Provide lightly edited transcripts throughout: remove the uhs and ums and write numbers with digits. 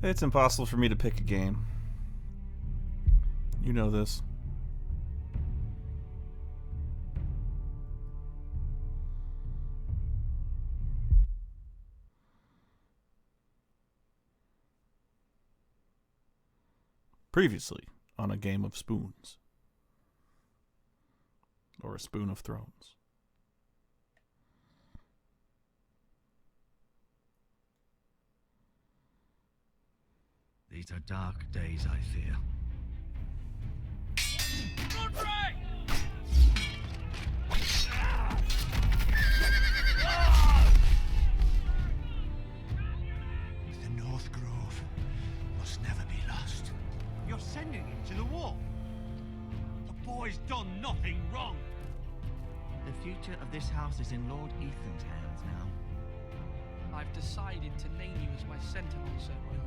It's impossible for me to pick a game. You know this. Previously on A Game of Spoons. Or A Spoon of Thrones. These are dark days, I fear. Rodrik! The North Grove must never be lost. You're sending him to the war. The boy's done nothing wrong. The future of this house is in Lord Ethan's hands now. I've decided to name you as my sentinel, Sir Root.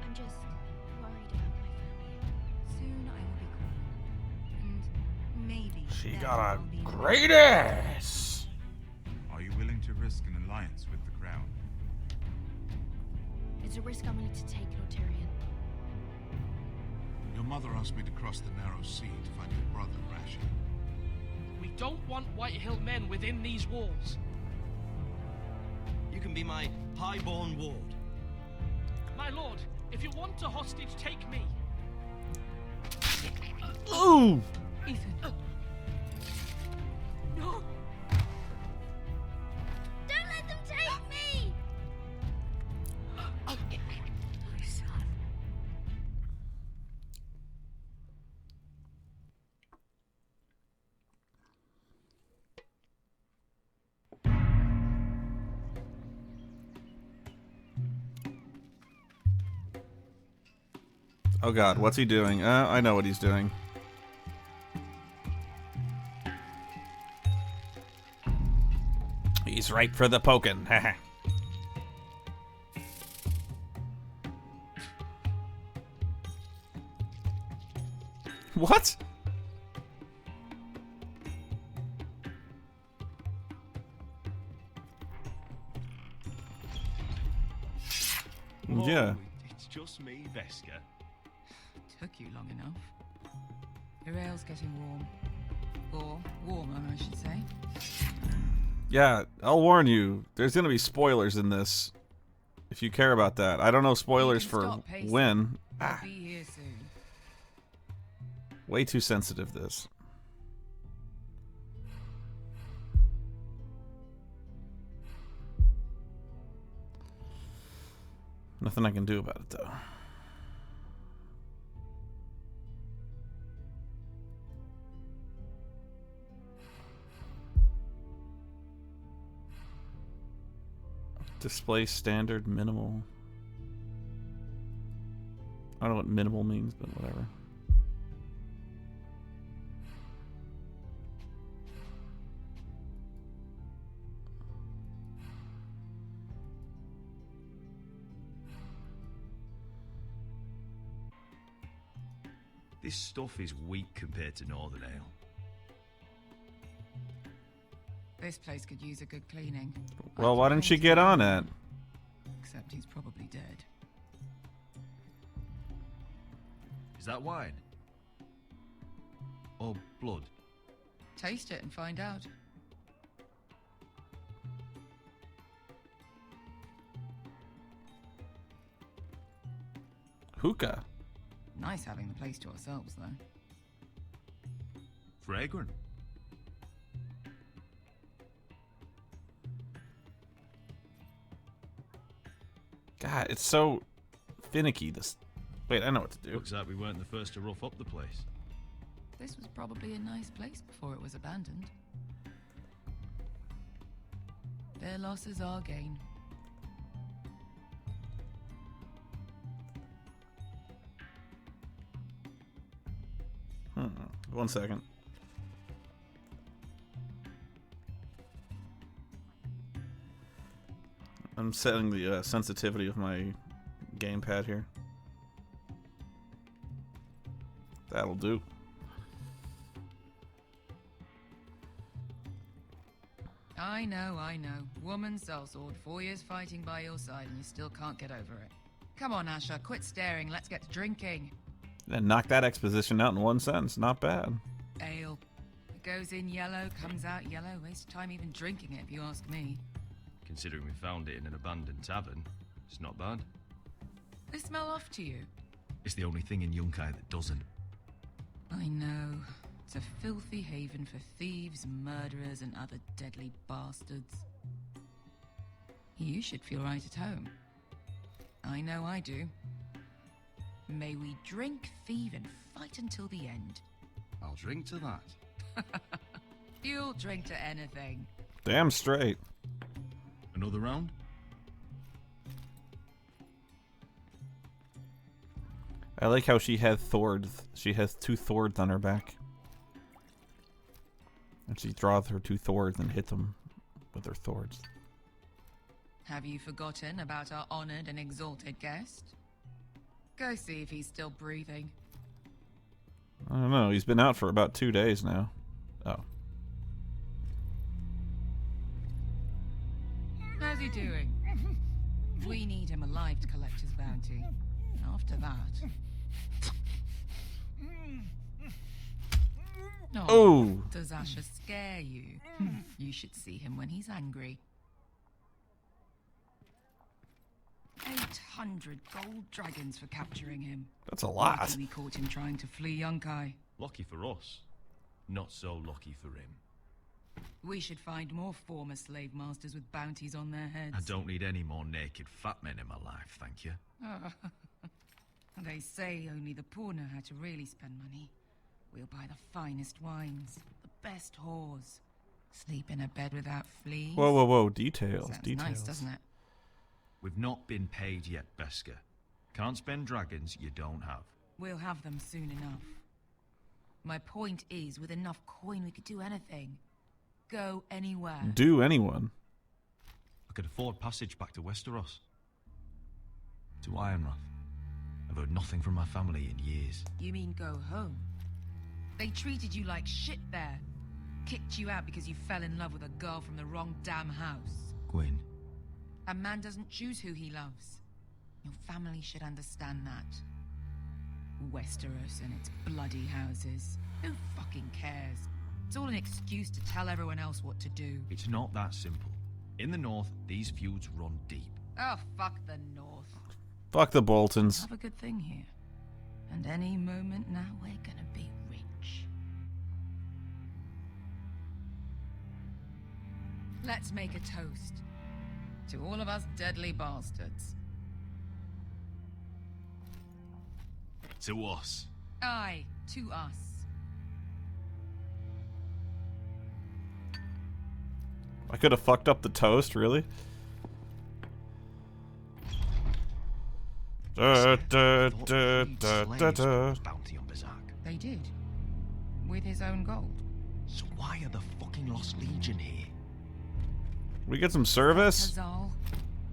I'm just worried about my family. Soon I will be queen. And maybe She then got a I'll be great ass. Are you willing to risk an alliance with the crown? It's a risk I'm willing to take, Lord Tyrion. Your mother asked me to cross the narrow sea to find your brother, Rashid. We don't want Whitehill men within these walls. You can be my highborn ward. My lord, if you want a hostage, take me. Ooh! Ethan. No! Don't let them take me! My son. Oh god, what's he doing? I know what he's doing. He's ripe for the poking. Haha. What? Yeah. Oh, it's just me, Veska. Took you long enough. Your ale's getting warm. Or warmer, I should say. Yeah, I'll warn you. There's gonna be spoilers in this. If you care about that. I don't know spoilers You can for stop pacing. Gwyn. I'll be here soon. Way too sensitive, this. Nothing I can do about it, though. Display standard minimal. I don't know what minimal means, but whatever. This stuff is weak compared to Northern Ale. This place could use a good cleaning. Well, why didn't you get on it? Except he's probably dead. Is that wine? Or blood? Taste it and find out. Hookah. Nice having the place to ourselves, though. Fragrant. God, it's so finicky. This. Wait, I know what to do. Looks like we weren't the first to rough up the place. This was probably a nice place before it was abandoned. Their loss is our gain. One second. I'm setting the sensitivity of my gamepad here. That'll do. I I know. Woman sellsword, 4 years fighting by your side and you still can't get over it. Come on, Asher, quit staring. Let's get to drinking. And knock that exposition out in one sentence. Not bad. Ale. It goes in yellow, comes out yellow. Waste time even drinking it, if you ask me. Considering we found it in an abandoned tavern, it's not bad. They smell off to you. It's the only thing in Yunkai that doesn't. I know. It's a filthy haven for thieves, murderers, and other deadly bastards. You should feel right at home. I know I do. May we drink, thieve, and fight until the end. I'll drink to that. You'll drink to anything. Damn straight. Another round? I like how she has thorns. She has 2 thorns on her back. And she draws her 2 thorns and hits them with her thorns. Have you forgotten about our honored and exalted guest? Go see if he's still breathing. I don't know. He's been out for about 2 days now. Oh. How's he doing? We need him alive to collect his bounty. After that... Oh! Does Asher scare you? You should see him when he's angry. 800 gold dragons for capturing him. That's a lot. Lucky we caught him trying to flee Yunkai. Lucky for us. Not so lucky for him. We should find more former slave masters with bounties on their heads. I don't need any more naked fat men in my life, thank you. They say only the poor know how to really spend money. We'll buy the finest wines, the best whores, sleep in a bed without fleas. Whoa, whoa, whoa. Details. Sounds Details. nice, doesn't it? We've not been paid yet, Beska. Can't spend dragons you don't have. We'll have them soon enough. My point is, with enough coin, we could do anything. Go anywhere. Do anyone. I could afford passage back to Westeros. To Ironrath. I've heard nothing from my family in years. You mean go home? They treated you like shit there. Kicked you out because you fell in love with a girl from the wrong damn house. Gwyn. A man doesn't choose who he loves. Your family should understand that. Westeros and its bloody houses. Who fucking cares? It's all an excuse to tell everyone else what to do. It's not that simple. In the north, these feuds run deep. Oh, fuck the north. Fuck the Boltons. Have a good thing here. And any moment now, we're gonna be rich. Let's make a toast. To all of us deadly bastards. To us. Aye, to us. I could have fucked up the toast, really? Bounty on Berserk. They did. With his own gold. So why are the fucking Lost Legion here? We get some service? Hazal,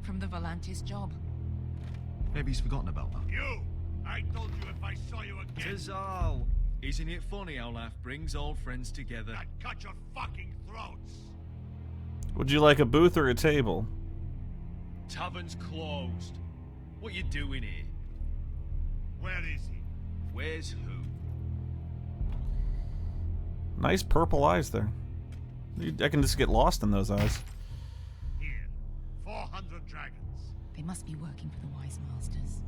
from the Volantis job. Maybe he's forgotten about that. You! I told you if I saw you again, Tizal! Isn't it funny how life brings old friends together? I'd cut your fucking throats! Would you like a booth or a table? Tavern's closed. What you doing here? Where is he? Where's who? Nice purple eyes there. I can just get lost in those eyes. Here. 400 dragons. They must be working for the Wise Masters.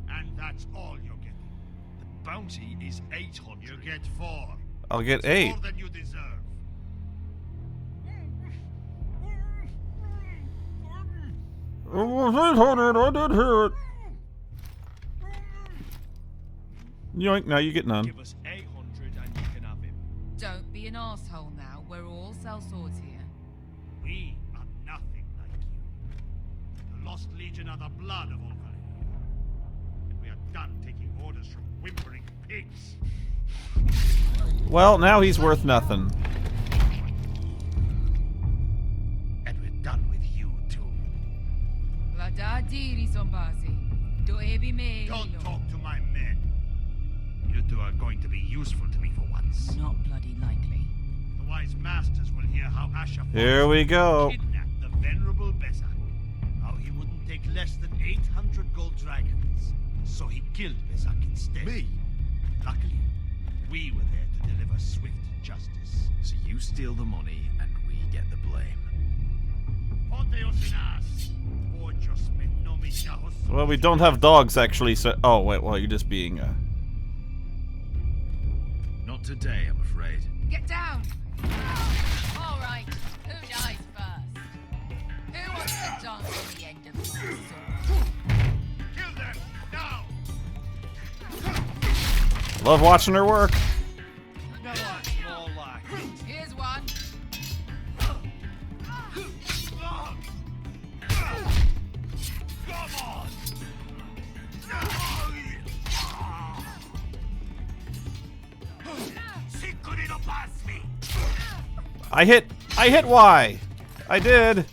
And that's all you're getting. The bounty is 800. You get 4. I'll get It's 8. more than you deserve. It was 800, I did hear it. Yoink, now you get none. Give us 800 and you can have him. Don't be an asshole now. We're all sellswords here. We are nothing like you. The Lost Legion are the blood of all Valyria. And we are done taking orders from whimpering pigs. Well, now he's worth nothing. And we're done with you too. Don't talk to my men. You two are going to be useful to me for once. Not bloody likely. The wise masters will hear how Asher Here we go. kidnapped the venerable Besak. How he wouldn't take less than 800 gold dragons. So he killed Besak instead. Me? Luckily, we were there to deliver swift justice. So you steal the money and we get the blame. Well, we don't have dogs, actually, so... Oh, wait, well, you're just being, Not today, I'm afraid. Get down! All right, who dies first? Who wants to dance on the end of my sword? Kill them, now! Love watching her work. No one's more like it. Here's one. Come on! I hit Y. I did.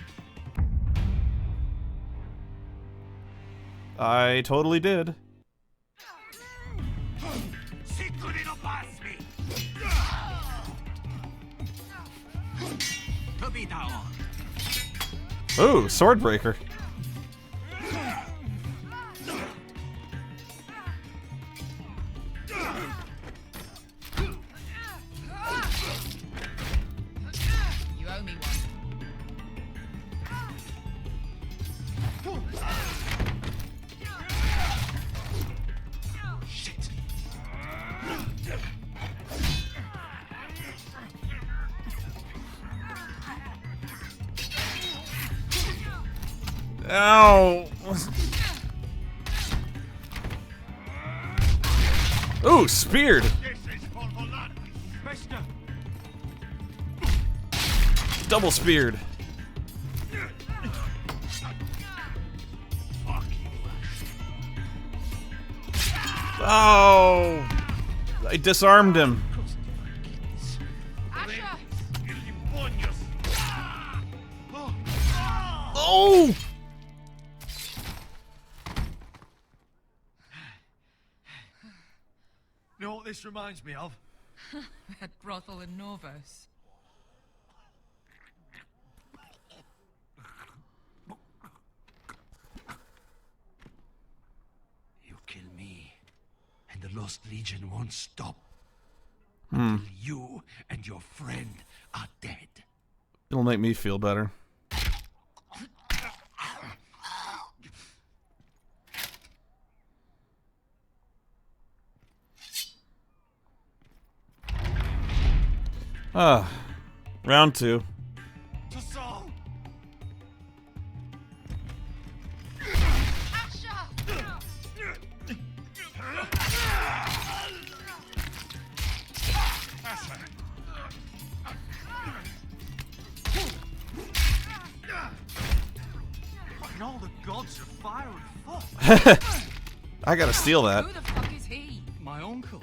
I totally did. Ooh, Swordbreaker. You owe me one. Shit! Ow! Ooh, speared. Double speared. Oh! I disarmed him. Asher! Oh! You know what this reminds me of? That brothel in Norvos. You kill me, and the Lost Legion won't stop. Hmm. Till you and your friend are dead. It'll make me feel better. Round 2. To Saul! Fucking all the gods of fire and fuck. I gotta steal that. Who the fuck is he? My uncle.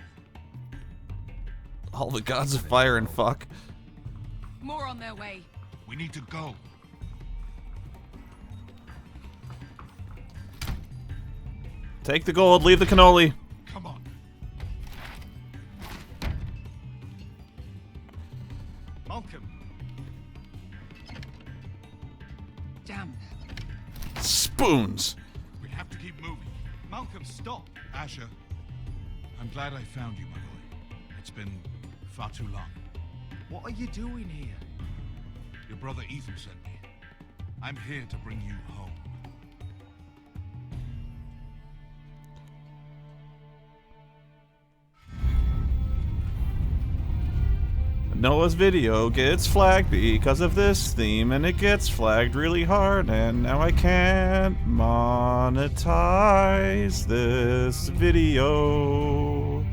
All the gods of fire and fuck. More on their way. We need to go. Take the gold, leave the cannoli. Come on. Malcolm. Damn. Spoons. We have to keep moving. Malcolm, stop. Asher, I'm glad I found you, my boy. It's been far too long. What are you doing here? Your brother Ethan sent me. I'm here to bring you home. Noah's video gets flagged because of this theme, and it gets flagged really hard, and now I can't monetize this video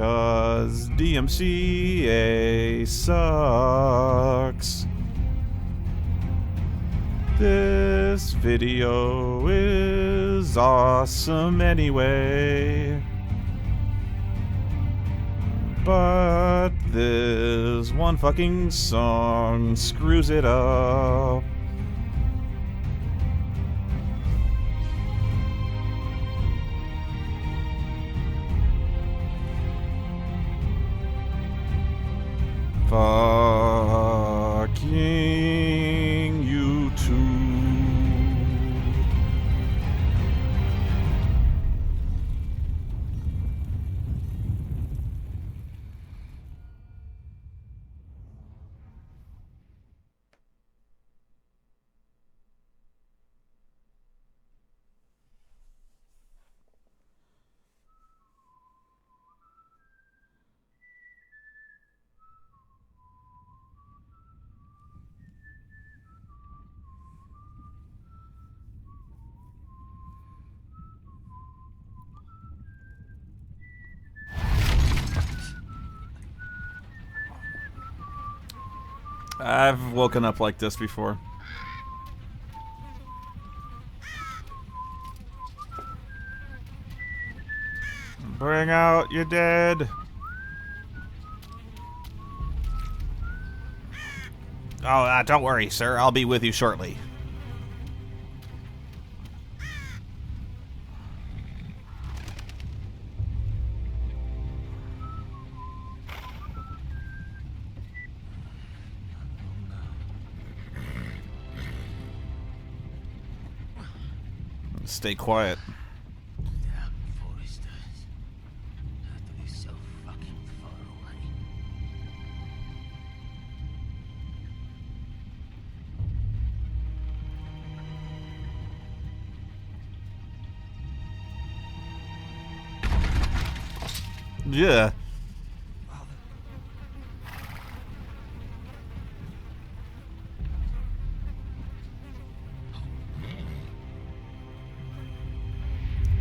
because DMCA sucks. This video is awesome anyway. But this one fucking song screws it up. Fucking you too. I've woken up like this before. Bring out your dead. Oh, don't worry, sir. I'll be with you shortly. Stay quiet. Damn foresters. That is so fucking far away. Yeah.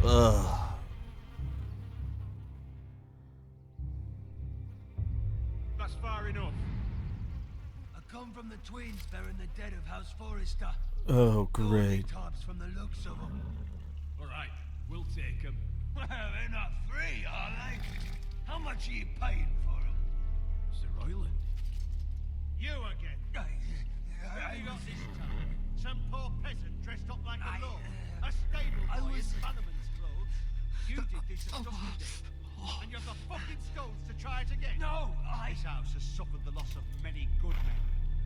Ugh. That's far enough. I come from the twins bearing the dead of House Forrester. Oh, great. Tops from the looks of them. All right, we'll take them. Well, they're not free, are they? How much are you paying for them? Sir Royland. You again. Who have you got this time? Some poor peasant dressed up like a lord. A stable boy in bannerman's clothes. You did this at Dustin, and you've the fucking stones to try it again. No, This house has suffered the loss of many good men,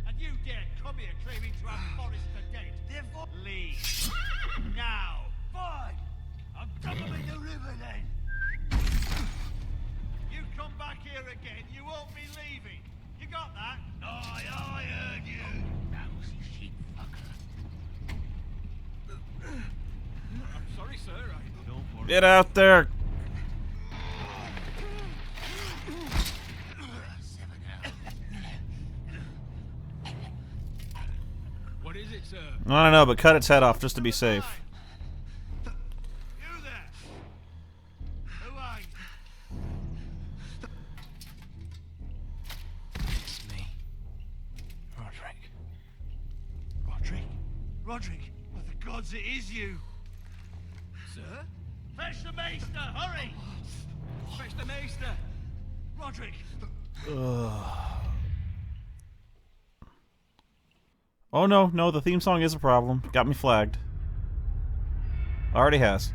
and you dare come here claiming to have Forrester dead. Therefore, Leave now. fine. I'll dump them in the river then. You come back here again, you won't be leaving. You got that? I heard you. Lousy sheep fucker. I'm sorry, sir. Don't worry. Get out there. What is it, sir? I don't know, but cut its head off just to be safe. You there? Who are you? It's me. Rodrik. Rodrik? Rodrik? By the gods, it is you. Sir? Fetch the maester, hurry! Fetch the maester. Rodrik. Oh no, the theme song is a problem. Got me flagged. Already has.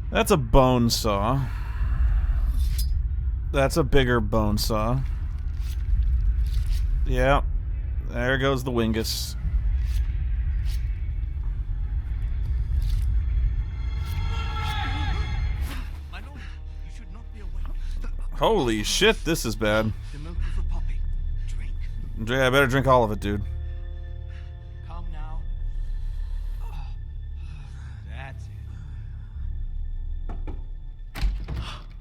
That's a bone saw. That's a bigger bone saw. Yeah. There goes the Wingus. My lord, you should not be awake. Holy shit, this is bad. The milk of a poppy. Drink. Yeah, I better drink all of it, dude. Come now. That's it.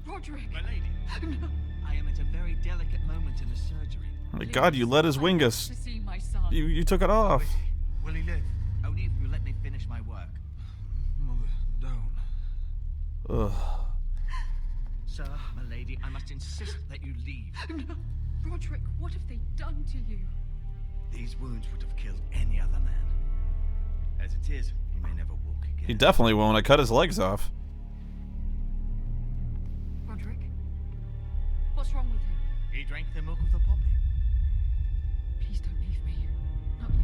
Rodrik! My lady. I am at a very delicate moment in the surgery. My god, you let his Wingus. To see my son. You took it off. Will he live? Only if you let me finish my work. Mother, don't. Ugh. Sir, my lady, I must insist that you leave. No. Rodrik, what have they done to you? These wounds would have killed any other man. As it is, he may never walk again. He definitely won't. I cut his legs off. Rodrik? What's wrong with him? He drank the milk of the poppy. Please don't leave me. Not yet.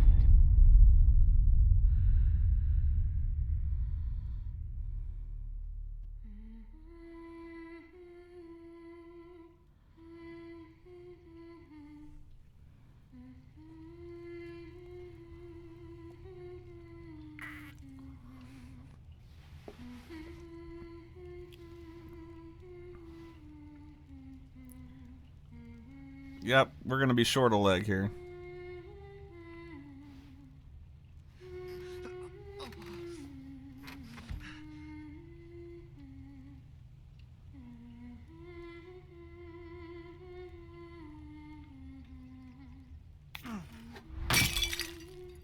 Yep, we're gonna be short a leg here.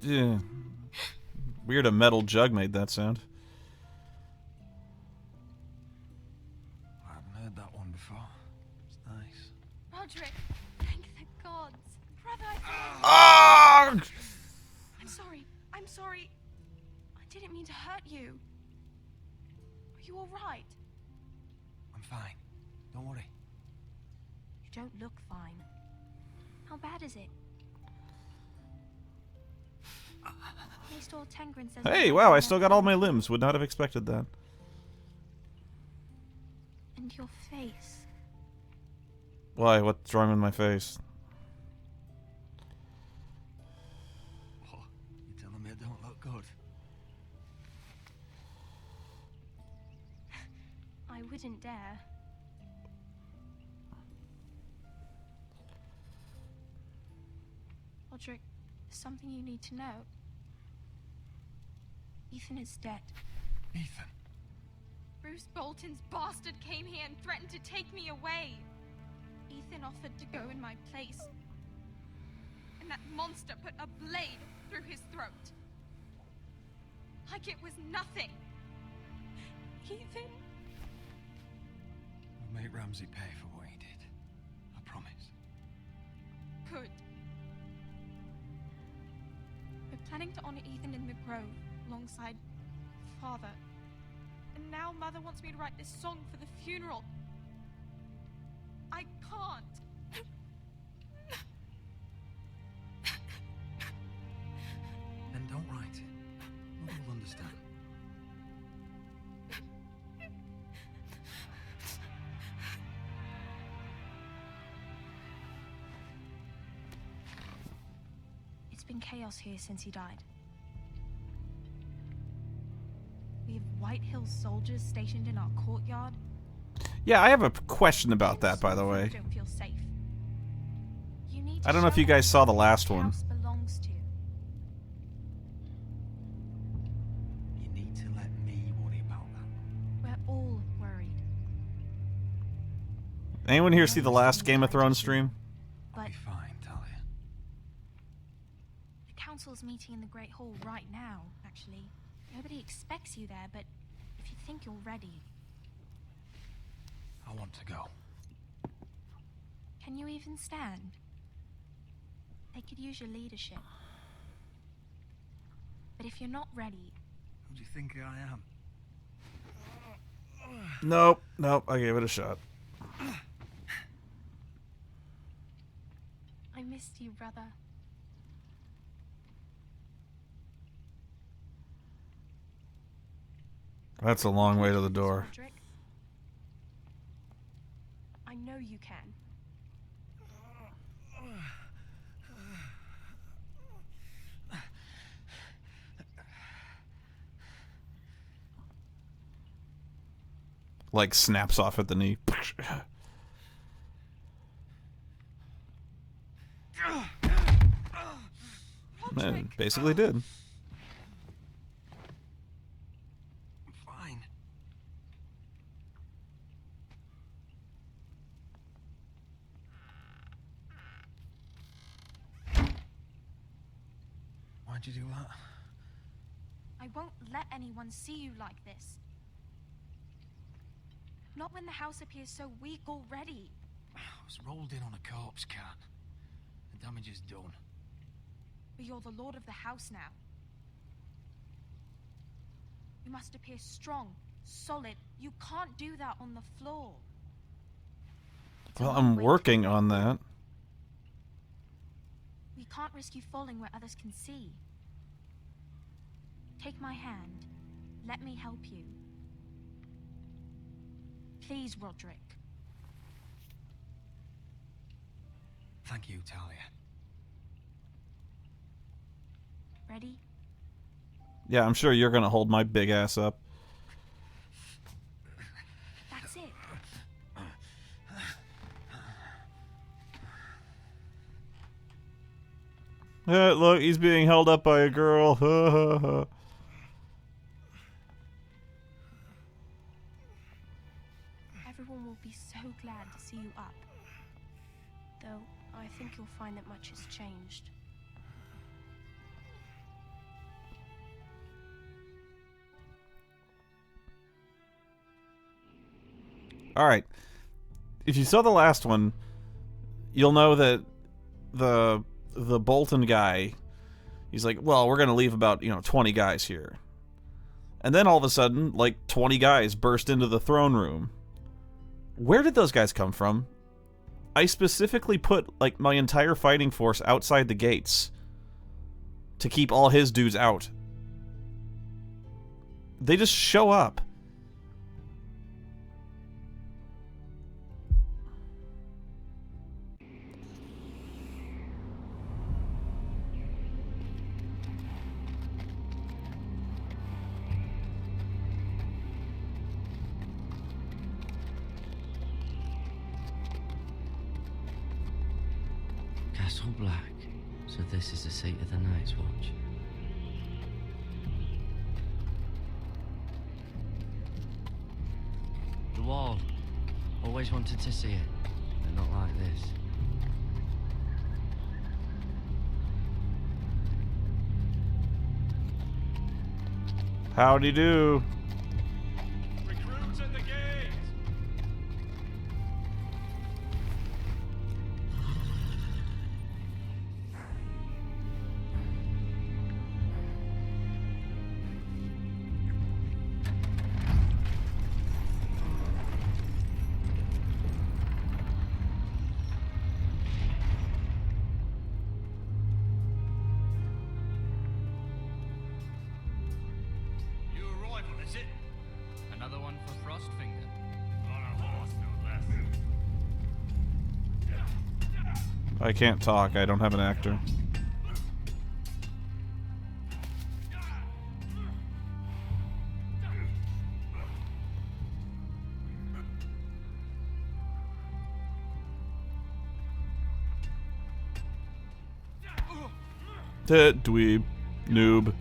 Yeah. Weird a metal jug made that sound. I haven't heard that one before. It's nice. Rodrik, thank the gods. Brother, Ah! I'm sorry. I'm sorry. I didn't mean to hurt you. Are you alright? I'm fine. Don't worry. You don't look fine. How bad is it? At least all Tengrin says. Hey, wow, I still got all my limbs. Would not have expected that. And your face. Why? What's wrong with my face? Oh, you're telling me I don't look good? I wouldn't dare. Rodrik, there's something you need to know. Ethan is dead. Ethan? Bruce Bolton's bastard came here and threatened to take me away. Ethan offered to go in my place. And that monster put a blade through his throat. Like it was nothing. Ethan? We'll make Ramsay pay for what he did. I promise. Good. We're planning to honor Ethan in the grove alongside Father. And now Mother wants me to write this song for the funeral. I can't. Then don't write it. Mother will understand. It's been chaos here since he died. We have Whitehills soldiers stationed in our courtyard. Yeah, I have a question about that, by the way. Don't feel safe. You need to I don't know if show you guys them saw the who last the one. house belongs to. You need to let me worry about that. We're all worried. Anyone here see the last Game of Thrones stream? I'll But be fine, Talia. the council's meeting in the Great Hall right now, actually. Nobody expects you there, but if you think you're ready, I want to go. can you even stand? They could use your leadership. But if you're not ready, Who do you think I am? Nope, nope, I gave it a shot. I missed you, brother. That's a long way to the door. Rodrik. I know you can. Like, snaps off at the knee. Man, basically did. I'm fine. Why'd you do that? I won't let anyone see you like this. Not when the house appears so weak already. I was rolled in on a corpse cart. The damage is done. But you're the lord of the house now. You must appear strong, solid. You can't do that on the floor. It's a Well, long I'm way to working go. on that. We can't risk you falling where others can see. Take my hand. Let me help you. Please, Rodrik. Thank you, Talia. Ready? Yeah, I'm sure you're gonna hold my big ass up. That's it. Look, he's being held up by a girl. Everyone will be so glad to see you up. Though, I think you'll find that much has changed. Alright. If you saw the last one, you'll know that the Bolton guy, he's like, well, we're gonna leave about, 20 guys here. And then all of a sudden, like, 20 guys burst into the throne room. Where did those guys come from? I specifically put, like, my entire fighting force outside the gates to keep all his dudes out. They just show up. Castle Black. So this is the seat of the Night's Watch. The wall. Always wanted to see it, but not like this. Howdy do. Recruits at the gate! New arrival, is it? Another one for Frostfinger. On a horse, no less. I can't talk. I don't have an actor. Dweeb. Noob.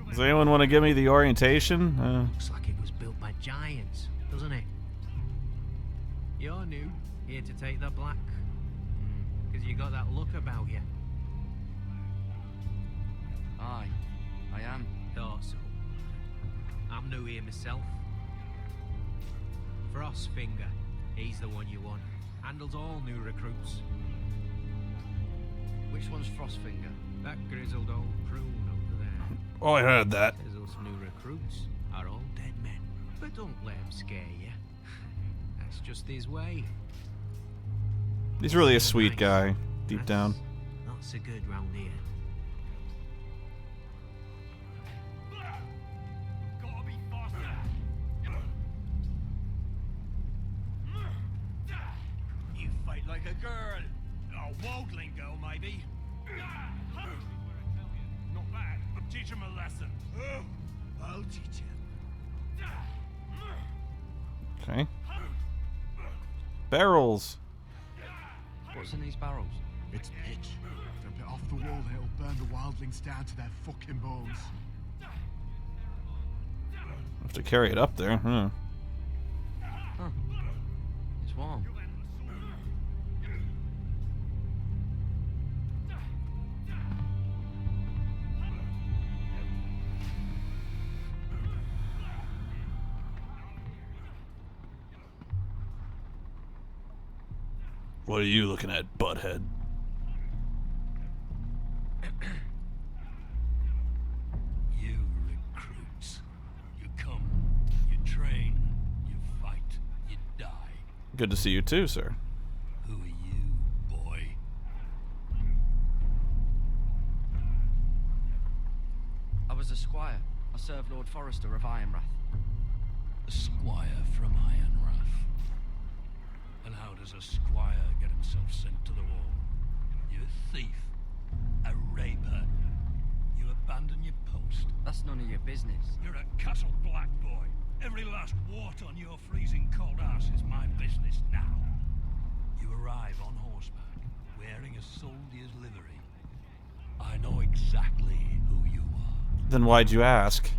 Does anyone want to give me the orientation? Looks like it was built by giants, doesn't it? You're new, here to take the black. Because you got that look about you. Aye, I am. Thought so. I'm new here myself. Frostfinger, he's the one you want. Handles all new recruits. Which one's Frostfinger? That grizzled old prune over there. Oh, I heard that. Says us new recruits are all dead men. But don't let him scare you. That's just his way. He's really a sweet guy, deep down. Not so good round here. Gotta be faster. You fight like a girl. A waldling girl, maybe. Not bad. Teach him a lesson. I'll teach him. Okay. Barrels. What's in these barrels? It's pitch. Dump it off the wall, it'll burn the wildlings down to their fucking bones. Have to carry it up there, huh? Huh. It's warm. What are you looking at, butthead? You recruits. You come, you train, you fight, you die. Good to see you too, sir. Who are you, boy? I was a squire. I served Lord Forrester of Ironrath. A squire from Ironrath. And how does a squire get himself sent to the wall? You're a thief. A raper. You abandon your post. That's none of your business. You're a Castle Black boy. Every last wart on your freezing cold ass is my business now. You arrive on horseback, wearing a soldier's livery. I know exactly who you are. Then why'd you ask?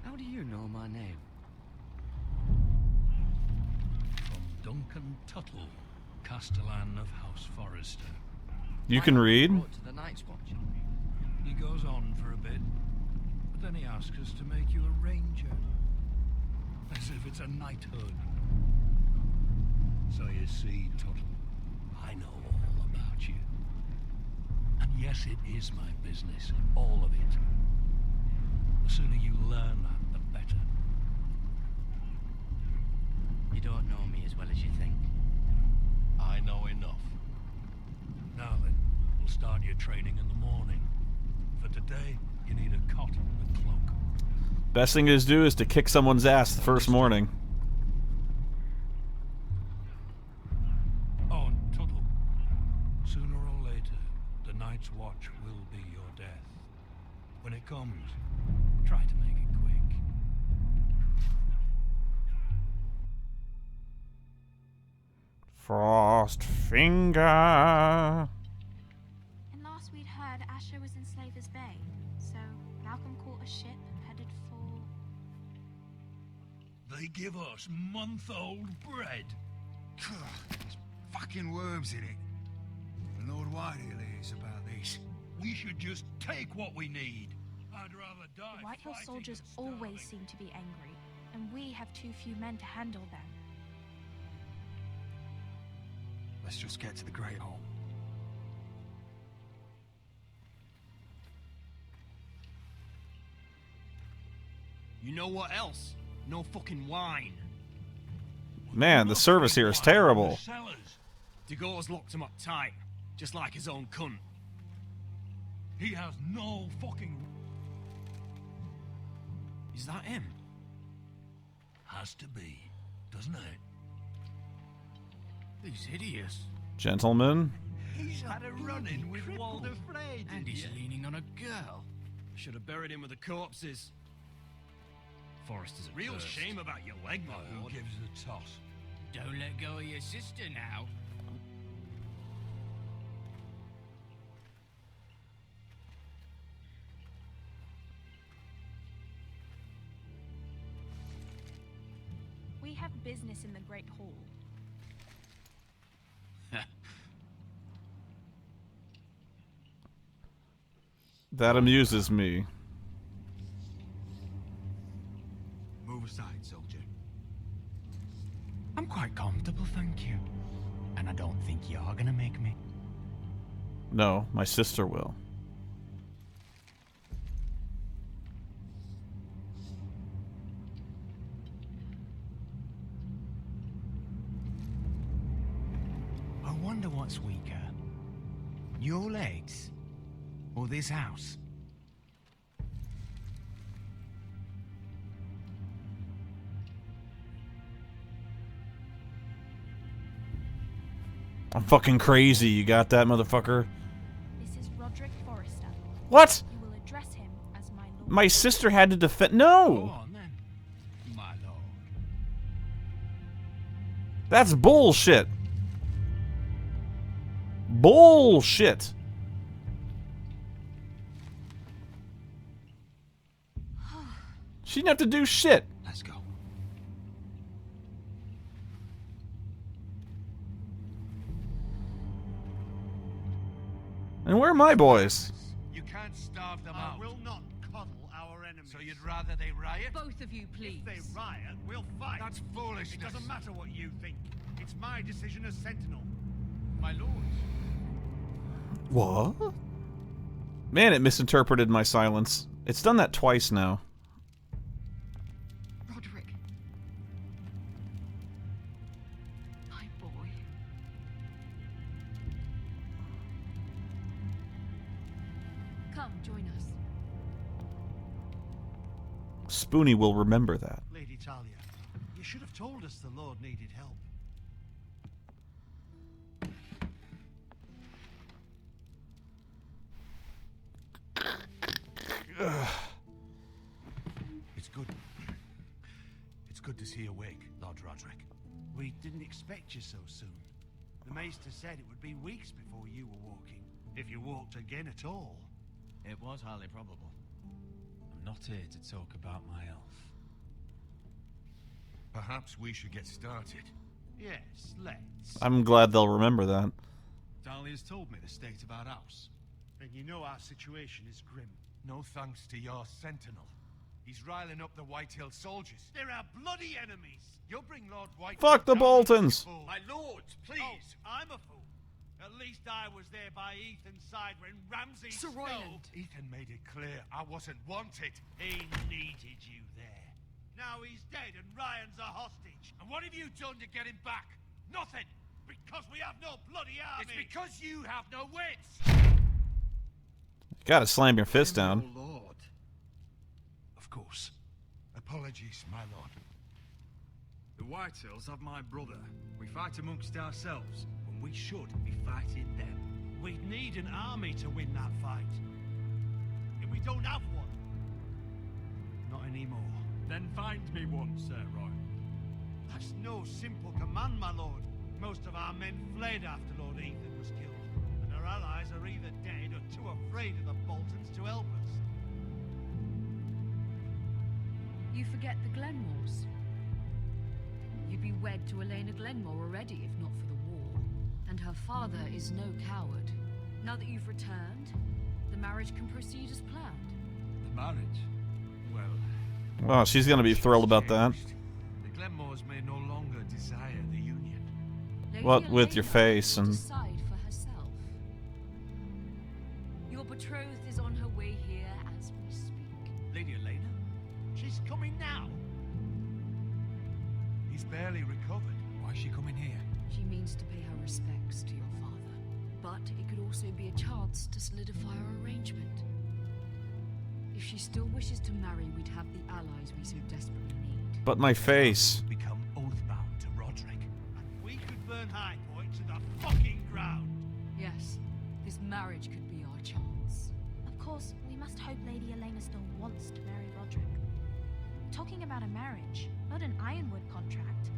How do you know my name? From Duncan Tuttle, Castellan of House Forrester. You can read? Brought to the Night's Watch. He goes on for a bit, but then he asks us to make you a ranger. As if it's a knighthood. So you see, Tuttle, I know all about you. And yes, it is my business, all of it. The sooner you learn that, the better. You don't know me as well as you think. I know enough. Now then, we'll start your training in the morning. For today, you need a cot and cloak. Best thing to do is to kick someone's ass the first morning. Oh, and Tuttle, sooner or later, the Night's Watch will be your death. When it comes, try to make it quick. Frostfinger. And last we'd heard, Asher was in Slaver's Bay, so Malcolm caught a ship headed for... They give us month-old bread. There's fucking worms in it. And Lord Whitehill is about this. We should just take what we need. I'd rather die. The Whitehill fighting soldiers than always starving. seem to be angry, and we have too few men to handle them. Let's just get to the Great Hall. You know what else? No fucking wine. Man, the service here is terrible. Dagor's locked him up tight, just like his own cunt. He has no fucking... Is that him? Has to be, doesn't it? He's hideous. Gentlemen. He's had a run-in with Walder Frey, and he's leaning on a girl. Should have buried him with the corpses. Forrester's a real First. shame about your leg, my Who lord. gives a toss? Don't let go of your sister now. We have business in the Great Hall. That amuses me. Move aside, soldier. I'm quite comfortable, thank you. And I don't think you're gonna make me. No, my sister will. I wonder what's weaker. Your legs? Or this house? I'm fucking crazy. You got that, motherfucker? This is Rodrik Forrester. What? You will address him as my lord. My sister had to defend. Go No! on then, my lord. That's bullshit. Bullshit. She didn't have to do shit. Let's go. And where are my boys? You can't starve them I out. will not coddle our enemies. So you'd rather they riot? Both of you, please. If they riot, we'll fight. That's foolishness. It doesn't matter what you think. It's my decision as Sentinel. My lord. What? Man, it misinterpreted my silence. It's done that twice now. Rodrik. My boy. Come, join us. Spoonie will remember that. Lady Talia, you should have told us the Lord needed help. It's good. It's good to see you awake, Lord Rodrik. We didn't expect you so soon. The Maester said it would be weeks before you were walking, if you walked again at all. It was highly probable. I'm not here to talk about my elf. Perhaps we should get started. Yes, let's. I'm glad they'll remember that. Dahlia's told me the state of our house. And you know our situation is grim. No thanks to your sentinel. He's riling up the Whitehill soldiers. They're our bloody enemies! You'll bring Lord Whitehill Fuck the down, Boltons! you fool. My lords, please! Oh, I'm a fool. At least I was there by Ethan's side when Ramsay Sir Royland. Ethan made it clear I wasn't wanted. He needed you there. Now he's dead and Ryan's a hostage. And what have you done to get him back? Nothing! Because we have no bloody army! It's because you have no wits! Gotta slam your fist down. Oh, Lord. Of course. Apologies, my lord. The Whitehills have my brother. We fight amongst ourselves, when we should be fighting them. We'd need an army to win that fight. And we don't have one. Not anymore. Then find me one, Sir Roy. That's no simple command, my lord. Most of our men fled after Lord Ethan was killed. And our allies are either dead or too afraid of the Boltons to help us. You forget the Glenmores. You'd be wed to Elena Glenmore already if not for the war. And her father is no coward. Now that you've returned, the marriage can proceed as planned. The marriage? Well... Oh, she's gonna be thrilled about that. The Glenmores may no longer desire the union. What with your face and... Decide for herself. Your betrothed is on her way here as we speak. Lady Elena? She's coming now. He's barely recovered. Why is she coming here? She means to pay her respects to your father. But it could also be a chance to solidify our arrangement. If she still wishes to marry, we'd have the allies we so desperately need. But my face. Become oathbound to Rodrik. And we could burn High Point to the fucking ground. Yes, this marriage could be our chance. Of course, we must hope Lady Elena still wants to marry Rodrik. Talking about a marriage, not an Ironwood contract.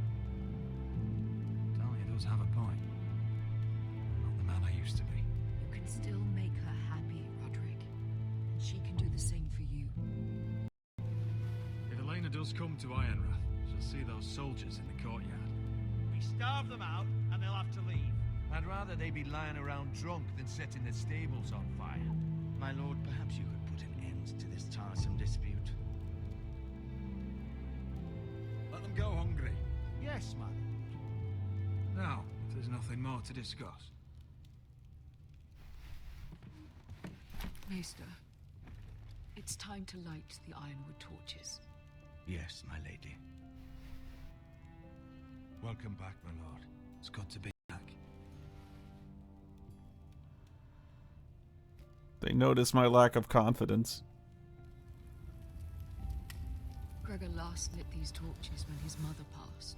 Dahlia does have a point. I'm not the man I used to be. You can still make her happy, Rodrik. And she can do the same for you. If Elena does come to Ironrath, she'll see those soldiers in the courtyard. We starve them out and they'll have to leave. I'd rather they be lying around drunk than setting the stables on fire. My lord, perhaps you could put an end to this tiresome dispute. Let them go hungry. Yes, man. Now, if there's nothing more to discuss. Maester, it's time to light the Ironwood torches. Yes, my lady. Welcome back, my lord. It's good to be back. They notice my lack of confidence. Gregor last lit these torches when his mother passed.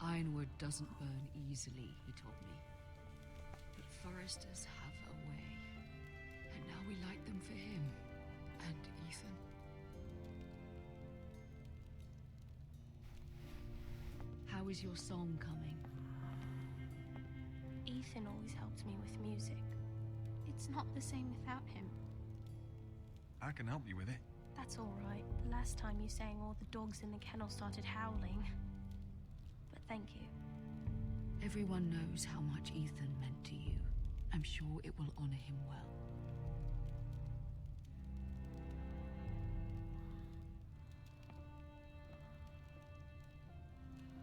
Ironwood doesn't burn easily, he told me. But foresters have a way. And now we light them for him. And Ethan. How is your song coming? Ethan always helped me with music. It's not the same without him. I can help you with it. That's all right. The last time you sang, all the dogs in the kennel started howling. But thank you. Everyone knows how much Ethan meant to you. I'm sure it will honor him well.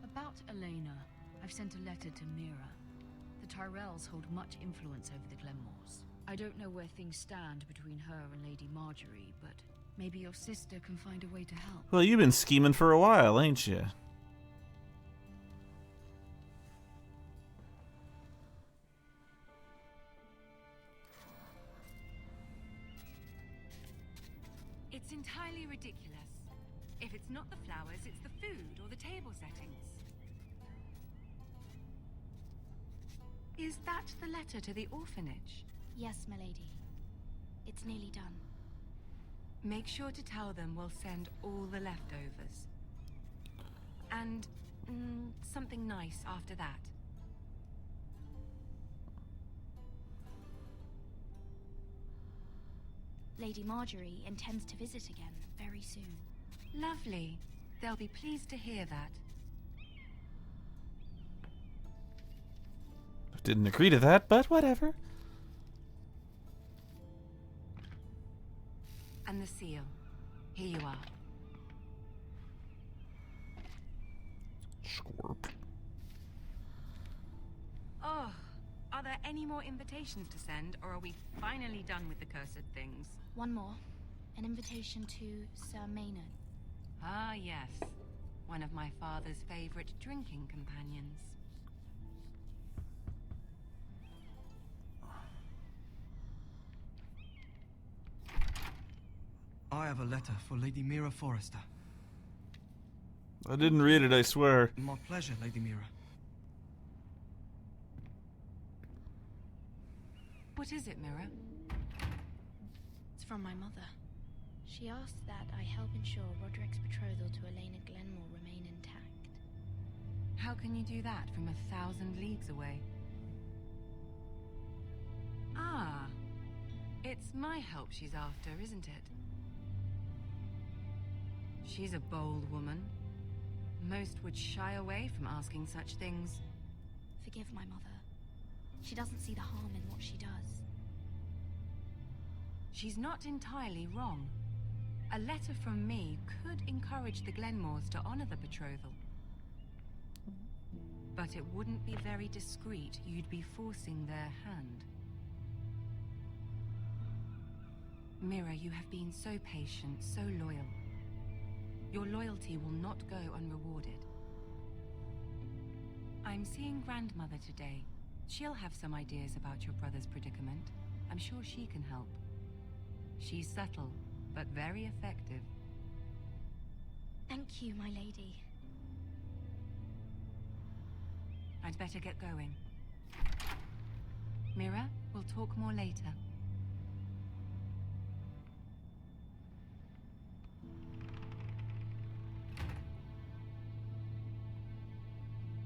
About Elena, I've sent a letter to Mira. The Tyrells hold much influence over the Glenmores. I don't know where things stand between her and Lady Marjorie, but maybe your sister can find a way to help. Well, you've been scheming for a while, ain't you? It's entirely ridiculous. If it's not the flowers, it's the food or the table settings. Is that the letter to the orphanage? Yes, my lady. It's nearly done. Make sure to tell them we'll send all the leftovers. And Something nice after that. Lady Marjorie intends to visit again very soon. Lovely. They'll be pleased to hear that. Didn't agree to that, but whatever. And the seal. Here you are. Scorp. Oh, are there any more invitations to send, or are we finally done with the cursed things? One more. An invitation to Sir Maynard. Ah, yes. One of my father's favorite drinking companions. I have a letter for Lady Mira Forrester. I didn't read it, I swear. My pleasure, Lady Mira. What is it, Mira? It's from my mother. She asked that I help ensure Rodrik's betrothal to Elena Glenmore remain intact. How can you do that from 1,000 leagues away? Ah, it's my help she's after, isn't it? She's a bold woman. Most would shy away from asking such things. Forgive my mother. She doesn't see the harm in what she does. She's not entirely wrong. A letter from me could encourage the Glenmores to honor the betrothal. But it wouldn't be very discreet. You'd be forcing their hand. Mira, you have been so patient, so loyal. Your loyalty will not go unrewarded. I'm seeing Grandmother today. She'll have some ideas about your brother's predicament. I'm sure she can help. She's subtle, but very effective. Thank you, my lady. I'd better get going. Mira, we'll talk more later.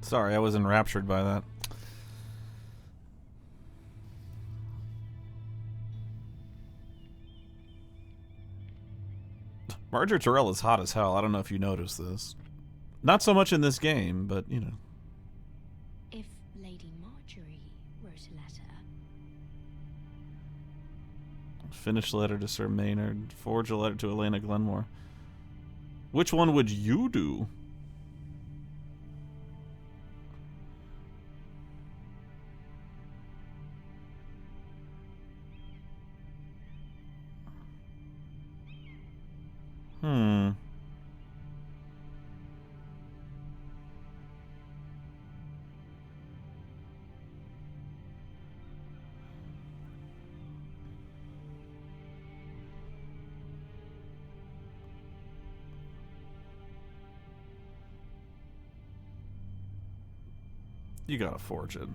Sorry, I was enraptured by that. Marjorie Terrell is hot as hell. I don't know if you noticed this. Not so much in this game, but, you know. If Lady Marjorie wrote a letter... Finish letter to Sir Maynard. Forge a letter to Elena Glenmore. Which one would you do? You gotta forge it.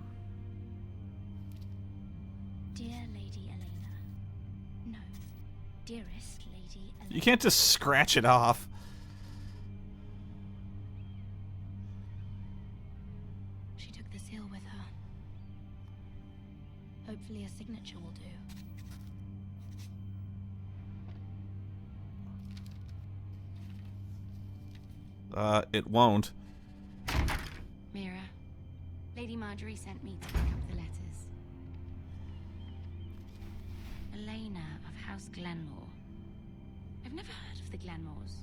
Dear Lady Elena. No. Dearest Lady Elena. You can't just scratch it off. She took the seal with her. Hopefully a signature will do. It won't. Mira, Lady Marjorie sent me to pick up the letters. Elena of House Glenmore. I've never heard of the Glenmores.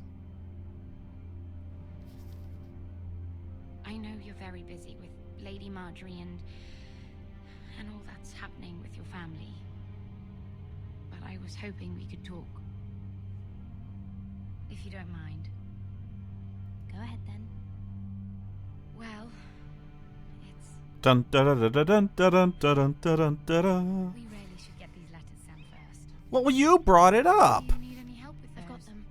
I know you're very busy with Lady Marjorie and all that's happening with your family. But I was hoping we could talk. If you don't mind. Go ahead then. Well, it's... Dun dun dun dun dun dun dun dun dun. We really should get these letters sent first. Well, you brought it up. Do you need any help with those? I've got them.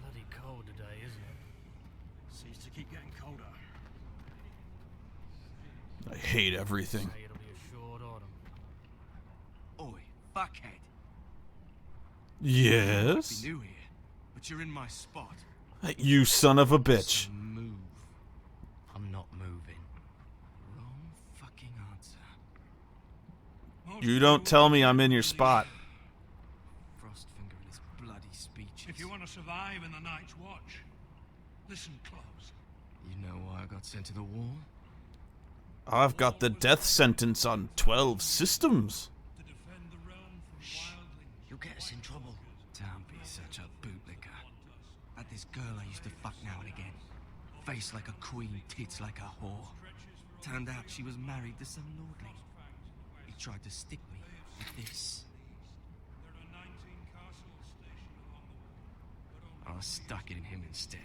Bloody cold today, isn't it? Seems to keep getting colder. I hate everything. Say it'll be a short autumn. Oi, fuckhead. Yes? Be new here, but you're in my spot. You son of a bitch. So move. I'm not moving. Wrong fucking answer. You don't tell me I'm in your spot. Frostfinger and his bloody speeches. If you want to survive in the Night's Watch, listen close. You know why I got sent to the war? I've got the death sentence on 12 systems. To defend the realm from wildlings. You'll get us in trouble. Don't be such a bootlicker. Had this girl I used to fuck now and again. Face like a queen, tits like a whore. Turned out she was married to some lordling. He tried to stick me with this. I stuck it in him instead.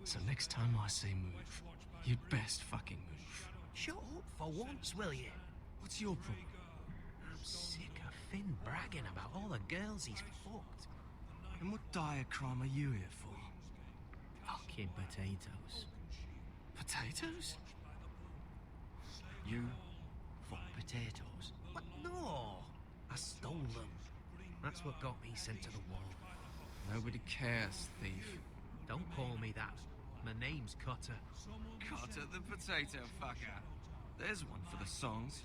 So next time I say move, you'd best fucking move. Shut up for once, will you? What's your problem? I'm sick of Finn bragging about all the girls he's fucked. And what dire crime are you here for? Fucking potatoes. Potatoes? You fuck potatoes? What? No! I stole them. That's what got me sent to the wall. Nobody cares, thief. Don't call me that. My name's Cutter. Cutter the potato fucker. There's one for the songs.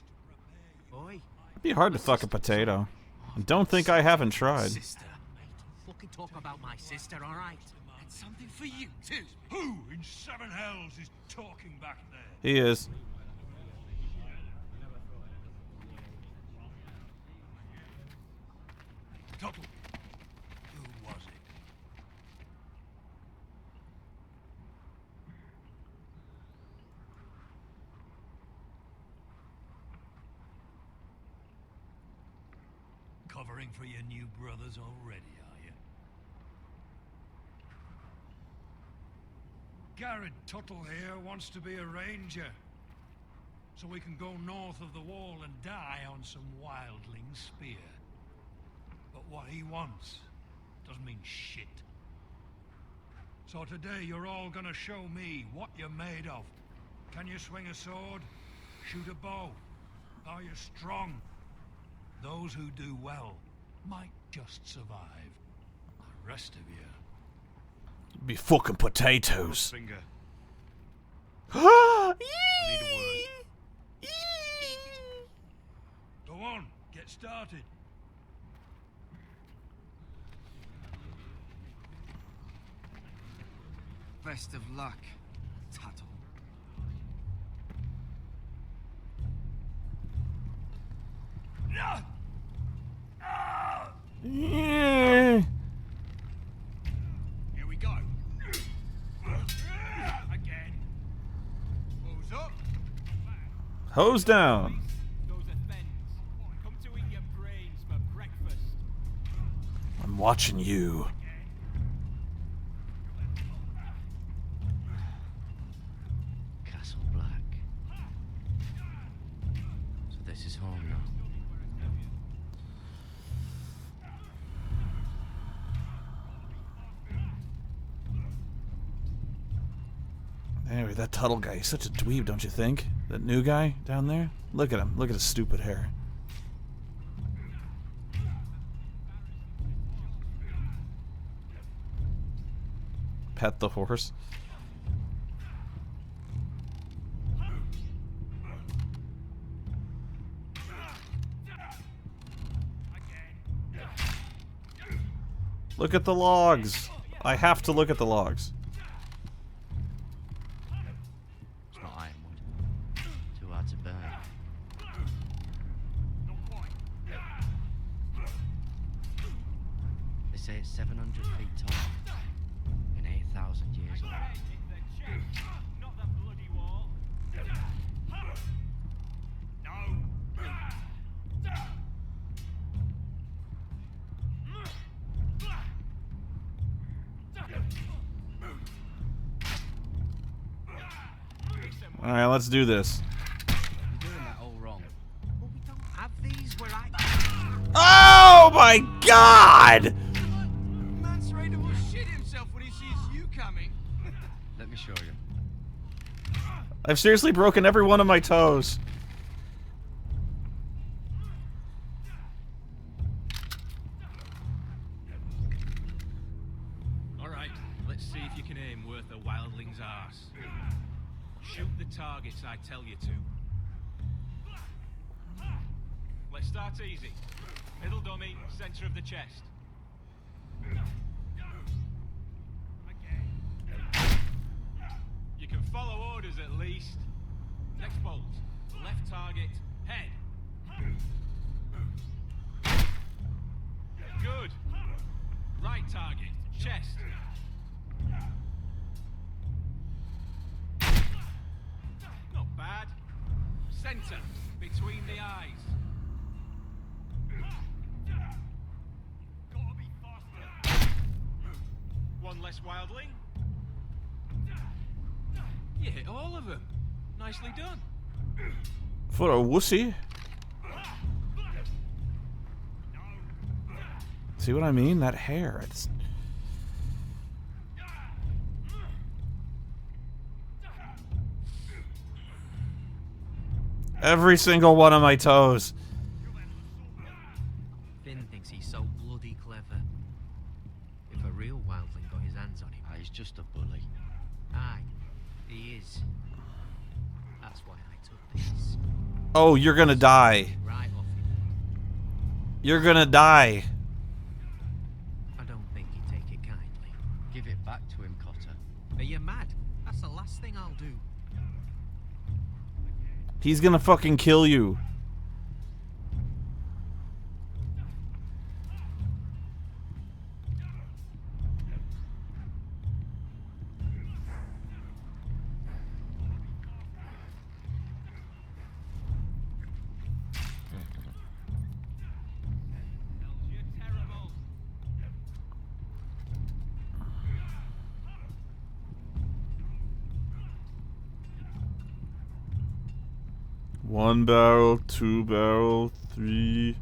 Oi. It'd be hard to fuck a potato. I don't think I haven't tried. Sister. Don't fucking talk about my sister, alright? And something for you, too. Who in seven hells is talking back there? He is. Tuttle. Who was it? Covering for your new brothers already, are you? Gared Tuttle here wants to be a ranger. So we can go north of the wall and die on some wildling spear. But what he wants doesn't mean shit. So today you're all gonna show me what you're made of. Can you swing a sword? Shoot a bow? Are you strong? Those who do well might just survive. The rest of you... Be fucking potatoes. Finger. I need a word. Go on, get started. Best of luck, Tuttle. Yeah. Here we go. Again. Who's up? Hose down. Those are Fens. Come to eat your brains for breakfast. I'm watching you. Castle Black. So this is home now. Anyway, that Tuttle guy, he's such a dweeb, don't you think? That new guy down there? Look at him. Look at his stupid hair. Pet the horse. Look at the logs. I have to look at the logs. It's not ironwood. Too hard to burn. They say it's 700 feet tall and 8,000 years old. Not the bloody wall. Alright, let's do this. You're doing that all wrong. Well, we don't have these where I... Oh my god! Man's ready to shit himself when he sees you coming. Let me show you. I've seriously broken every one of my toes. Alright, let's see if you can aim worth a wildling's arse. Shoot the targets I tell you to. Let's start easy. Middle dummy, center of the chest. You can follow orders at least. Next bolt. Left target, head. Good. Right target, chest. Not bad. Center, between the eyes. One less wildling. You hit all of them. Nicely done. For a wussy. See what I mean? That hair. It's... Every single one of my toes. Finn thinks he's so bloody clever. If a real wildling got his hands on him... he's just a bully. Aye, he is. That's why I took this. Oh, you're gonna die. Right off him. You're gonna die. I don't think he'd take it kindly. Give it back to him, Cotter. Are you mad? That's the last thing I'll do. He's gonna fucking kill you. One barrel, two barrel, three.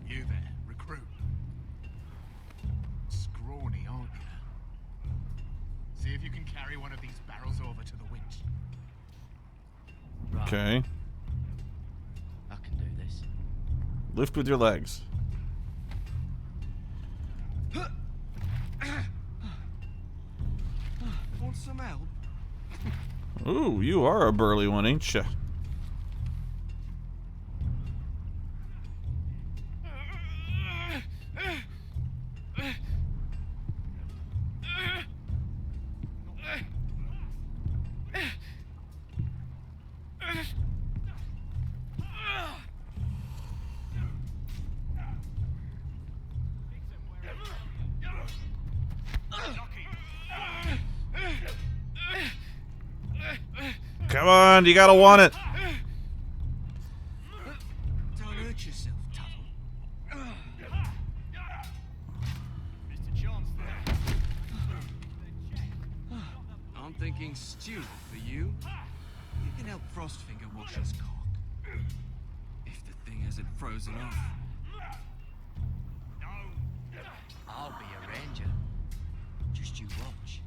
You there, recruit. Scrawny, aren't you? See if you can carry one of these barrels over to the winch. Right. Okay. I can do this. Lift with your legs. Want some help? Ooh, you are a burly one, ain't ya? Come on, you gotta want it. Don't hurt yourself, Tuttle. Mr. Johnson. I'm thinking stew for you. You can help Frostfinger wash his cock. If the thing hasn't frozen off. I'll be a ranger. Just you watch.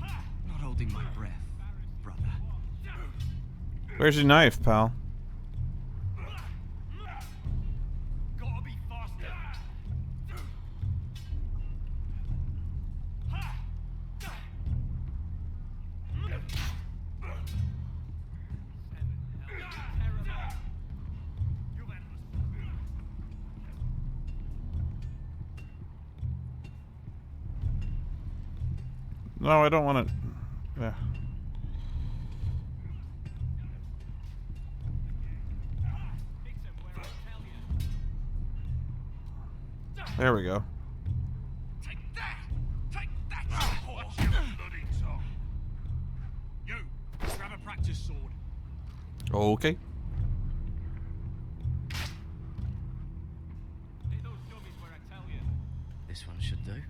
Not holding my breath, brother. Where's your knife, pal? Gotta be faster. No, I don't want to. Yeah. There we go. Take that! Take that! Watch your bloody tongue. You, grab a practice sword. Okay. Hit those dummies where I tell you. This one should do.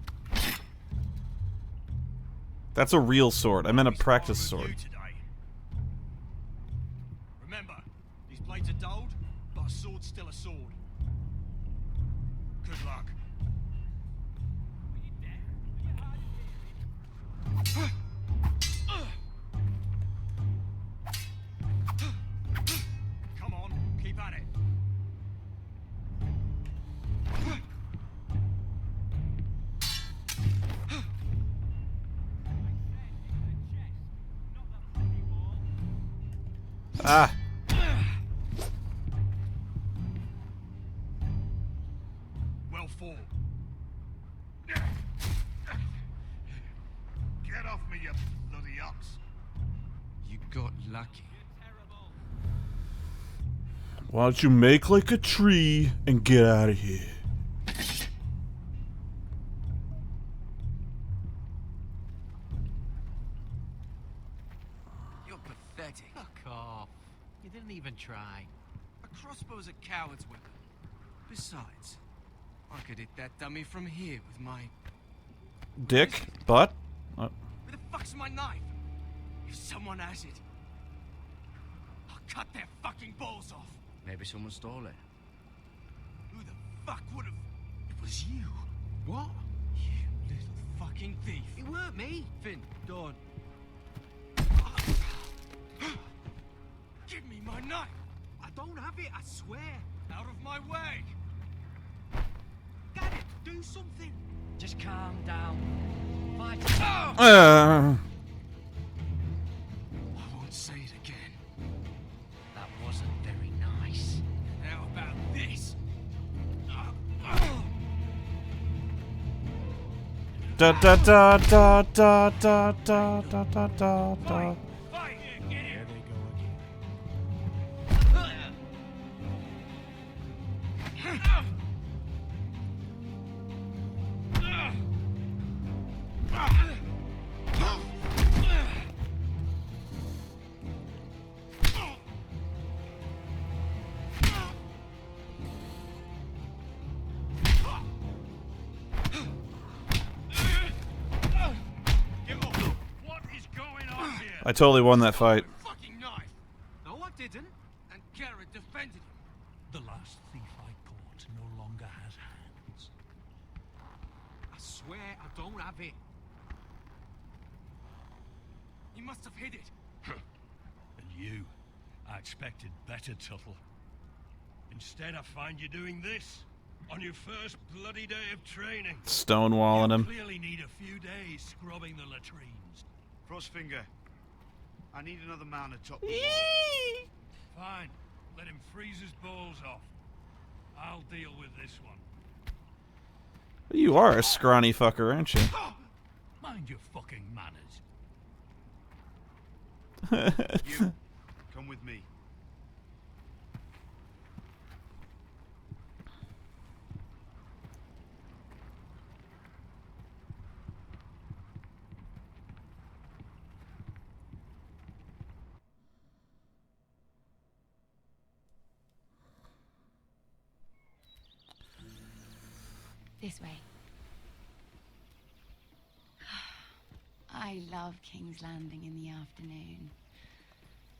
That's a real sword. I meant a practice sword. Remember, these blades are dulled, but a sword's still a sword. Good luck. Come on, keep at it. Ah. Well fought. Get off me, you bloody ups. You got lucky. Why don't you make like a tree and get out of here? You're pathetic. Fuck off. You didn't even try. A crossbow's a coward's weapon. Besides, I could hit that dummy from here with my... Dick? Butt? Where the fuck's my knife? If someone has it, I'll cut their fucking balls off. Maybe someone stole it. Who the fuck would have... It was you. What? You little fucking thief. It weren't me. Finn, don't. Give me my knife. I don't have it, I swear. Out of my way. Gared, do something. Just calm down. Fight. I won't say it again. That wasn't very nice. How about this? Da da da da da da da da da da da. Here they go I totally won that fight. Fucking knife. No, I didn't. And Gared defended him. The last thief I caught no longer has hands. I swear I don't have it. He must have hid it. And you, I expected better, Tuttle. Instead, I find you doing this on your first bloody day of training. Stonewalling him. You clearly need a few days scrubbing the latrines. Frostfinger, I need another man atop the Fine. Let him freeze his balls off. I'll deal with this one. You are a scrawny fucker, aren't you? Mind your fucking manners. You, come with me. This way. I love King's Landing in the afternoon.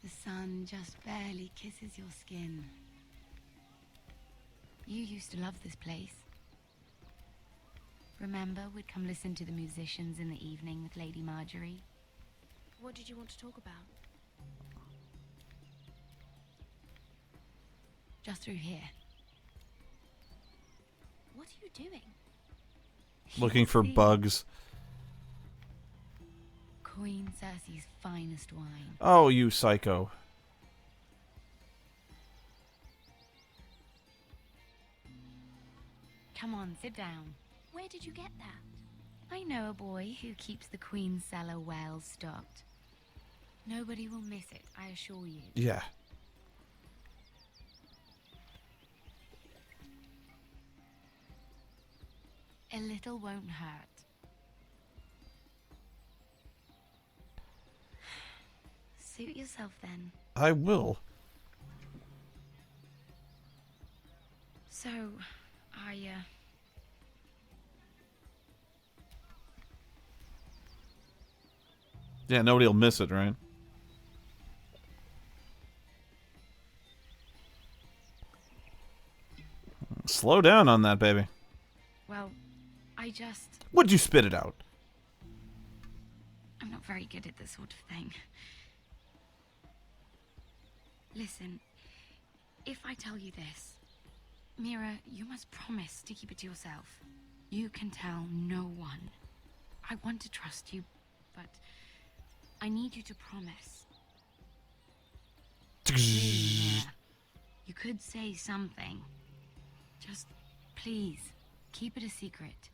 The sun just barely kisses your skin. You used to love this place. Remember, we'd come listen to the musicians in the evening with Lady Marjorie? What did you want to talk about? Just through here. What are you doing? Looking for bugs. Queen Cersei's finest wine. Oh, you psycho. Come on, sit down. Where did you get that? I know a boy who keeps the Queen's cellar well stocked. Nobody will miss it, I assure you. Yeah. A little won't hurt. Suit yourself then. I will. So, Yeah, nobody will miss it, right? Slow down on that, baby. Would you spit it out? I'm not very good at this sort of thing. Listen, if I tell you this, Mira, you must promise to keep it to yourself. You can tell no one. I want to trust you, but I need you to promise. Really, Mira, you could say something. Just, please, keep it a secret.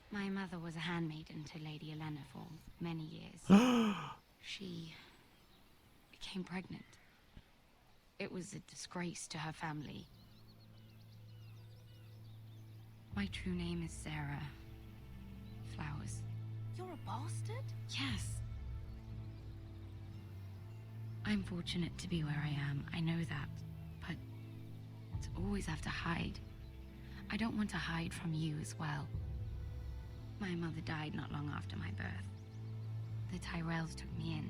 My mother was a handmaiden to Lady Elena for many years. She became pregnant. It was a disgrace to her family. My true name is Sarah Flowers. You're a bastard? Yes. I'm fortunate to be where I am. I know that. But to always have to hide. I don't want to hide from you as well. My mother died not long after my birth. The Tyrells took me in.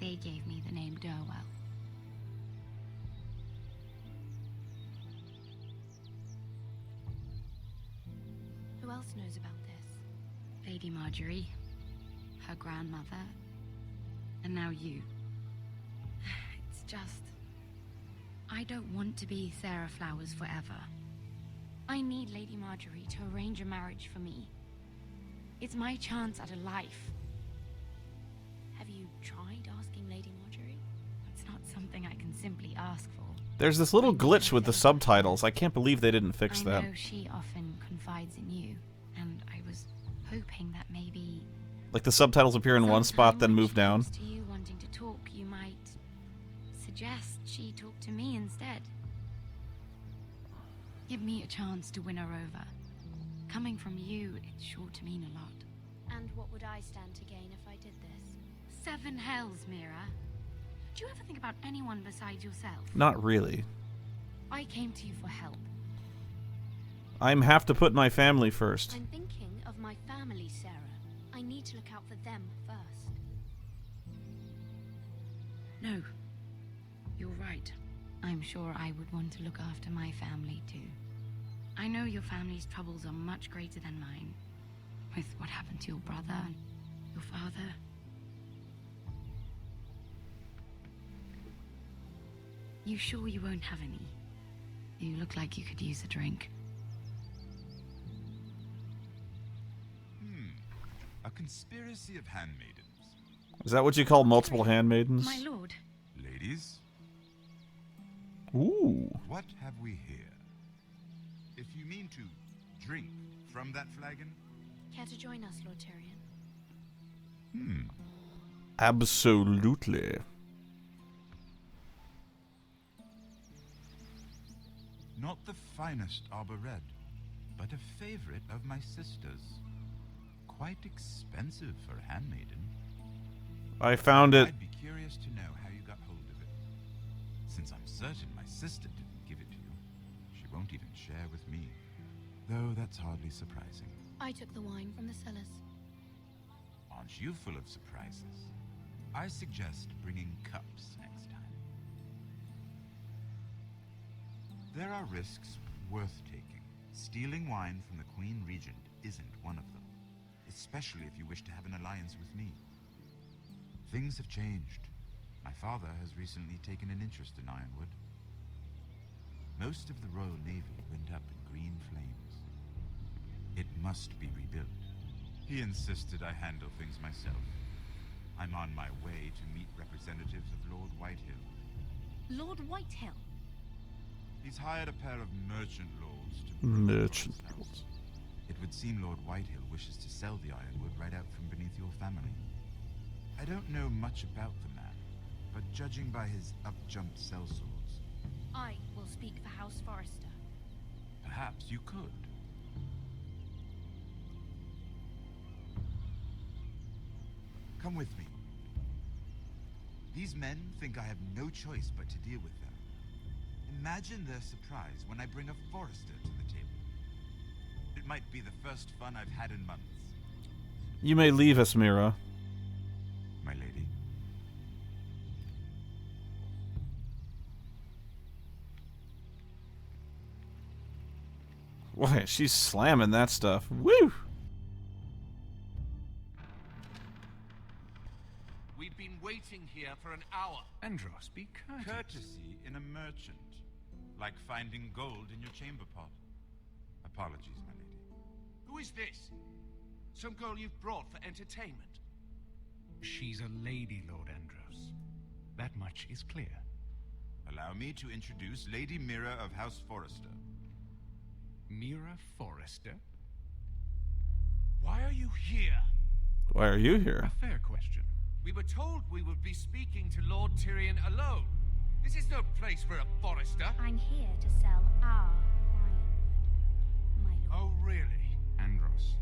They gave me the name Durwell. Who else knows about this? Lady Marjorie, her grandmother, and now you. It's just... I don't want to be Sarah Flowers forever. I need Lady Marjorie to arrange a marriage for me. It's my chance at a life. Have you tried asking Lady Marjorie? It's not something I can simply ask for. There's this little glitch with the subtitles. I can't believe they didn't fix that. I know she often confides in you, and I was hoping that maybe... Like the subtitles appear in one spot, then move down. To you wanting to talk, you might suggest she talk to me instead. Give me a chance to win her over. Coming from you, it's sure to mean a lot. And what would I stand to gain if I did this? 7 hells, Mira. Do you ever think about anyone besides yourself? Not really. I came to you for help. I have to put my family first. I'm thinking of my family, Sarah. I need to look out for them first. No. You're right. I'm sure I would want to look after my family, too. I know your family's troubles are much greater than mine. With what happened to your brother and your father. You sure you won't have any? You look like you could use a drink. A conspiracy of handmaidens. Is that what you call multiple handmaidens? My lord. Ladies? Ooh. What have we here? If you mean to drink from that flagon? Care to join us, Lord Tyrion? Absolutely. Not the finest arbor red, but a favorite of my sister's. Quite expensive for a handmaiden. I found it. I'd be curious to know how you got hold of it. Since I'm certain my sister didn't give it to you, she won't even share with me. Though that's hardly surprising. I took the wine from the cellars. Aren't you full of surprises? I suggest bringing cups next time. There are risks worth taking. Stealing wine from the Queen Regent isn't one of them. Especially if you wish to have an alliance with me. Things have changed. My father has recently taken an interest in Ironwood. Most of the Royal Navy went up in green flames. It must be rebuilt. He insisted I handle things myself. I'm on my way to meet representatives of Lord Whitehill. Lord Whitehill? He's hired a pair of merchant lords to... Merchant lords. It would seem Lord Whitehill wishes to sell the ironwood right out from beneath your family. I don't know much about the man, but judging by his up-jumped sellswords... I will speak for House Forrester. Perhaps you could. Come with me. These men think I have no choice but to deal with them. Imagine their surprise when I bring a Forrester to the table. It might be the first fun I've had in months. You may leave us, Mira. My lady. Boy, she's slamming that stuff. Woo! We've been waiting here for an hour. Andros, be courteous. Courtesy in a merchant. Like finding gold in your chamber pot. Apologies, my lady. Who is this? Some girl you've brought for entertainment? She's a lady, Lord Andros. That much is clear. Allow me to introduce Lady Mira of House Forrester. Mira Forrester? Why are you here? Why are you here? A fair question. We were told we would be speaking to Lord Tyrion alone. This is no place for a Forrester. I'm here to sell our ironwood, my lord. Oh, really? Andros.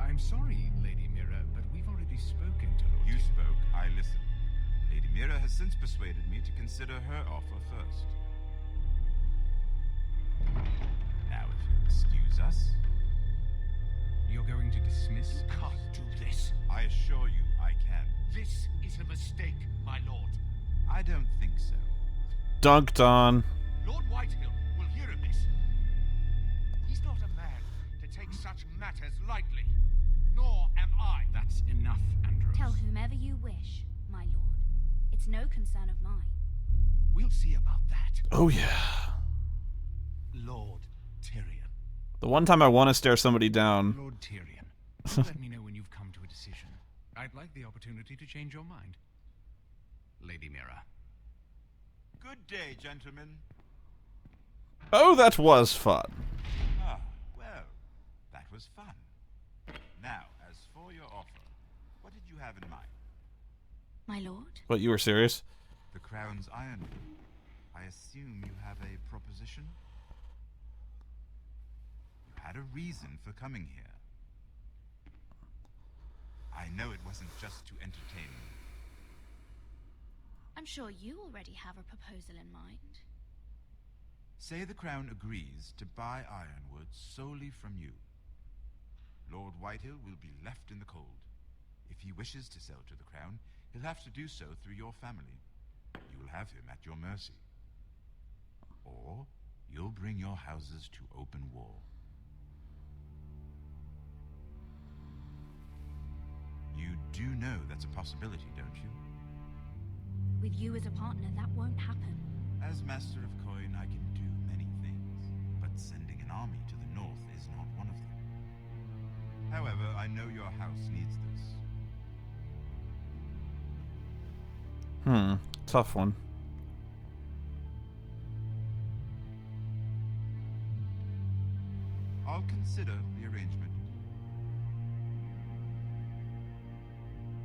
I'm sorry, Lady Mira, but we've already spoken to Lord You Tyrion. spoke, I listened. Lady Mira has since persuaded me to consider her offer first. Now, if you'll excuse us... You're going to dismiss... You can't do this. I assure you I can. This is a mistake, my lord. I don't think so. Dunked on. Lord Whitehill will hear of this. He's not a man to take such matters lightly. Nor am I. That's enough, Andros. Tell whomever you wish, my lord. It's no concern of mine. We'll see about that. Oh, yeah. Lord Tyrion. The one time I want to stare somebody down. Lord Tyrion, let me know when you've come to a decision. I'd like the opportunity to change your mind. Lady Mira. Good day, gentlemen. Oh, that was fun. Ah, well, that was fun. Now, as for your offer, what did you have in mind? My lord? What, you were serious? The Crown's ironwood. I assume you have a proposition? You had a reason for coming here. I know it wasn't just to entertain me. I'm sure you already have a proposal in mind. Say the Crown agrees to buy ironwood solely from you. Lord Whitehill will be left in the cold. If he wishes to sell to the Crown, he'll have to do so through your family. You will have him at your mercy. Or you'll bring your houses to open war. You do know that's a possibility, don't you? With you as a partner, that won't happen. As Master of Coin, I can do many things, but sending an army to the north is not one of them. However, I know your house needs this. Tough one. I'll consider the arrangement.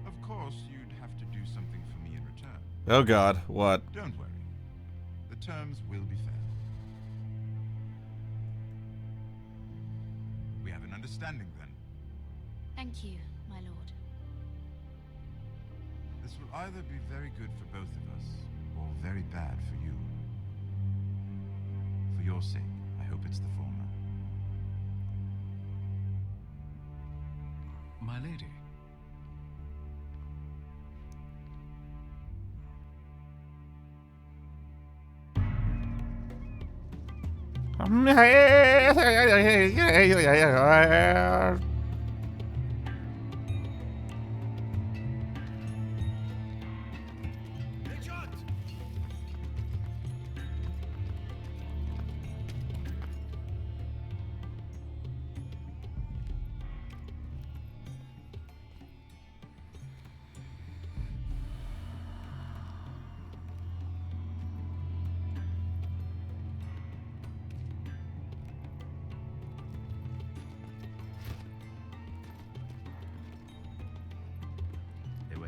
Of course, you'd have to do something for me in return. Oh God, what? Don't worry. The terms will be fair. We have an understanding then. Thank you, my lord. This will either be very good for both of us, or very bad for you. For your sake, I hope it's the former. My lady.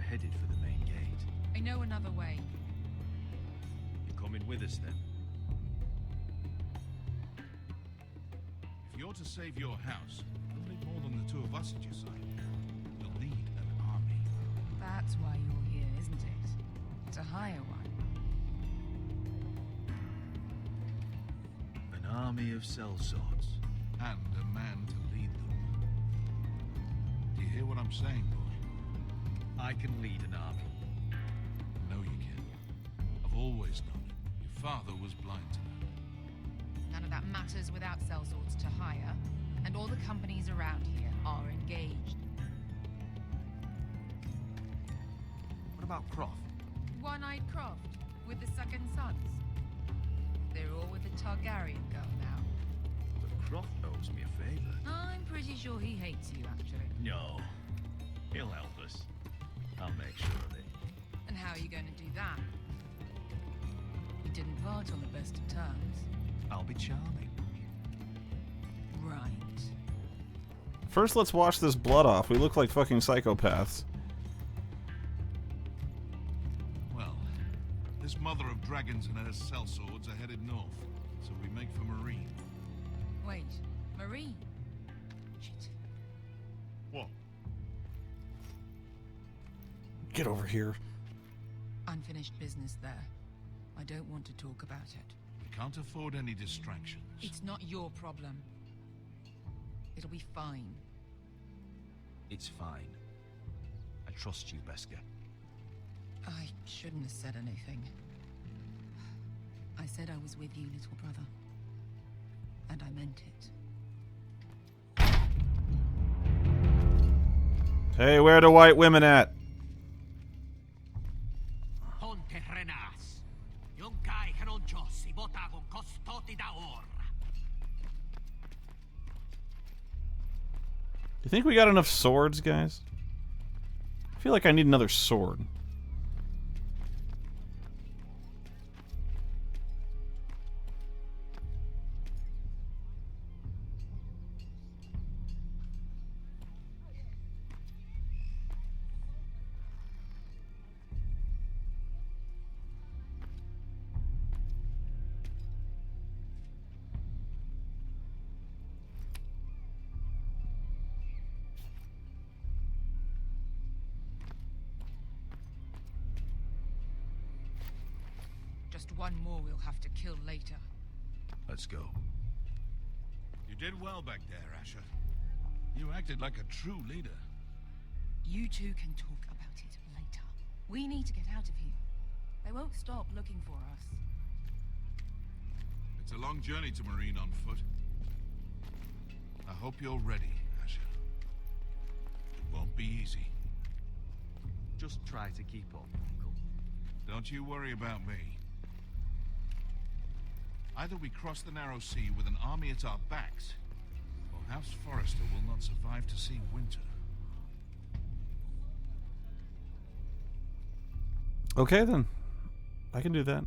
Headed for the main gate. I know another way. You're coming with us then? If you're to save your house, you'll need more than the two of us at your side. You'll need an army. That's why you're here, isn't it? To hire one. An army of sellswords. And a man to lead them. Do you hear what I'm saying, boy? I can lead an army. I know you can. I've always known it. Your father was blind to that. None of that matters without sellswords to hire, and all the companies around here are engaged. What about Croft? One-eyed Croft, with the second sons. They're all with the Targaryen girl now. But Croft owes me a favor. I'm pretty sure he hates you, actually. No. He'll help us. I'll make sure of it. And how are you going to do that? You didn't part on the best of terms. I'll be charming. Right. First, let's wash this blood off. We look like fucking psychopaths. Well, this mother of dragons and her sellswords are headed north, so we make for Meereen. Wait, Meereen? Shit. What? Get over here. Unfinished business there. I don't want to talk about it. We can't afford any distractions. It's not your problem. It'll be fine. It's fine. I trust you, Beskar. I shouldn't have said anything. I said I was with you, little brother. And I meant it. Hey, where are the white women at? Ponte Renas. Yunkai Heronchos y bota con costoti da or. Do you think we got enough swords, guys? I feel like I need another sword. Just one more we'll have to kill later. Let's go. You did well back there, Asher. You acted like a true leader. You two can talk about it later. We need to get out of here. They won't stop looking for us. It's a long journey to Meereen on foot. I hope you're ready, Asher. It won't be easy. Just try to keep up, Uncle. Don't you worry about me. Either we cross the narrow sea with an army at our backs, or House Forrester will not survive to see winter. Okay, then. I can do that.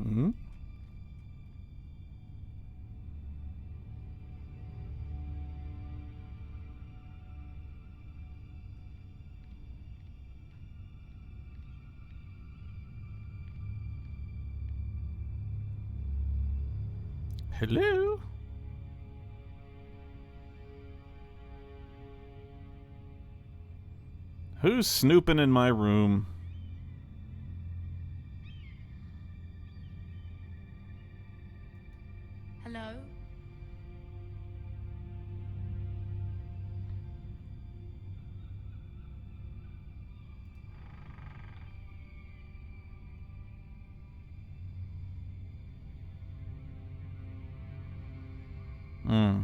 Hmm? Hello? Who's snooping in my room? Hello? Hmm.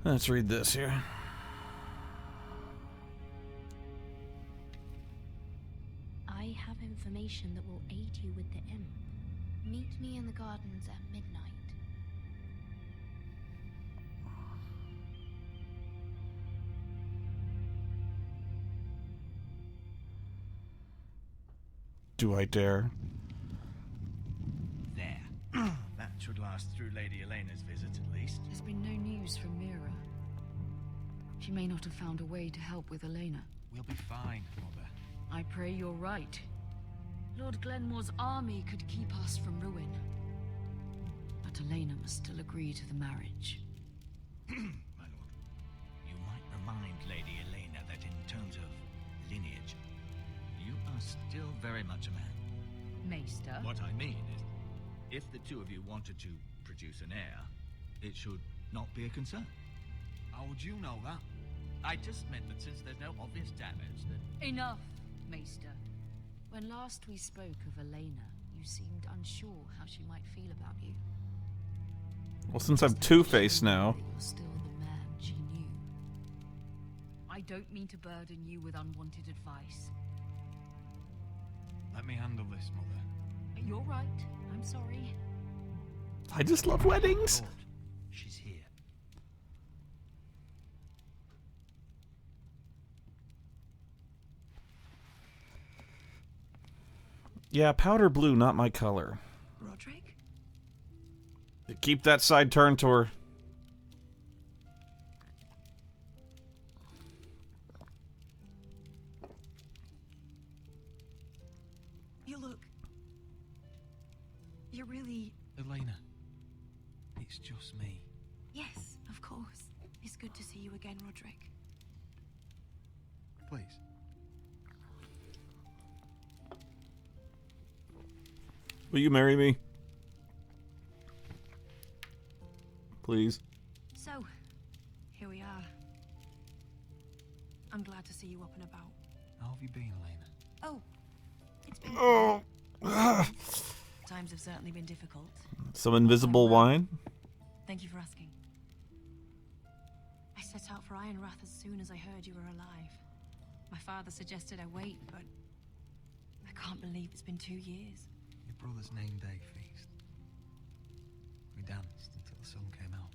Let's read this here. I have information that will aid you with the imp. Meet me in the gardens at midnight. Do I dare? There. That should last through Lady Elena's visit at least. There's been no news from Mira. She may not have found a way to help with Elena. We'll be fine, Mother. I pray you're right. Lord Glenmore's army could keep us from ruin. But Elena must still agree to the marriage. My lord, you might remind Lady Elena that in terms of lineage, you are still very much a man. Maester? What I mean is, if the two of you wanted to produce an heir, it should not be a concern. How would you know that? I just meant that since there's no obvious damage, that... Enough, Maester. When last we spoke of Elena, you seemed unsure how she might feel about you. Well, since I'm Two-Faced now. You're still the man she knew. I don't mean to burden you with unwanted advice. Let me handle this, Mother. You're right. I'm sorry. I just love weddings. Lord, she's here. Yeah, powder blue, not my color. Rodrik? Keep that side turned to her. You look... You're really... Elena, it's just me. Yes, of course. It's good to see you again, Rodrik. Please. Will you marry me? Please. So, here we are. I'm glad to see you up and about. How have you been, Elena? Oh, it's been... Oh. Times have certainly been difficult. Some invisible wine? Thank you for asking. I set out for Ironrath as soon as I heard you were alive. My father suggested I wait, but I can't believe it's been 2 years. Your brother's name day feast. We danced until the sun came out.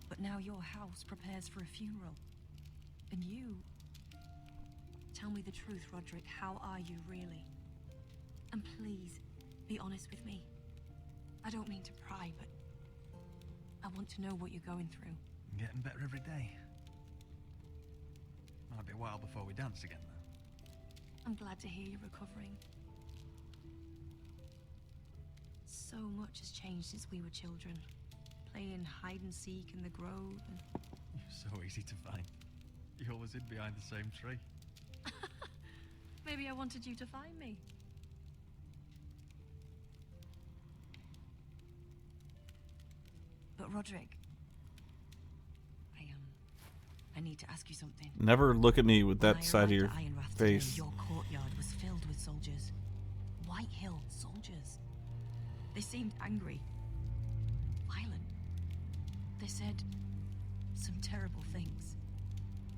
But now your house prepares for a funeral. And you... Tell me the truth, Rodrik. How are you, really? And please, be honest with me. I don't mean to pry, but I want to know what you're going through. I'm getting better every day. Might be a while before we dance again, though. I'm glad to hear you're recovering. So much has changed since we were children. Playing hide and seek in the grove and... You're so easy to find. You always hid behind the same tree. Maybe I wanted you to find me. But Rodrik, I need to ask you something. Never look at me with that When I side of your arrived at Ironrath face. today, your courtyard was filled with soldiers. Whitehill soldiers. They seemed angry, violent. They said some terrible things.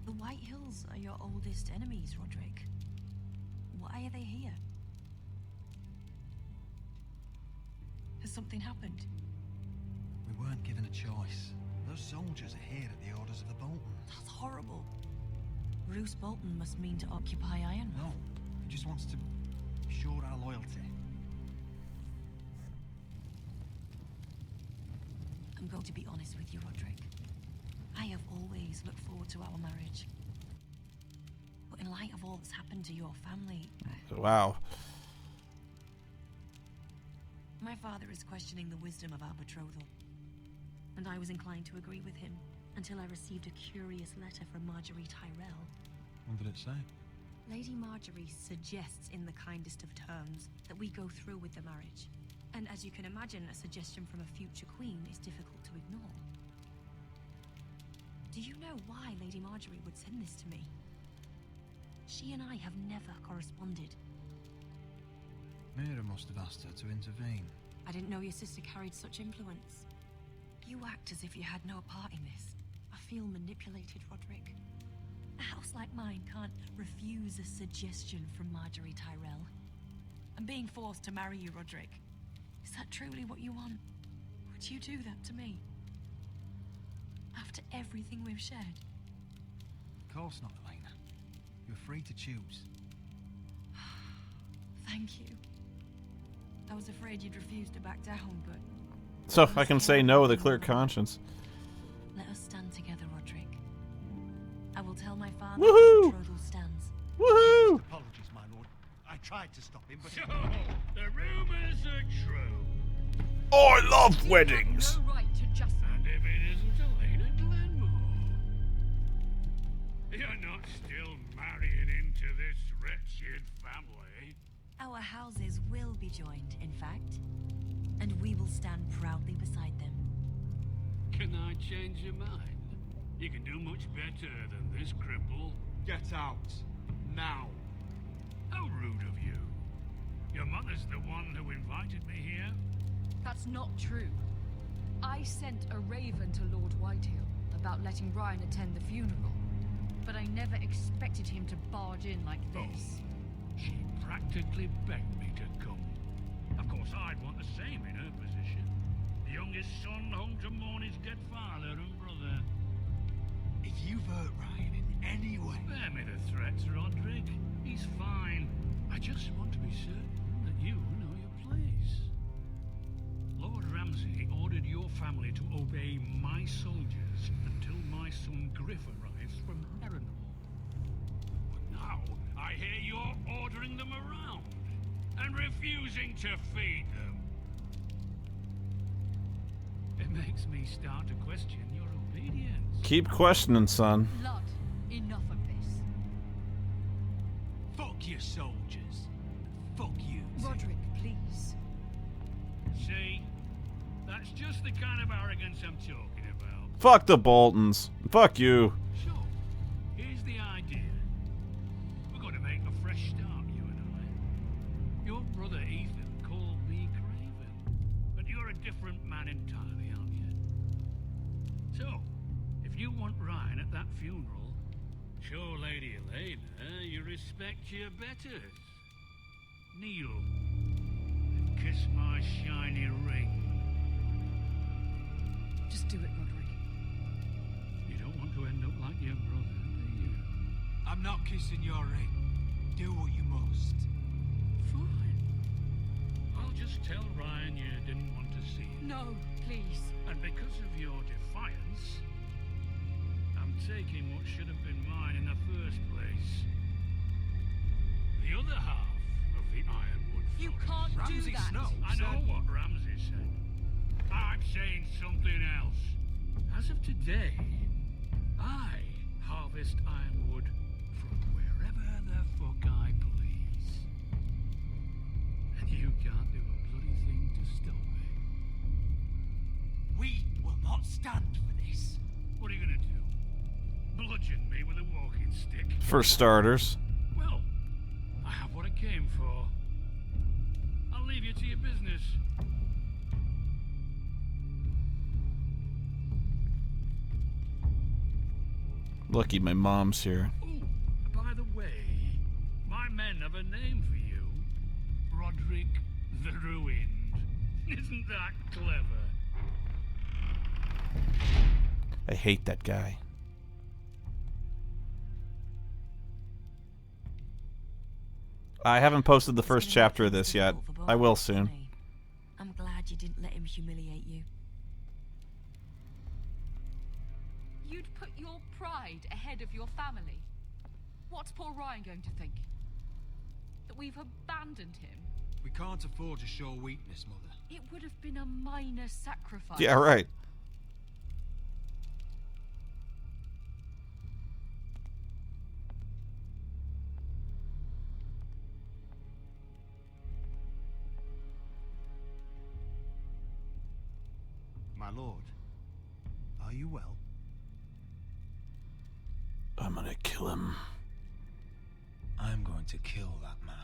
The Whitehills are your oldest enemies, Rodrik. Why are they here? Has something happened? We weren't given a choice. Those soldiers are here at the orders of the Bolton. That's horrible. Roose Bolton must mean to occupy Ironrath. No, he just wants to show our loyalty. I'm going to be honest with you, Rodrik. I have always looked forward to our marriage. But in light of all that's happened to your family... Wow. My father is questioning the wisdom of our betrothal. And I was inclined to agree with him until I received a curious letter from Marjorie Tyrell. What did it say? Lady Marjorie suggests in the kindest of terms that we go through with the marriage. And as you can imagine, a suggestion from a future queen is difficult to ignore. Do you know why Lady Marjorie would send this to me? She and I have never corresponded. Mira must have asked her to intervene. I didn't know your sister carried such influence. You act as if you had no part in this. I feel manipulated, Rodrik. A house like mine can't refuse a suggestion from Marjorie Tyrell. I'm being forced to marry you, Rodrik. Is that truly what you want? Would you do that to me? After everything we've shared? Of course not, Elena. You're free to choose. Thank you. I was afraid you'd refuse to back down, but... So I can say no with a clear conscience. Let us stand together, Rodrik. I will tell my father Woohoo! the betrothal stands. Woohoo! Apologies, my lord. I tried to stop him, but... So, the rumors are true. I love weddings. No right to just... And if it isn't Elena Glenmore? You're not still marrying into this wretched family. Our houses will be joined, in fact. And we will stand proudly beside them. Can I change your mind? You can do much better than this cripple. Get out. Now. How rude of you. Your mother's the one who invited me here. That's not true. I sent a raven to Lord Whitehill about letting Ryan attend the funeral. But I never expected him to barge in like this. She practically begged me to come. Of course, I'd want the same in her position. The youngest son home to mourn his dead father and brother. If you've hurt Ryan in any way... Spare me the threats, Rodrik. He's fine. I just want to be certain that you know your place. Lord Ramsay ordered your family to obey my soldiers until my son Griff arrives from Harrenhal. But now, I hear you're ordering them around and refusing to feed them. It makes me start to question your obedience. Keep questioning, son. Lud, enough of this. Fuck your soldiers. Fuck you. Rodrik, please. See? That's just the kind of arrogance I'm talking about. Fuck the Boltons. Fuck you. So, here's the idea. We're going to make a fresh start, you and I. Your brother Ethan called me Craven, but you're a different man entirely, aren't you? So, if you want Ryan at that funeral, show Lady Elena you respect your betters. Kneel and kiss my shiny ring. Just do it, Rodrik. You don't want to end up like your brother, do you? I'm not kissing your ring. Do what you must. Fine. I'll just tell Ryan you didn't want to see it. No, please. And because of your defiance, I'm taking what should have been mine in the first place. The other half of the Ironwood forest. You can't do that. I know what Ramsay said. I'm saying something else. As of today, I harvest ironwood from wherever the fuck I please. And you can't do a bloody thing to stop me. We will not stand for this. What are you gonna do? Bludgeon me with a walking stick? For starters. Well, I have what I came for. I'll leave you to your business. Lucky my mom's here. Ooh, by the way, my men have a name for you. Rodrik the Ruined. Isn't that clever? I hate that guy. I haven't posted the first chapter of this yet. I will soon. I'm glad you didn't let him humiliate you. You'd put your pride ahead of your family. What's poor Ryan going to think? That we've abandoned him? We can't afford to show weakness, Mother. It would have been a minor sacrifice. Yeah, right. My lord, are you well? I'm gonna kill him. I'm going to kill that man.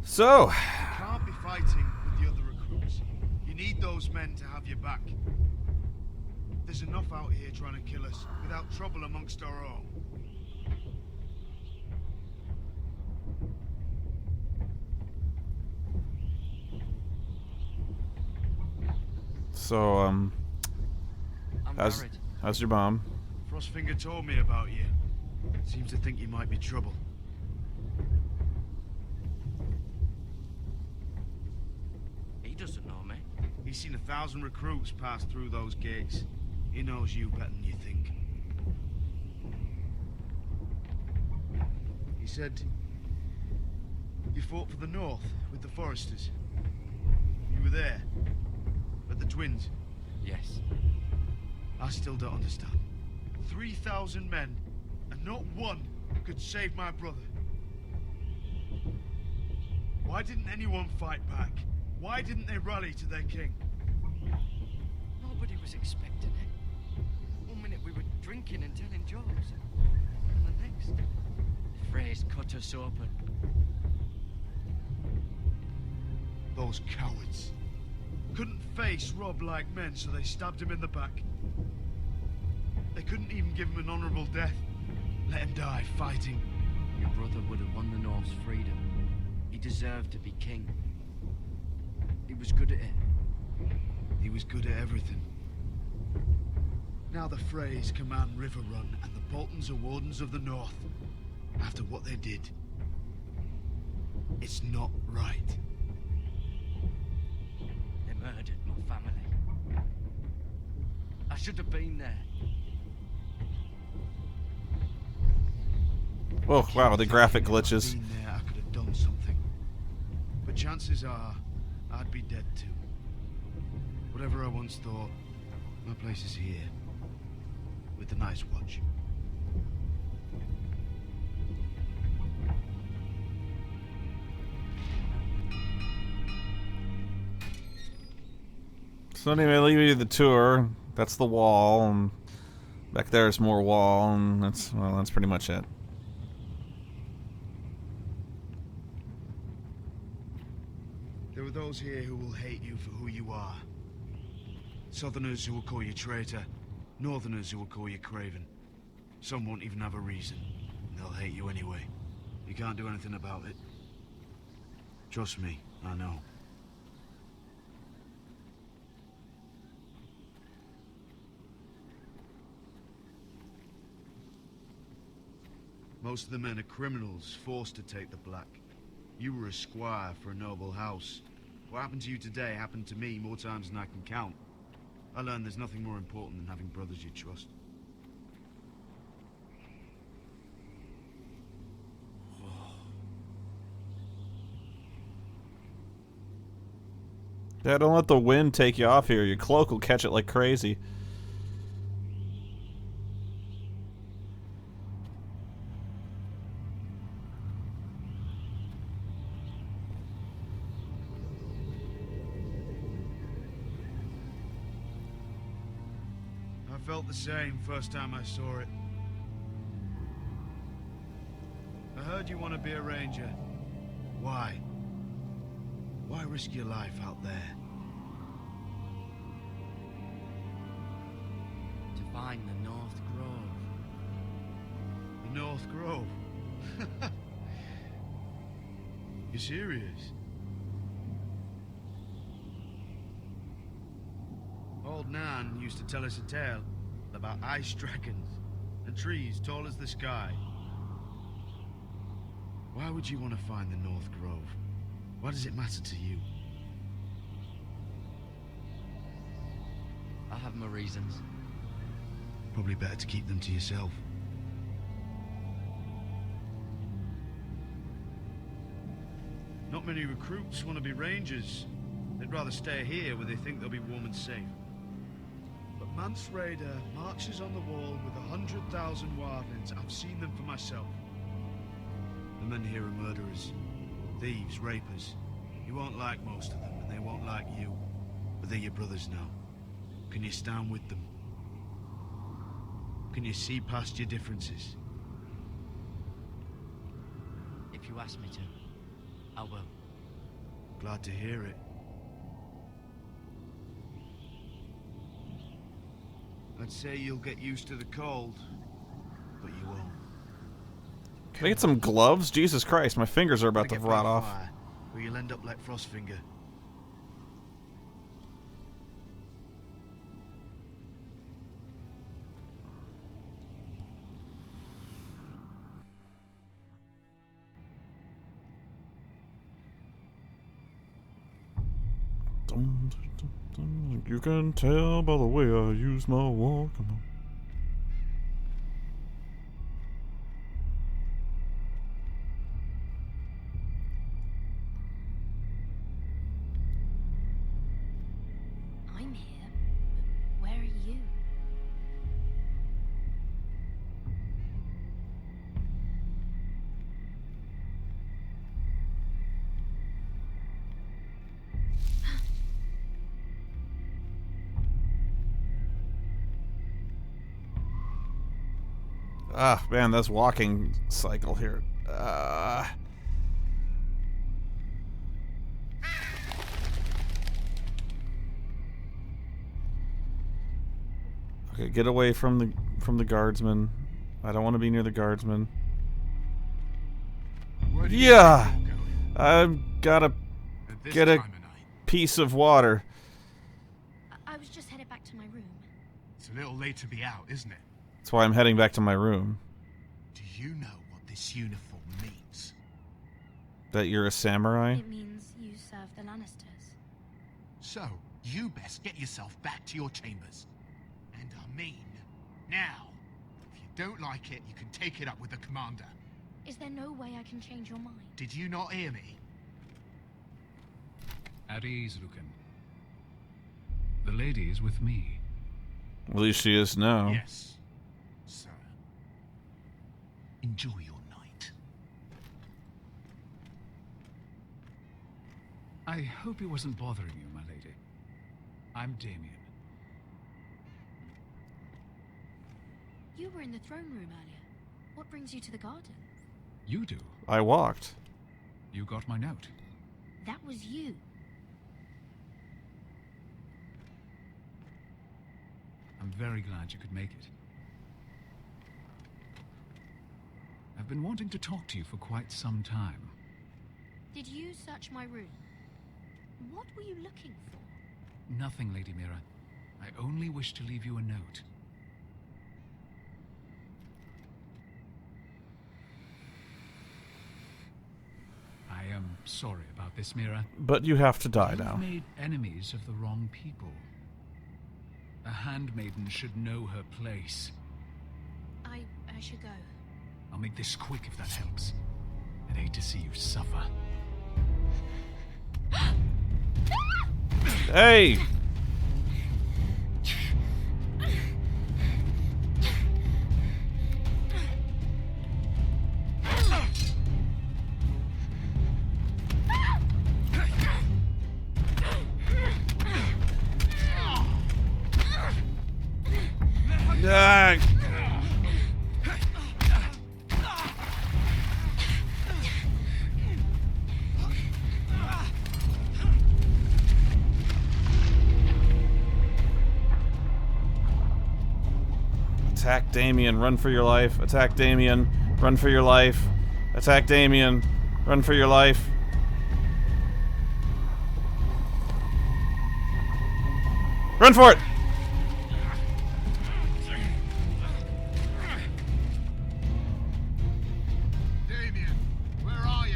So, You can't be fighting with the other recruits. You need those men to have your back. There's enough out here trying to kill us without trouble amongst our own. so how's your mom? Frostfinger told me about you. Seems to think you might be trouble. He's seen 1,000 recruits pass through those gates. He knows you better than you think. He said you fought for the North with the Foresters. You were there, at the Twins. Yes. I still don't understand. 3,000 men, and not one could save my brother. Why didn't anyone fight back? Why didn't they rally to their king? Nobody was expecting it. One minute we were drinking and telling jokes, and the next, the Freys cut us open. Those cowards. Couldn't face Rob like men, so they stabbed him in the back. They couldn't even give him an honorable death. Let him die fighting. Your brother would have won the North's freedom. He deserved to be king. He was good at it. He was good at everything. Now the Freys command Riverrun, and the Boltons are wardens of the North. After what they did. It's not right. They murdered my family. I should have been there. Oh, wow, the graphic glitches. Been there, I could have done something. But chances are, I'd be dead too. Whatever I once thought, my place is here. With the Night's Watch. So anyway, leave you the tour. That's the wall, and back there's more wall, and that's pretty much it. There are those here who will hate you for who you are. Southerners who will call you traitor. Northerners who will call you craven. Some won't even have a reason. They'll hate you anyway. You can't do anything about it. Trust me, I know. Most of the men are criminals, forced to take the black. You were a squire for a noble house. What happened to you today happened to me more times than I can count. I learned there's nothing more important than having brothers you trust. Yeah, don't let the wind take you off here. Your cloak will catch it like crazy. I felt the same first time I saw it. I heard you want to be a ranger. Why? Why risk your life out there? To find the North Grove. The North Grove? You serious? Old Nan used to tell us a tale about ice dragons and trees tall as the sky. Why would you want to find the North Grove? Why does it matter to you? I have my reasons. Probably better to keep them to yourself. Not many recruits want to be rangers. They'd rather stay here where they think they'll be warm and safe. But Mance Raider marches on the wall with 100,000 wildlings. I've seen them for myself. The men here are murderers. Thieves, rapers. You won't like most of them, and they won't like you. But they're your brothers now. Can you stand with them? Can you see past your differences? If you ask me to, I will. Glad to hear it. I'd say you'll get used to the cold, but you won't. Can I get some gloves? Jesus Christ, my fingers are about to rot off. Or you'll end up like Frostfinger. You can tell by the way I use my walk. I'm here, but where are you? Ah, man, this walking cycle here. Okay, get away from the guardsmen. I don't want to be near the guardsmen. Yeah, I've got to get a piece of water. I was just headed back to my room. It's a little late to be out, isn't it? That's why I'm heading back to my room. Do you know what this uniform means? That you're a samurai? It means you serve the Lannisters. So, you best get yourself back to your chambers. And I mean, now. If you don't like it, you can take it up with the commander. Is there no way I can change your mind? Did you not hear me? At ease, Lucan. The lady is with me. At least she is now. Yes, sir. Enjoy your night. I hope it wasn't bothering you, my lady. I'm Damien. You were in the throne room earlier. What brings you to the garden? You do. I walked. You got my note. That was you. I'm very glad you could make it. I've been wanting to talk to you for quite some time. Did you search my room? What were you looking for? Nothing, Lady Mira. I only wish to leave you a note. I am sorry about this, Mira. But you have to die now. You've made enemies of the wrong people. A handmaiden should know her place. I should go. I'll make this quick if that helps. I'd hate to see you suffer. Hey! Ah. Attack Damien, run for your life. Attack Damien, run for your life. Attack Damien, run for your life. Run for it! Damien, where are you?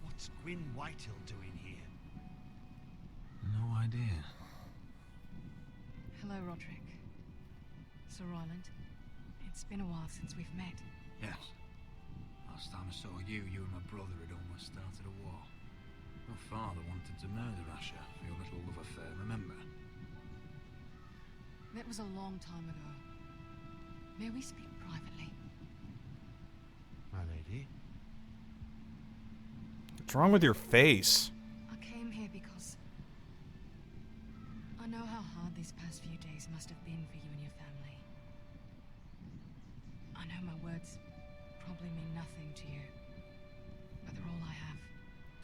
What's Gwyn Whitehill doing here? No idea. Hello, Rodrik. Sir Roland. It's been a while since we've met. Yes. Last time I saw you, you and my brother had almost started a war. Your father wanted to murder Asher for your little love affair, remember? That was a long time ago. May we speak privately? My lady? What's wrong with your face? I came here because I know how hard these past few days must have been for you and your family. I know my words probably mean nothing to you, but they're all I have.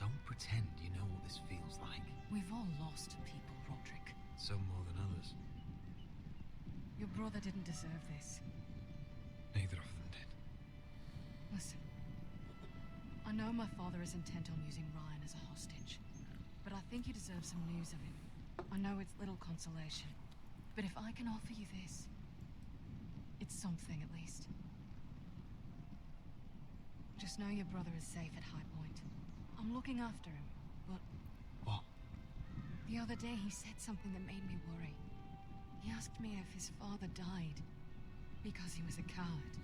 Don't pretend you know what this feels like. We've all lost people, Rodrik. Some more than others. Your brother didn't deserve this. Neither of them did. Listen, I know my father is intent on using Ryan as a hostage, but I think you deserve some news of him. I know it's little consolation, but if I can offer you this, it's something at least. Just know your brother is safe at High Point. I'm looking after him, but... What? The other day he said something that made me worry. He asked me if his father died because he was a coward.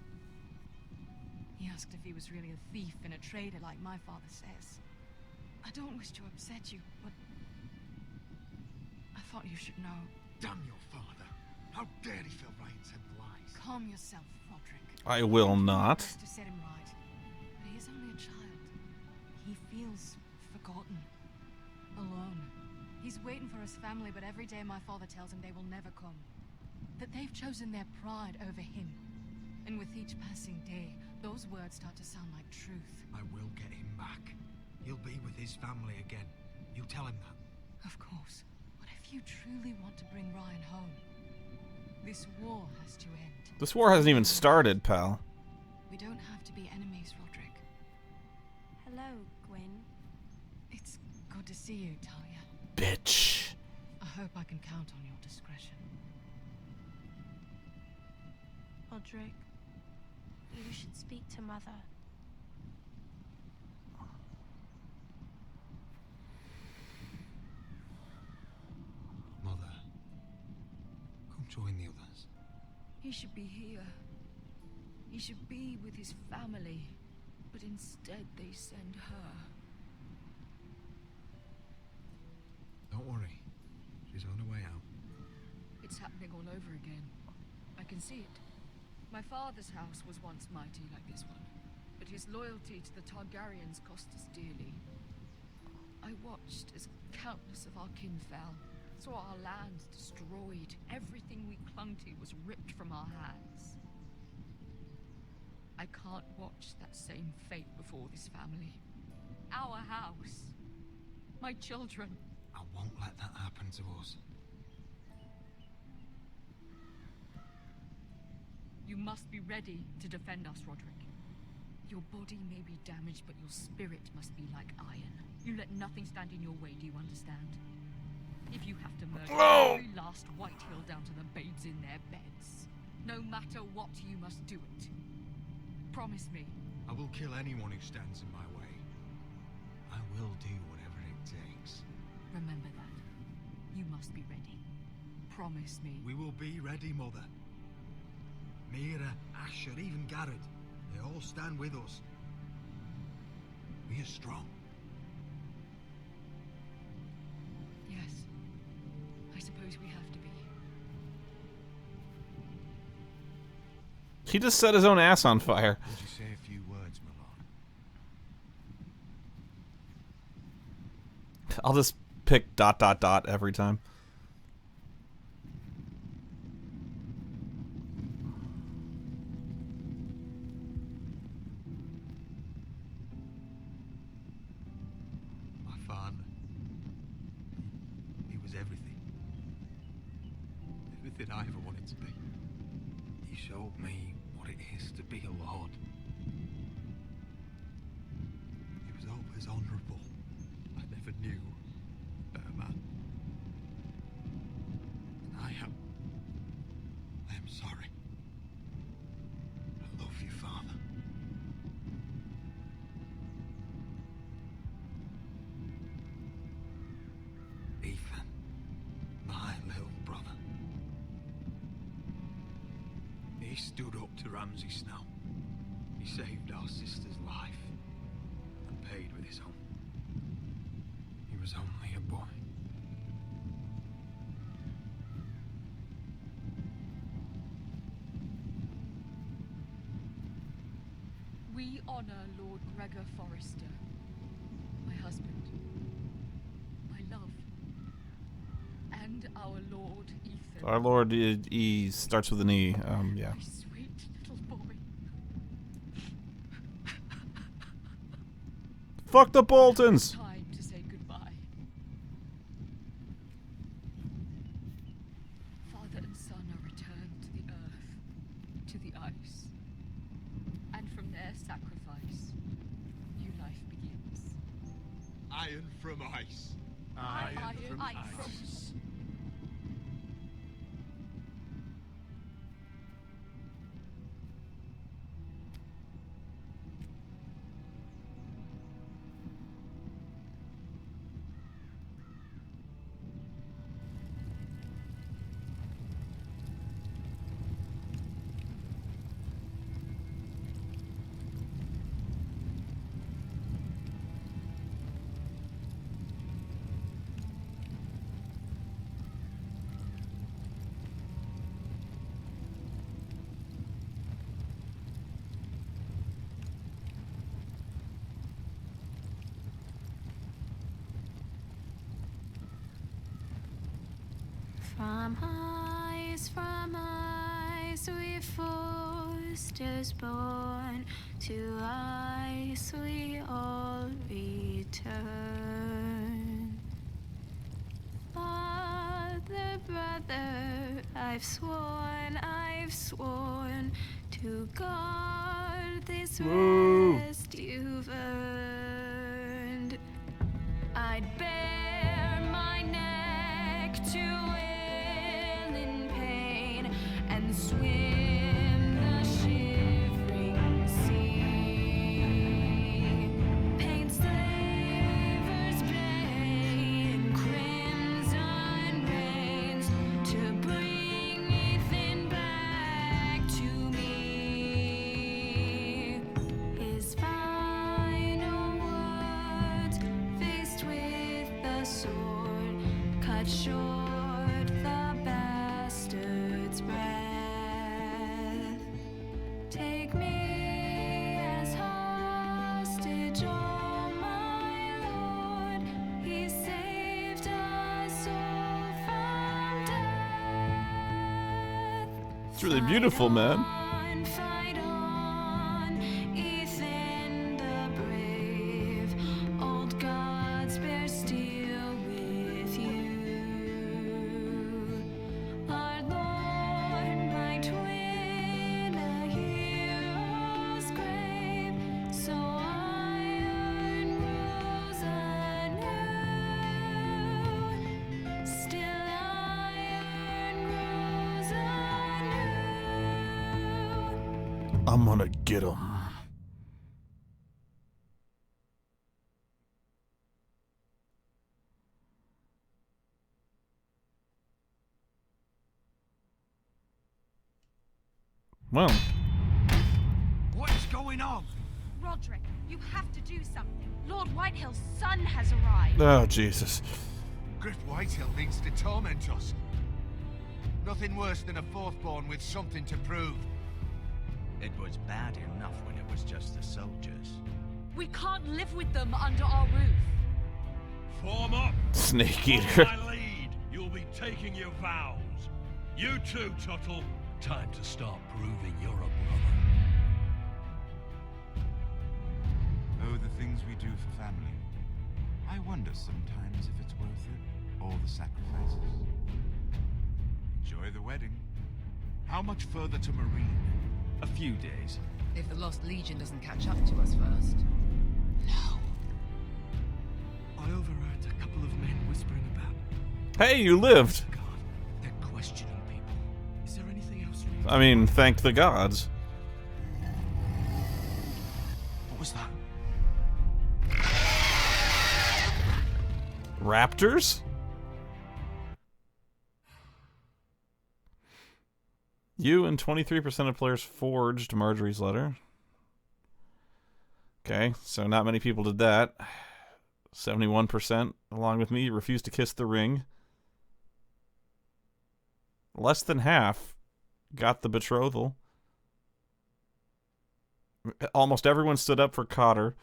He asked if he was really a thief and a traitor like my father says. I don't wish to upset you, but I thought you should know. Damn your father! How dare he fill Ryan's head with lies? Calm yourself, Rodrik. I will not. To set him right, but he is only a child. He feels forgotten, alone. He's waiting for his family, but every day my father tells him they will never come. That they've chosen their pride over him. And with each passing day, those words start to sound like truth. I will get him back. He'll be with his family again. You tell him that. Of course. But if you truly want to bring Ryan home, this war has to end. This war hasn't even started, pal. We don't have to be enemies, Rodrik. Hello, Gwyn. It's good to see you, Talia. Bitch. I hope I can count on your discretion. Rodrik, you should speak to Mother. Mother, come join the others. He should be here. He should be with his family. But instead they send her. Don't worry. She's on her way out. It's happening all over again. I can see it. My father's house was once mighty like this one, but his loyalty to the Targaryens cost us dearly. I watched as countless of our kin fell, saw our land destroyed, everything we clung to was ripped from our hands. I can't watch that same fate before this family. Our house. My children. I won't let that happen to us. You must be ready to defend us, Rodrik. Your body may be damaged, but your spirit must be like iron. You let nothing stand in your way, do you understand? If you have to murder every last Whitehill down to the babes in their beds, no matter what, you must do it. Promise me. I will kill anyone who stands in my way. I will do whatever it takes. Remember that. You must be ready. Promise me. We will be ready, Mother. Mira, Asher, even Gared. They all stand with us. We are strong. Yes. I suppose we have to be. He just set his own ass on fire. Would you say a few words, my lord? I'll just pick ... every time. My father. He was everything. Everything I ever wanted to be. He showed me what it is to be a lord. He was always honourable. I never knew a better man. And I am sorry. I love you, Father. Ethan, my little brother. He stood up to Ramsay Snow. He saved our sister's life and paid with his own. He was only a boy. We honor Lord Gregor Forrester, my husband, my love, and and our Lord Ethan. Our Lord E starts with an E. Yeah. My sweet little boy. Fuck the Boltons! Time to say goodbye. Father and son are returned to the earth, to the ice. And from their sacrifice, new life begins. Iron from ice. Iron from ice. From ice we foresters born, to ice we all return. Father, brother, I've sworn to guard this rest you've earned. I'd bare my neck to wail in pain and swim the shivering sea. Paint slavers play in crimson rains to bring Ethan back to me. His final words, faced with the sword, cut short the bastard's breath. Take me as hostage, oh my Lord. He saved us all from death. It's really beautiful, man. Fight on, Ethan the brave. Old gods bear steel with you. Our Lord might win a hero's grave, so iron rules anew. Still iron rules anew. I'm gonna get him. Well, What is going on? Rodrik, you have to do something. Lord Whitehill's son has arrived. oh Jesus. Griff Whitehill means to torment us. Nothing worse than a fourthborn with something to prove. It was bad enough when it was just the soldiers. We can't live with them under our roof. Form up. Snake Follow eater. my lead. You'll be taking your vows. You too, Tuttle. Time to start proving you're a brother. Oh, the things we do for family. I wonder sometimes if it's worth it. All the sacrifices. Enjoy the wedding. How much further to Meereen? A few days. If the Lost Legion doesn't catch up to us first. I overheard a couple of men whispering about. Hey, you lived. They're questioning people. Is there anything else we... I mean, thank the gods. What was that? Raptors? You and 23% of players forged Marjorie's letter. Okay, so not many people did that. 71%, along with me, refused to kiss the ring. Less than half got the betrothal. Almost everyone stood up for Cotter.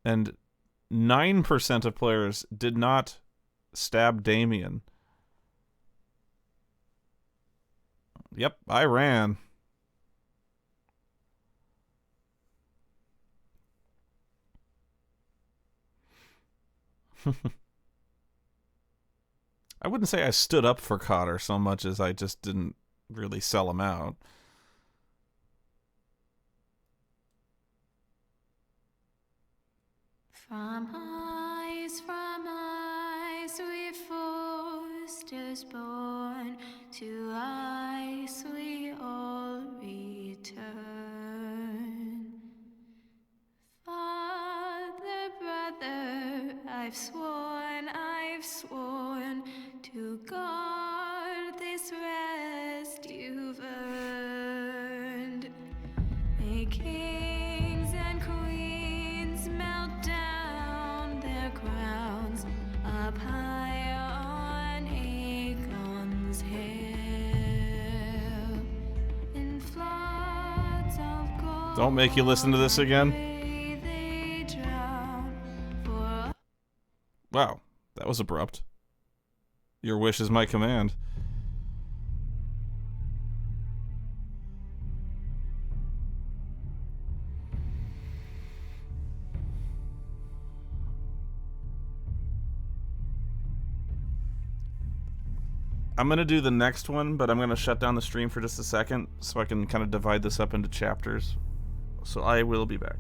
And 9% of players did not stabbed Damien. Yep, I ran. I wouldn't say I stood up for Cotter so much as I just didn't really sell him out. From eyes we foresters born, to eyes we all return. Father, brother, I've sworn to guard this rest you've earned. May kings and queens melt down their crowns up high on Aegon's hill. In floods of gold. Don't make you listen to this again. Wow, that was abrupt. Your wish is my command. I'm going to do the next one, but I'm going to shut down the stream for just a second so I can kind of divide this up into chapters. So I will be back.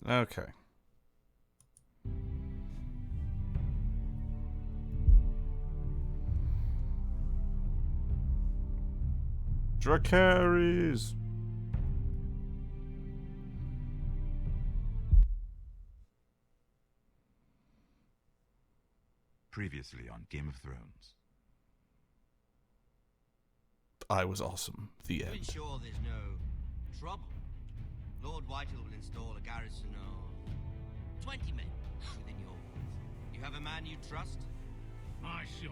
Okay. Dracarys. Previously on Game of Thrones. I was awesome. The To end. ensure there's no trouble, Lord Whitehill will install a garrison of 20 men within your walls. You have a man you trust? My son,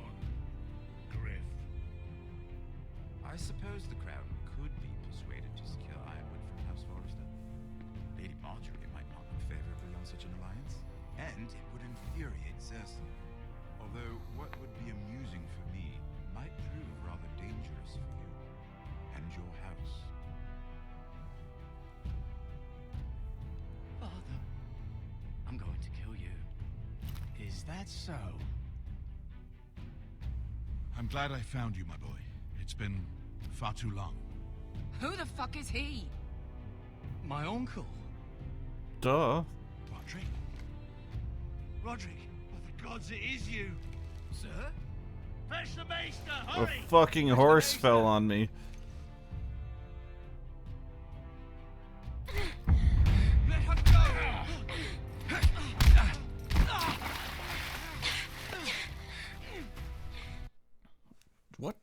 Griff. I suppose the crown could be persuaded to secure Ironwood from House Forrester. Lady Marjorie might not look favorably on such an alliance, and it would infuriate Cersei. Although what would be amusing for me might prove rather dangerous for you and your house. Father, I'm going to kill you. Is that so? I'm glad I found you, my boy. It's been far too long. Who the fuck is he? My uncle. Duh. Rodrik? Rodrik, for the gods, it is you. Sir? Fetch the maester, A hurry! fucking horse fell on me. Let her go! What?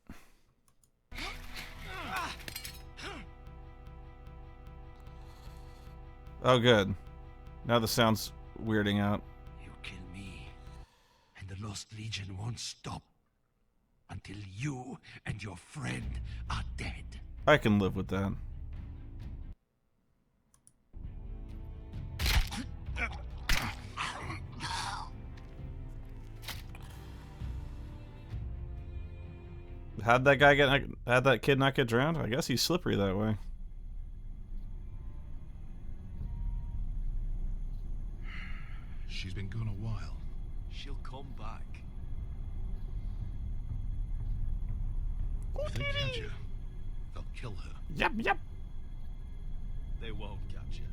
Oh, good. Now the sound's weirding out. You kill me, and the Lost Legion won't stop until you and your friend are dead. I can live with that. How'd that kid not get drowned? I guess he's slippery that way. She's been gone a while. She'll come back. If they catch her, they'll kill her. Yep. They won't catch her.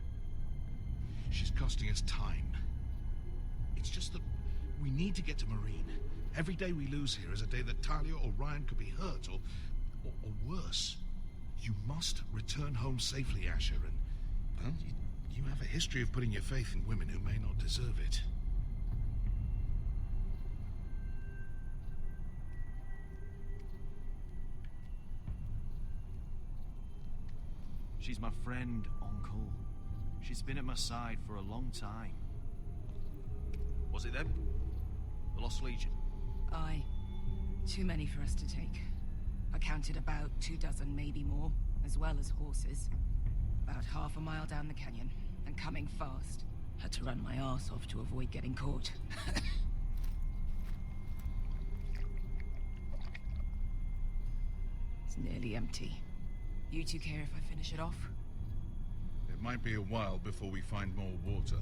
She's costing us time. It's just that we need to get to Meereen, Every day we lose here is a day that Talia or Ryan could be hurt, or worse. You must return home safely, Asher, and, well, you have a history of putting your faith in women who may not deserve it. She's my friend, Uncle. She's been at my side for a long time. Was it them? The Lost Legion? Aye. Too many for us to take. I counted about 24, maybe more, as well as horses. About half a mile down the canyon, and coming fast. Had to run my arse off to avoid getting caught. It's nearly empty. You two care if I finish it off? It might be a while before we find more water.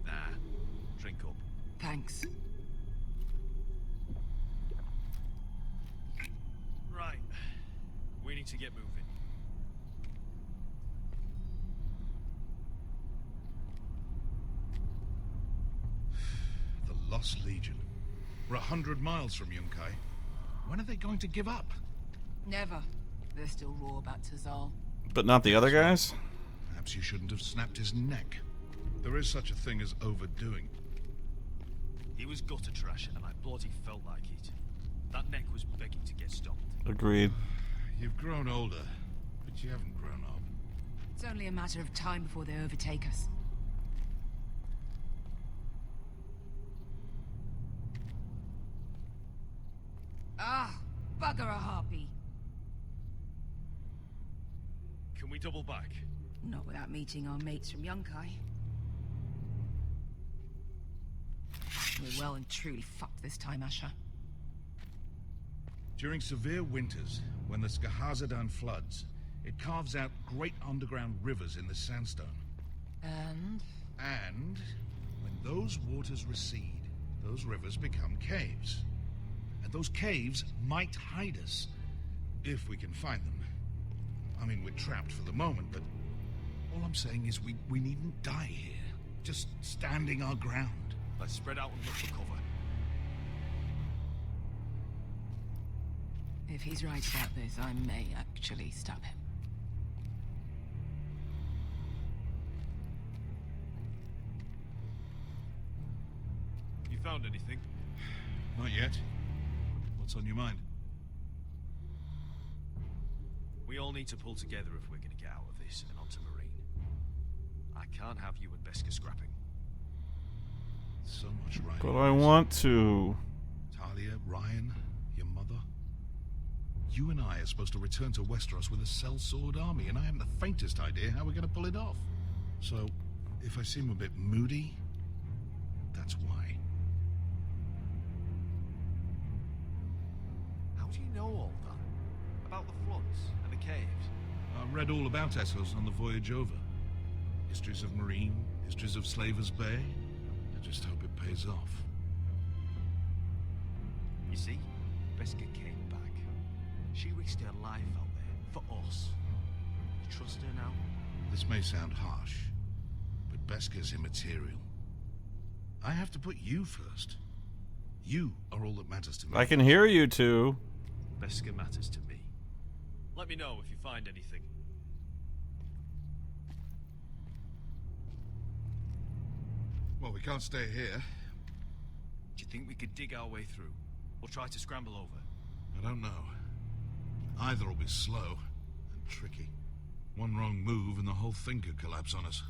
Nah. Drink up. Thanks. Right. We need to get moving. The Lost Legion. We're 100 miles from Yunkai. When are they going to give up? Never. They're still raw about Tazal. But not the other guys? Perhaps you shouldn't have snapped his neck. There is such a thing as overdoing. He was gutter trash, and I bloody felt like it. That neck was begging to get stopped. Agreed. You've grown older, but you haven't grown up. It's only a matter of time before they overtake us. Ah, bugger a harpy. Can we double back? Not without meeting our mates from Yunkai. We're well and truly fucked this time, Asher. During severe winters, when the Skahazadan floods, it carves out great underground rivers in the sandstone. And when those waters recede, those rivers become caves. And those caves might hide us, if we can find them. I mean, we're trapped for the moment, but all I'm saying is we needn't die here. Just standing our ground. Let's spread out and look for cover. if he's right about this, I may actually stab him. You found anything? Not yet. What's on your mind? We all need to pull together if we're going to get out of this and onto Meereen. I can't have you and Beskha scrapping. So much right. But I want to. Talia, Ryan, your mother. You and I are supposed to return to Westeros with a sellsword army, and I haven't the faintest idea how we're going to pull it off. So, if I seem a bit moody, that's why. How do you know all that? About the floods and the caves? I read all about Essos on the voyage over. Histories of Meereen, histories of Slaver's Bay. I just hope it pays off. You see, Beskha came back. She risked her life out there, for us. You trust her now? This may sound harsh, but Beskha's immaterial. I have to put you first. You are all that matters to me. I can hear you two. Beskha matters to me. Let me know if you find anything. Well, we can't stay here. Do you think we could dig our way through? Or try to scramble over? I don't know. Either will be slow and tricky. One wrong move and the whole thing could collapse on us.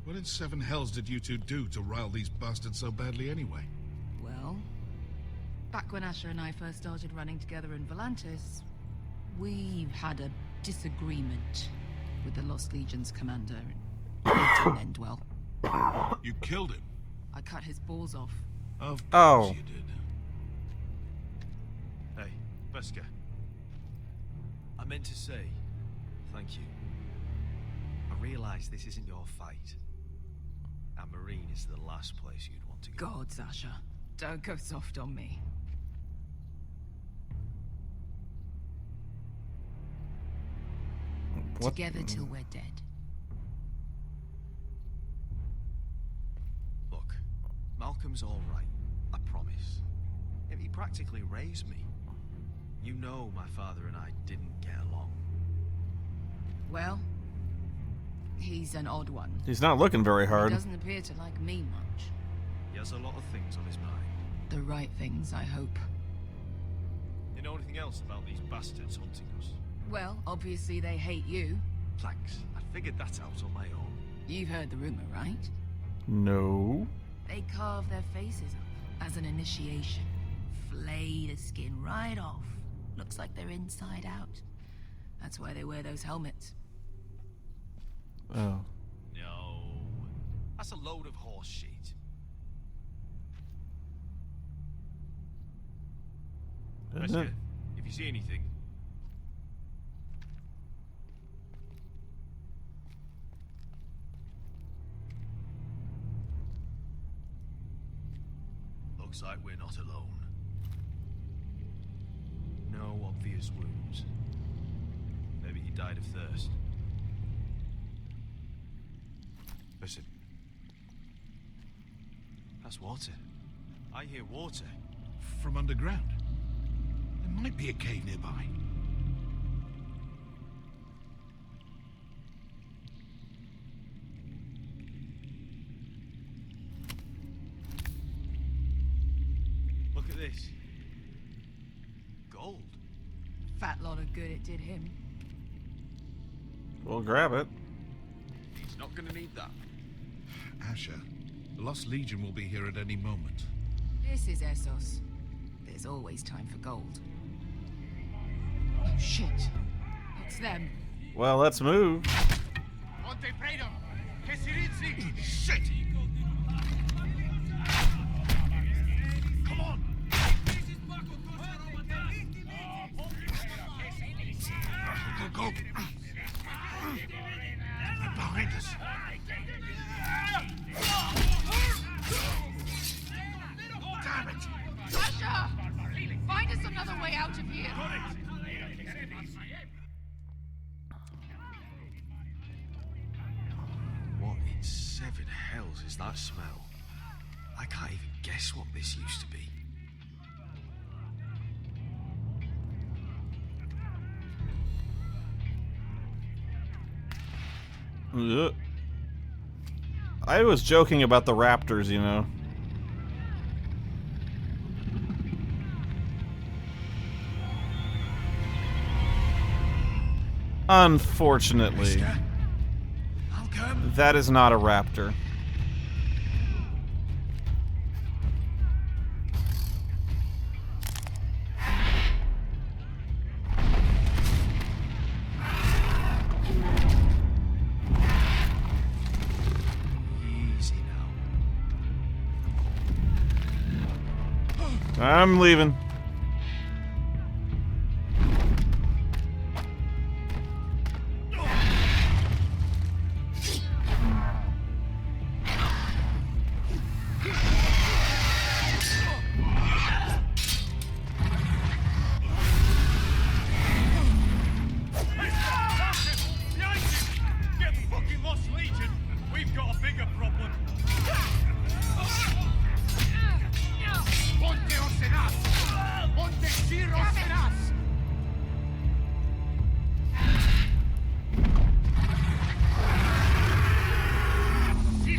What in seven hells did you two do to rile these bastards so badly anyway? Well, back when Asher and I first started running together in Volantis, we had a disagreement with the Lost Legion's commander. It didn't end well. You killed him? I cut his balls off. Of course you did. Hey, Beskha. I meant to say, thank you. I realize this isn't your fight. And Meereen is the last place you'd want to go. Gods, Asher. Don't go soft on me. What? Together till we're dead. Look, Malcolm's all right. I promise. He practically raised me. You know my father and I didn't get along. Well, he's an odd one. He's not looking very hard. He doesn't appear to like me much. He has a lot of things on his mind. The right things, I hope. You know anything else about these bastards hunting us? Well, obviously they hate you. Thanks. I figured that out on my own. You've heard the rumor, right? No. They carve their faces up as an initiation. Flay the skin right off. Looks like they're inside out. That's why they wear those helmets. Oh. No. That's a load of horse shit. Wesker, if you see anything... Looks like we're not alone. No obvious wounds. Maybe he died of thirst. Listen. That's water. I hear water. From underground. There might be a cave nearby. Look at this. Gold. Fat lot of good it did him. We'll grab it. He's not gonna need that. Asher, the Lost Legion will be here at any moment. This is Essos. There's always time for gold. Oh, shit. It's them. Well, let's move. Shit! Come on! Go! They're behind us. Damn it! Asher! Find us another way out of here. What in seven hells is that smell? I can't even guess what this used to be. Ugh. I was joking about the raptors, you know. Unfortunately, that is not a raptor. Easy now. I'm leaving. Get fucking Lost Legion! We've got a bigger problem! Ponteos en us! Pontechiros en us!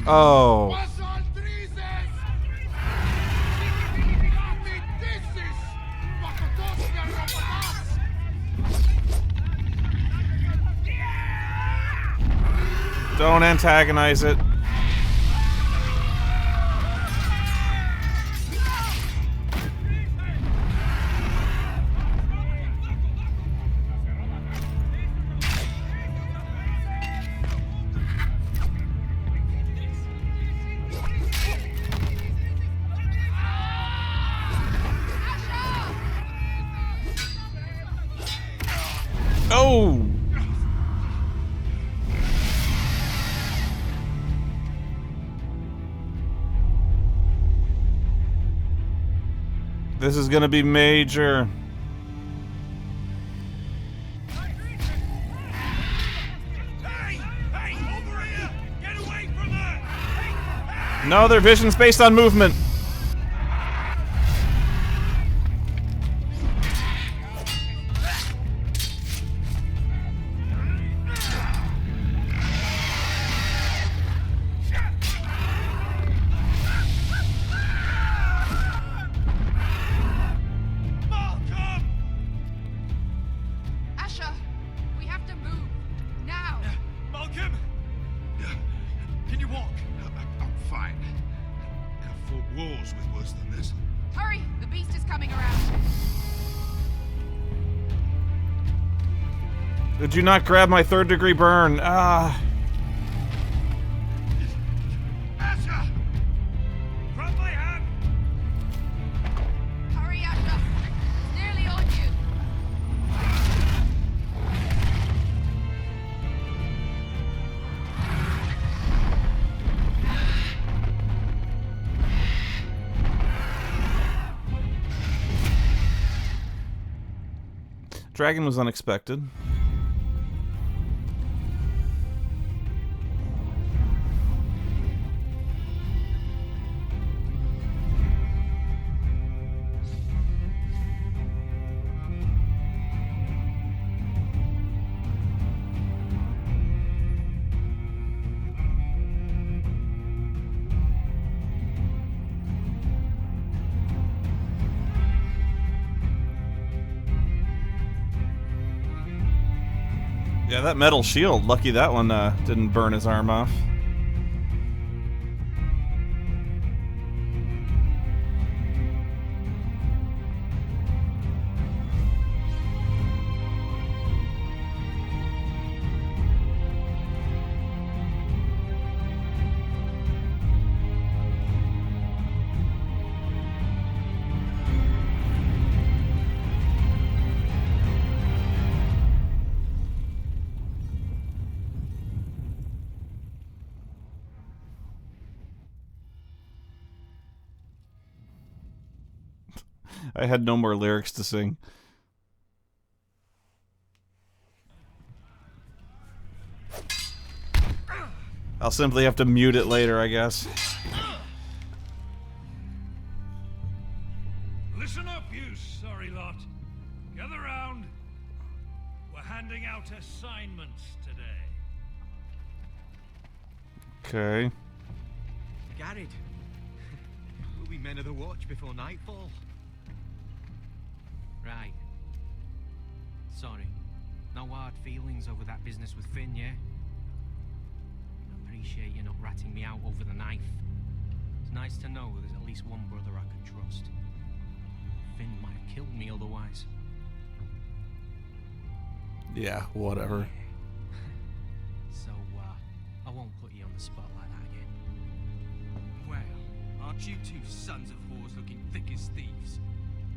Oh. Don't antagonize it. Oh! This is gonna be major. No, their vision's based on movement. Asher, we have to move. Now. Malcolm! Can you walk? I'm fine. I've fought wars with worse than this. Hurry, the beast is coming around. Did you not grab my 3rd degree burn? Ah. Asher! Grab my hand! Hurry, Asher. It's nearly on you. Dragon was unexpected. Yeah, that metal shield. Lucky that one didn't burn his arm off. I had no more lyrics to sing. I'll simply have to mute it later, I guess. Listen up, you sorry lot. Gather round. We're handing out assignments today. Okay. Gared. We'll be men of the watch before nightfall. Right. Sorry. No hard feelings over that business with Finn, yeah? I appreciate you not ratting me out over the knife. It's nice to know there's at least one brother I can trust. Finn might have killed me otherwise. Yeah, whatever. So, I won't put you on the spot like that again. Well, aren't you two sons of whores looking thick as thieves?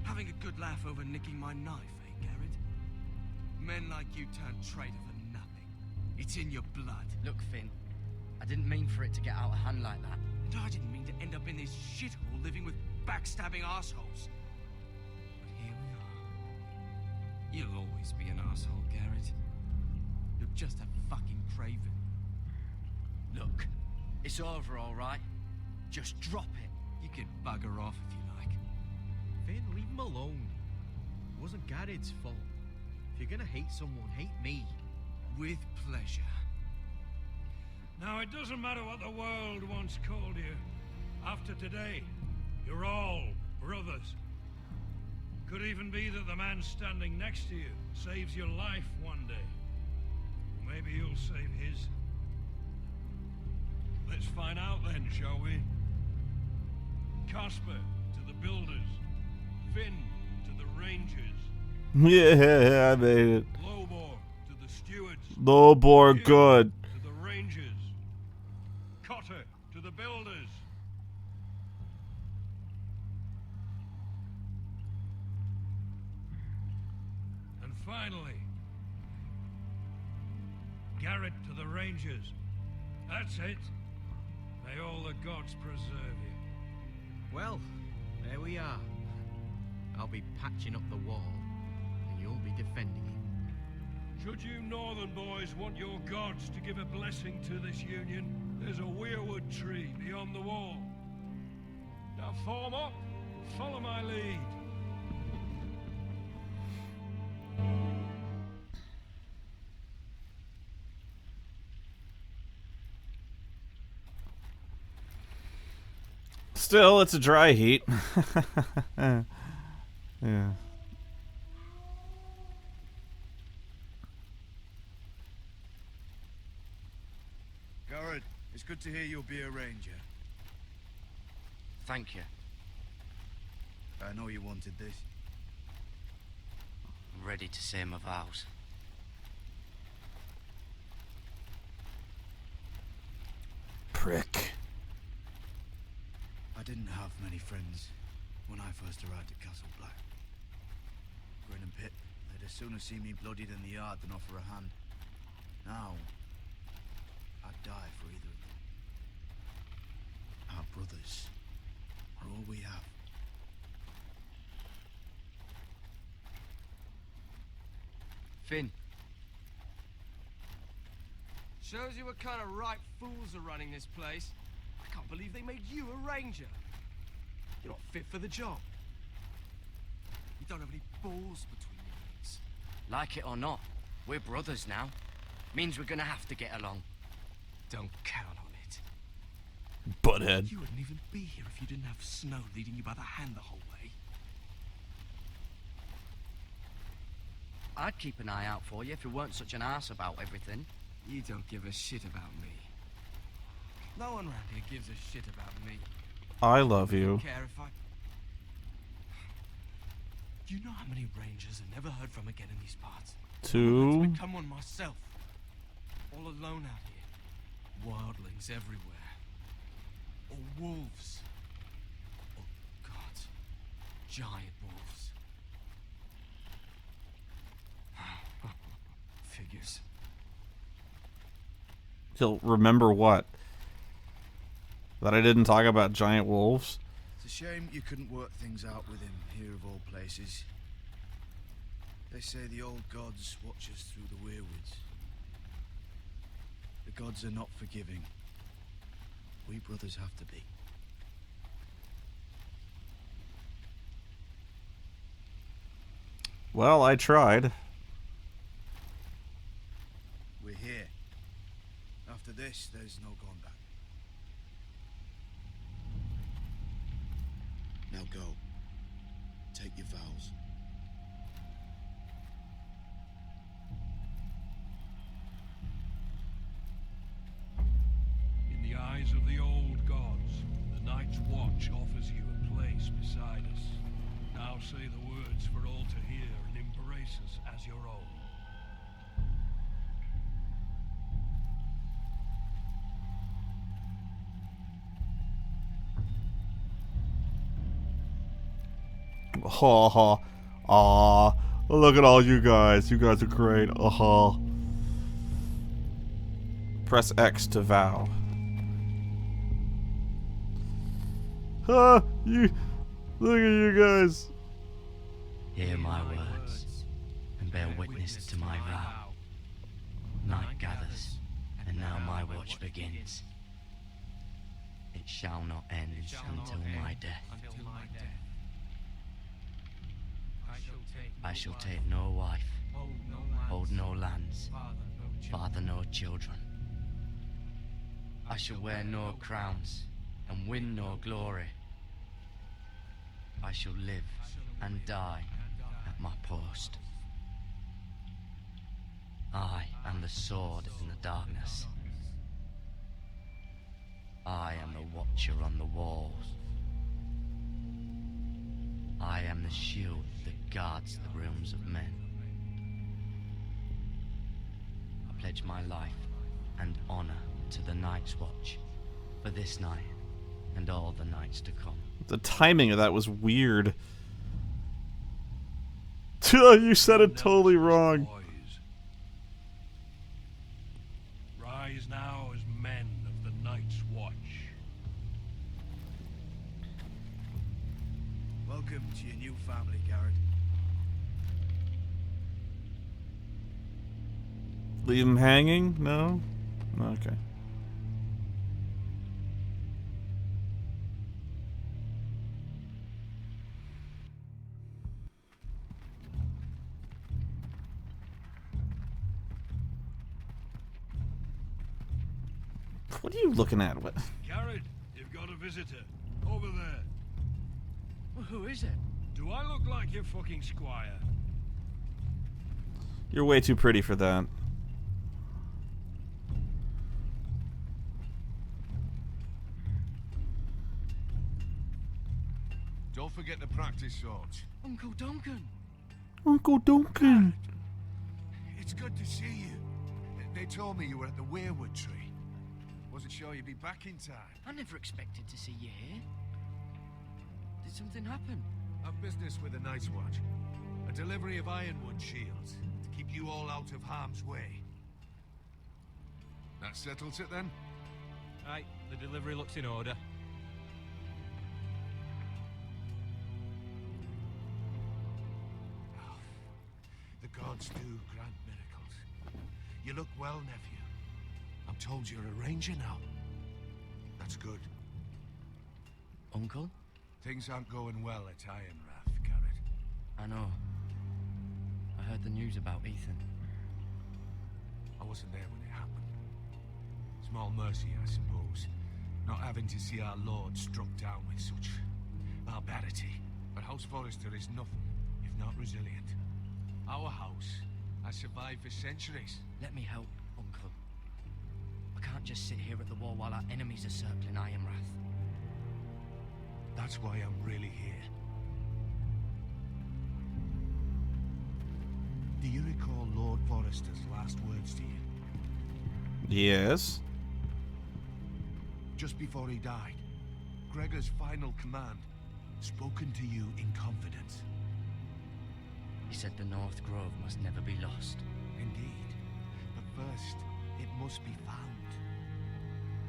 Having a good laugh over nicking my knife, eh, Gared? Men like you turn traitor for nothing. It's in your blood. Look, Finn, I didn't mean for it to get out of hand like that. And I didn't mean to end up in this shithole living with backstabbing assholes. But here we are. You'll always be an asshole, Gared. You're just a fucking craven. Look, it's over, all right? Just drop it. You can bugger off if you like. Finn, leave him alone. It wasn't Gared's fault. If you're gonna hate someone, hate me. With pleasure. Now, it doesn't matter what the world once called you. After today, you're all brothers. Could even be that the man standing next to you saves your life one day. Or maybe you'll save his. Let's find out then, shall we? Casper to the builders. Finn to the rangers. Yeah, I made it. Lobor to the stewards. Lobor, good. To the rangers. Cotter to the builders. And finally, Gared to the rangers. That's it. May all the gods preserve you. Well, there we are. I'll be patching up the wall, and you'll be defending it. Should you northern boys want your gods to give a blessing to this union, There's a weirwood tree beyond the wall. Now form up, follow my lead. Still, it's a dry heat. Yeah. Gared, it's good to hear you'll be a ranger. Thank you. I know you wanted this. I'm ready to say my vows. Prick. I didn't have many friends when I first arrived at Castle Black. Gwyn and Pip, they'd as soon see me bloodied in the yard than offer a hand. Now, I'd die for either of them. Our brothers are all we have. Finn. Shows you what kind of right fools are running this place. I can't believe they made you a ranger. You're not fit for the job. You don't have any balls between your legs. Like it or not, we're brothers now. Means we're gonna have to get along. Don't count on it. Butthead. You wouldn't even be here if you didn't have Snow leading you by the hand the whole way. I'd keep an eye out for you if you weren't such an arse about everything. You don't give a shit about me. No one around here gives a shit about me. I love you. Care if I... Do you know how many rangers are never heard from again in these parts? Two. I've become one myself. All alone out here. Wildlings everywhere. Or wolves. Oh God. Giant wolves. Figures. He'll remember what? That I didn't talk about giant wolves? It's a shame you couldn't work things out with him here of all places. They say the old gods watch us through the weirwoods. The gods are not forgiving. We brothers have to be. Well, I tried. We're here. After this, there's no going back. Now go. Take your vows. In the eyes of the old gods, the Night's Watch offers you a place beside us. Now say the words for all to hear and embrace us as your own. Ha ha. Aw. Look at all you guys. You guys are great. Aha. Press X to vow. Ha! You. Look at you guys. Hear my words, and bear witness to my vow. Night gathers, and now my watch begins. It shall not end until my death. I shall take no wife, hold no lands, father no children. I shall wear no crowns, and win no glory. I shall live and die at my post. I am the sword in the darkness. I am the watcher on the walls. I am the shield that guards the realms of men. I pledge my life and honor to the Night's Watch for this night and all the nights to come. The timing of that was weird. You said it totally wrong. Rise now as men of the Night's Watch. Welcome to your new family, Gared. Leave him hanging? No? Okay. What are you looking at? What? Gared, you've got a visitor. Over there. Well, who is it? Do I look like your fucking squire? You're way too pretty for that. Don't forget to practice swords. Uncle Duncan. Uncle Duncan. It's good to see you. They told me you were at the weirwood tree. Wasn't sure you'd be back in time. I never expected to see you here. Did something happen? I've business with the Night's Watch. A delivery of ironwood shields to keep you all out of harm's way. That settles it then? Right, the delivery looks in order. The gods do grant miracles. You look well, nephew. I'm told you're a ranger now. That's good. Uncle? Things aren't going well at Ironrath, Gared. I know. I heard the news about Ethan. I wasn't there when it happened. Small mercy, I suppose. Not having to see our lord struck down with such barbarity. But House Forrester is nothing if not resilient. Our house has survived for centuries. Let me help, Uncle. I can't just sit here at the wall while our enemies are circling Ironrath. That's why I'm really here. Do you recall Lord Forrester's last words to you? Yes. Just before he died, Gregor's final command, spoken to you in confidence. He said the North Grove must never be lost. Indeed. But first, it must be found.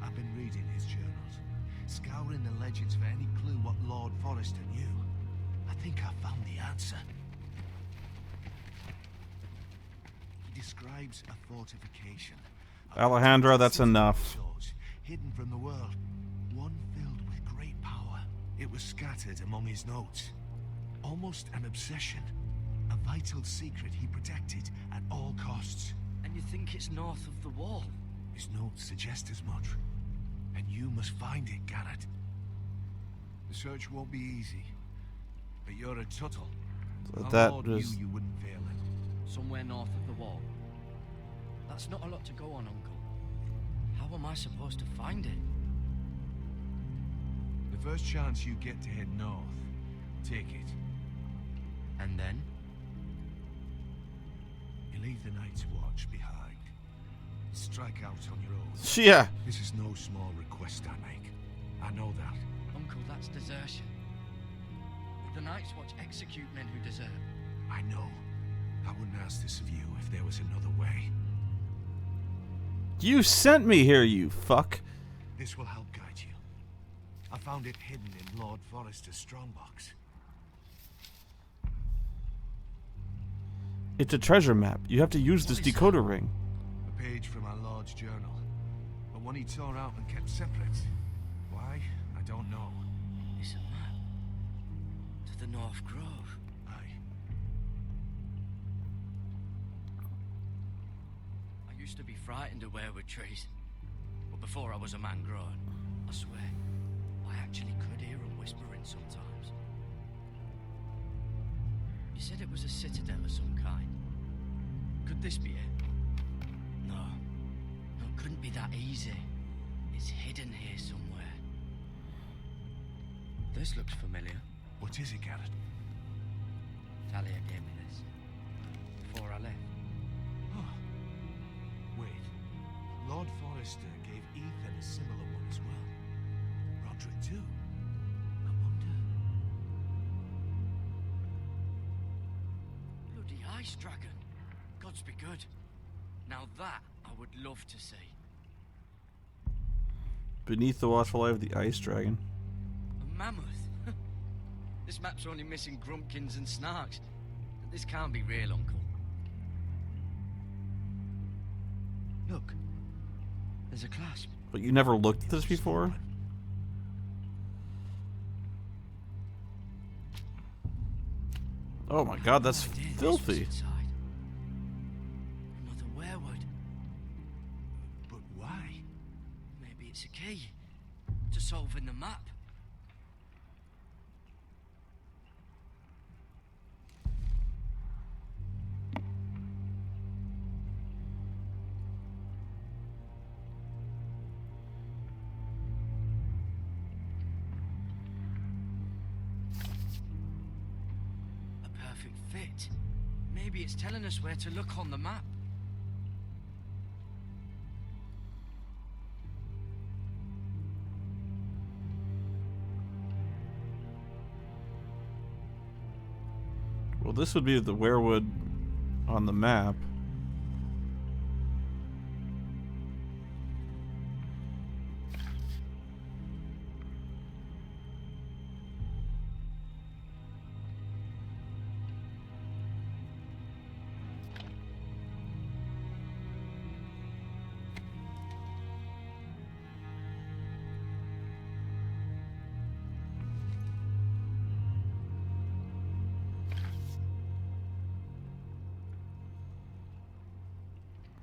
I've been reading his journals, scouring the legends for any clue what Lord Forrester knew. I think I found the answer. He describes a fortification. Alejandro, that's enough. Hidden from the world, one filled with great power. It was scattered among his notes. Almost an obsession. A vital secret he protected at all costs. And you think it's north of the wall? His notes suggest as much. And you must find it, Gared. The search won't be easy. But you're a Tuttle. So Our that Lord was... knew you wouldn't fail it. Somewhere north of the wall. That's not a lot to go on, Uncle. How am I supposed to find it? The first chance you get to head north, take it. And then? You leave the Night's Watch behind. Strike out on your own. Yeah. This is no small request I make. I know that. Uncle, that's desertion. The Night's Watch execute men who desert. I know. I wouldn't ask this of you if there was another way. You sent me here, you fuck. This will help guide you. I found it hidden in Lord Forrester's strongbox. It's a treasure map. You have to use this decoder ring. A page from our Lord's journal. But one he tore out and kept separate. Why? I don't know. It's a map. To the North Grove. Aye. I used to be frightened of weirwood trees. But before I was a man grown, I swear, I actually could hear them whispering sometimes. You said it was a citadel of some kind. Could this be it? No. No, it couldn't be that easy. It's hidden here somewhere. This looks familiar. What is it, Gared? Talia gave me this. Before I left. Oh. Wait. Lord Forrester gave Ethan a similar one as well. Rodrik too. I wonder. Bloody ice dragon. Gods be good. Now that I would love to see. Beneath the watchful eye of the ice dragon. A mammoth. This map's only missing grumpkins and snarks. This can't be real, Uncle. Look. There's a clasp. But you never looked at this before? Oh my god, that's filthy. Another weirwood. But why? Maybe to solving the map. A perfect fit. Maybe it's telling us where to look on the map. Well, this would be the werewood on the map.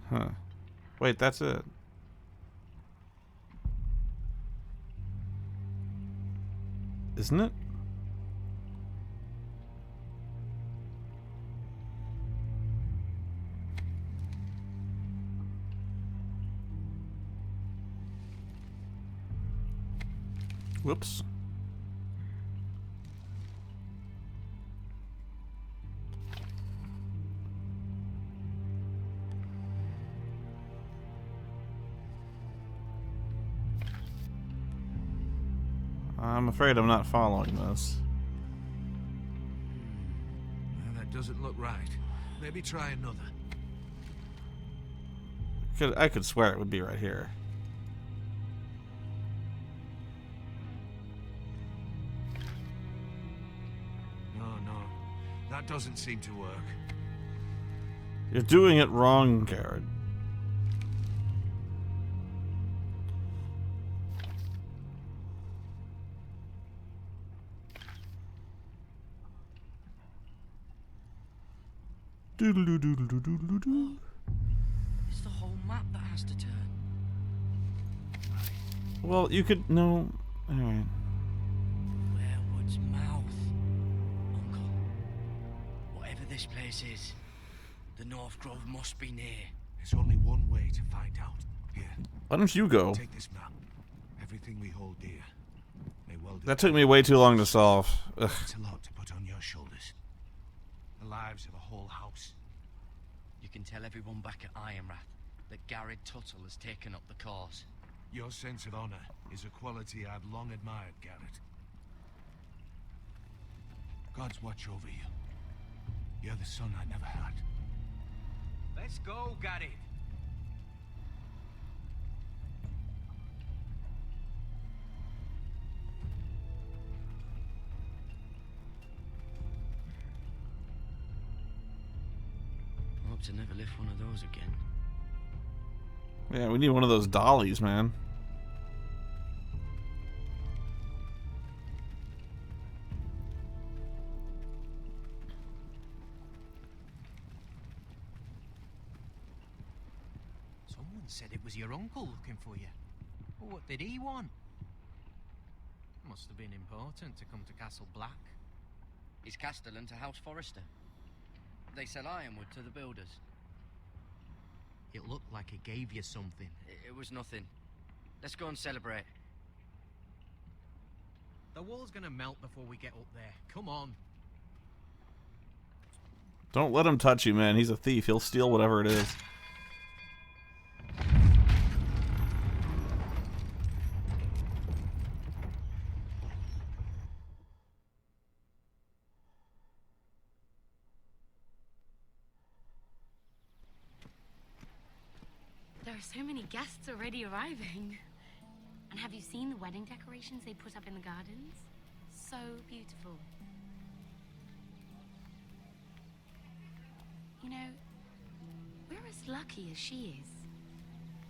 Huh. Wait, that's it. Isn't it? Whoops. I'm afraid I'm not following this. Well, that doesn't look right. Maybe try another. I could swear it would be right here. No, that doesn't seem to work. You're doing it wrong, Gared. Doodle-doo-doodle-doo-doodle-doo. It's the whole map that has to turn. Well, you could... No. Alright. Werewood's mouth. Uncle. Whatever this place is, the North Grove must be near. There's only one way to find out. Here. Why don't you go? Take this map. Everything we hold dear may well That took me way too long to solve. Ugh. It's a lot to put on your shoulders. The lives of a whole house. You can tell everyone back at Ironrath that Gared Tuttle has taken up the cause. Your sense of honor is a quality I've long admired, Gared. God's watch over you. You're the son I never had. Let's go, Gared. Hope to never lift one of those again. Yeah, we need one of those dollies, man. Someone said it was your uncle looking for you. Well, what did he want? Must have been important to come to Castle Black. He's castellan to House Forrester. They sell ironwood to the builders. It looked like he gave you something. It was nothing. Let's go and celebrate. The wall's gonna melt before we get up there. Come on. Don't let him touch you, man. He's a thief. He'll steal whatever it is. There are so many guests already arriving. And have you seen the wedding decorations they put up in the gardens? So beautiful. You know, we're as lucky as she is.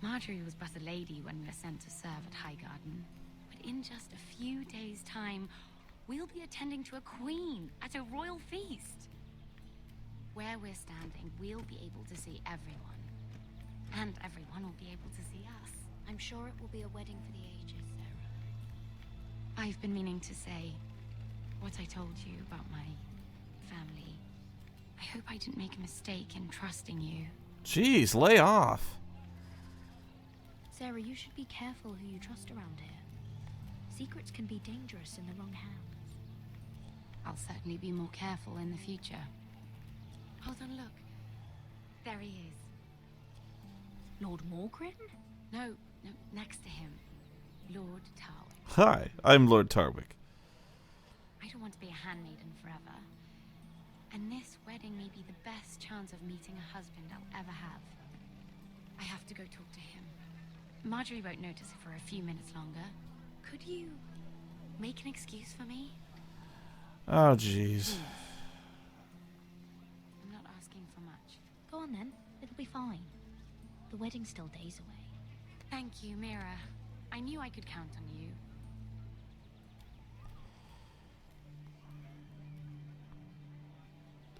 Marjorie was but a lady when we were sent to serve at Highgarden. But in just a few days' time, we'll be attending to a queen at a royal feast. Where we're standing, we'll be able to see everyone. And everyone will be able to see us. I'm sure it will be a wedding for the ages, Sarah. I've been meaning to say what I told you about my family. I hope I didn't make a mistake in trusting you. Jeez, lay off. Sarah, you should be careful who you trust around here. Secrets can be dangerous in the wrong hands. I'll certainly be more careful in the future. Hold on, look. There he is. Lord Mourning? No, next to him. Lord Tarwick. Hi, I'm Lord Tarwick. I don't want to be a handmaiden forever. And this wedding may be the best chance of meeting a husband I'll ever have. I have to go talk to him. Marjorie won't notice it for a few minutes longer. Could you make an excuse for me? Oh, jeez. I'm not asking for much. Go on then. It'll be fine. The wedding's still days away. Thank you, Mira. I knew I could count on you.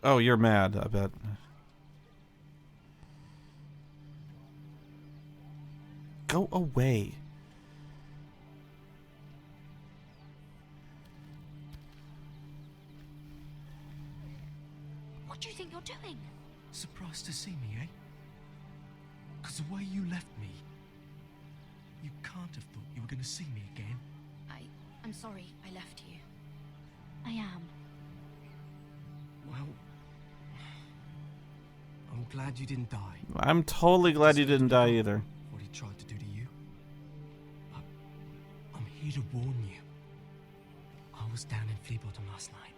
Oh, you're mad, I bet. Go away. What do you think you're doing? Surprised to see me, eh? Because the way you left me, you can't have thought you were going to see me again. I'm sorry I left you. I am. Well, I'm glad you didn't die. I'm totally glad you didn't die either. What he tried to do to you. I'm here to warn you. I was down in Fleabottom last night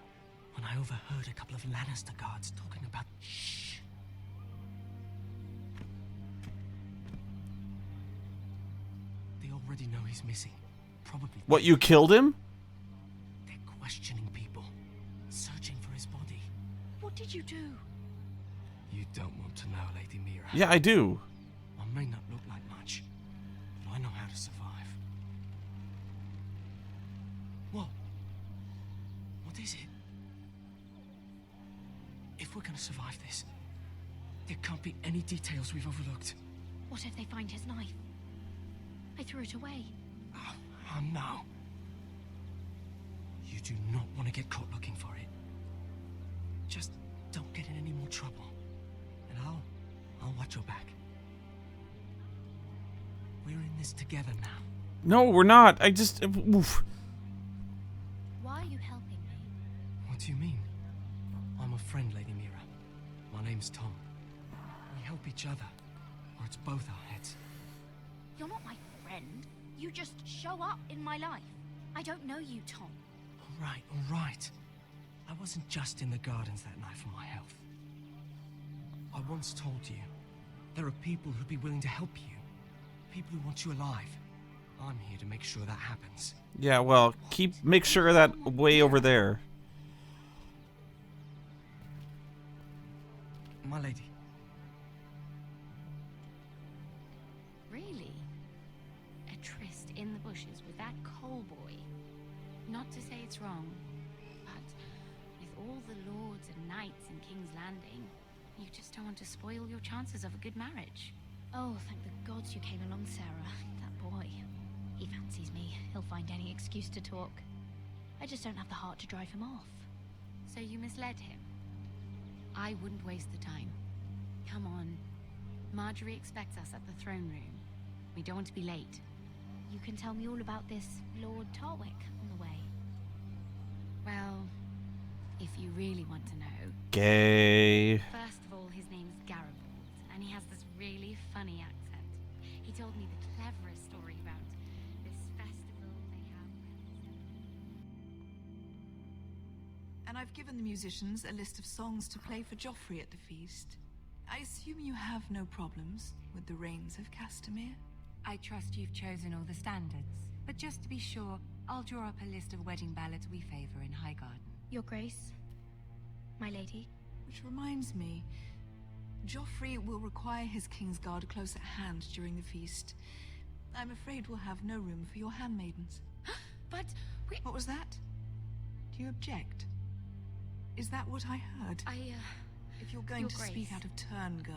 when I overheard a couple of Lannister guards talking about... Shh. They already know he's missing. Probably. What, you killed him? They're questioning people, searching for his body. What did you do? You don't want to know, Lady Mira. Yeah, I do. I may not look like much, but I know how to survive. What? What is it? If we're gonna survive this, there can't be any details we've overlooked. What if they find his knife? I threw it away. Oh no. You do not want to get caught looking for it. Just don't get in any more trouble. And I'll watch your back. We're in this together now. No, we're not. I just... Oof. Why are you helping me? What do you mean? I'm a friend, Lady Mira. My name's Tom. We help each other, or it's both our heads. You're not my friend. You just show up in my life. I don't know you, Tom. All right. I wasn't just in the gardens that night for my health. I once told you, there are people who'd be willing to help you. People who want you alive. I'm here to make sure that happens. Yeah, well, make sure of that way over there. My lady. Really? A tryst in the bushes with that coal boy? Not to say it's wrong, but with all the lords and knights in King's Landing, you just don't want to spoil your chances of a good marriage. Oh, thank the gods you came along, Sarah. That boy. He fancies me. He'll find any excuse to talk. I just don't have the heart to drive him off. So you misled him? I wouldn't waste the time. Come on. Marjorie expects us at the throne room. We don't want to be late. You can tell me all about this Lord Tarwick on the way. Well, if you really want to know... Gay. First of all, his name's Gared, and he has this really funny accent. He told me the cleverest story about this festival they have. And I've given the musicians a list of songs to play for Joffrey at the feast. I assume you have no problems with the Rains of Castamere? I trust you've chosen all the standards, but just to be sure, I'll draw up a list of wedding ballads we favor in Highgarden. Your Grace, my lady. Which reminds me, Joffrey will require his Kingsguard close at hand during the feast. I'm afraid we'll have no room for your handmaidens. But what was that? Do you object? Is that what I heard? If you're going Your to Grace, speak out of turn, girl,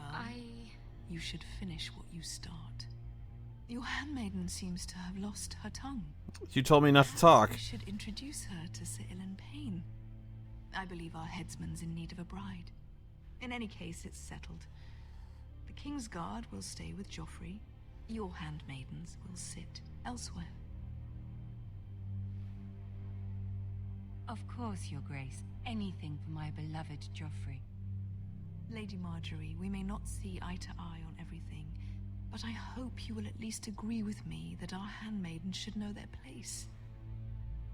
you should finish what you start. Your handmaiden seems to have lost her tongue. You told me not to talk. We should introduce her to Sir Ilan Payne. I believe our headsman's in need of a bride. In any case, it's settled. The King's Guard will stay with Joffrey. Your handmaidens will sit elsewhere. Of course, Your Grace. Anything for my beloved Joffrey. Lady Marjorie, we may not see eye to eye on everything, but I hope you will at least agree with me that our handmaidens should know their place.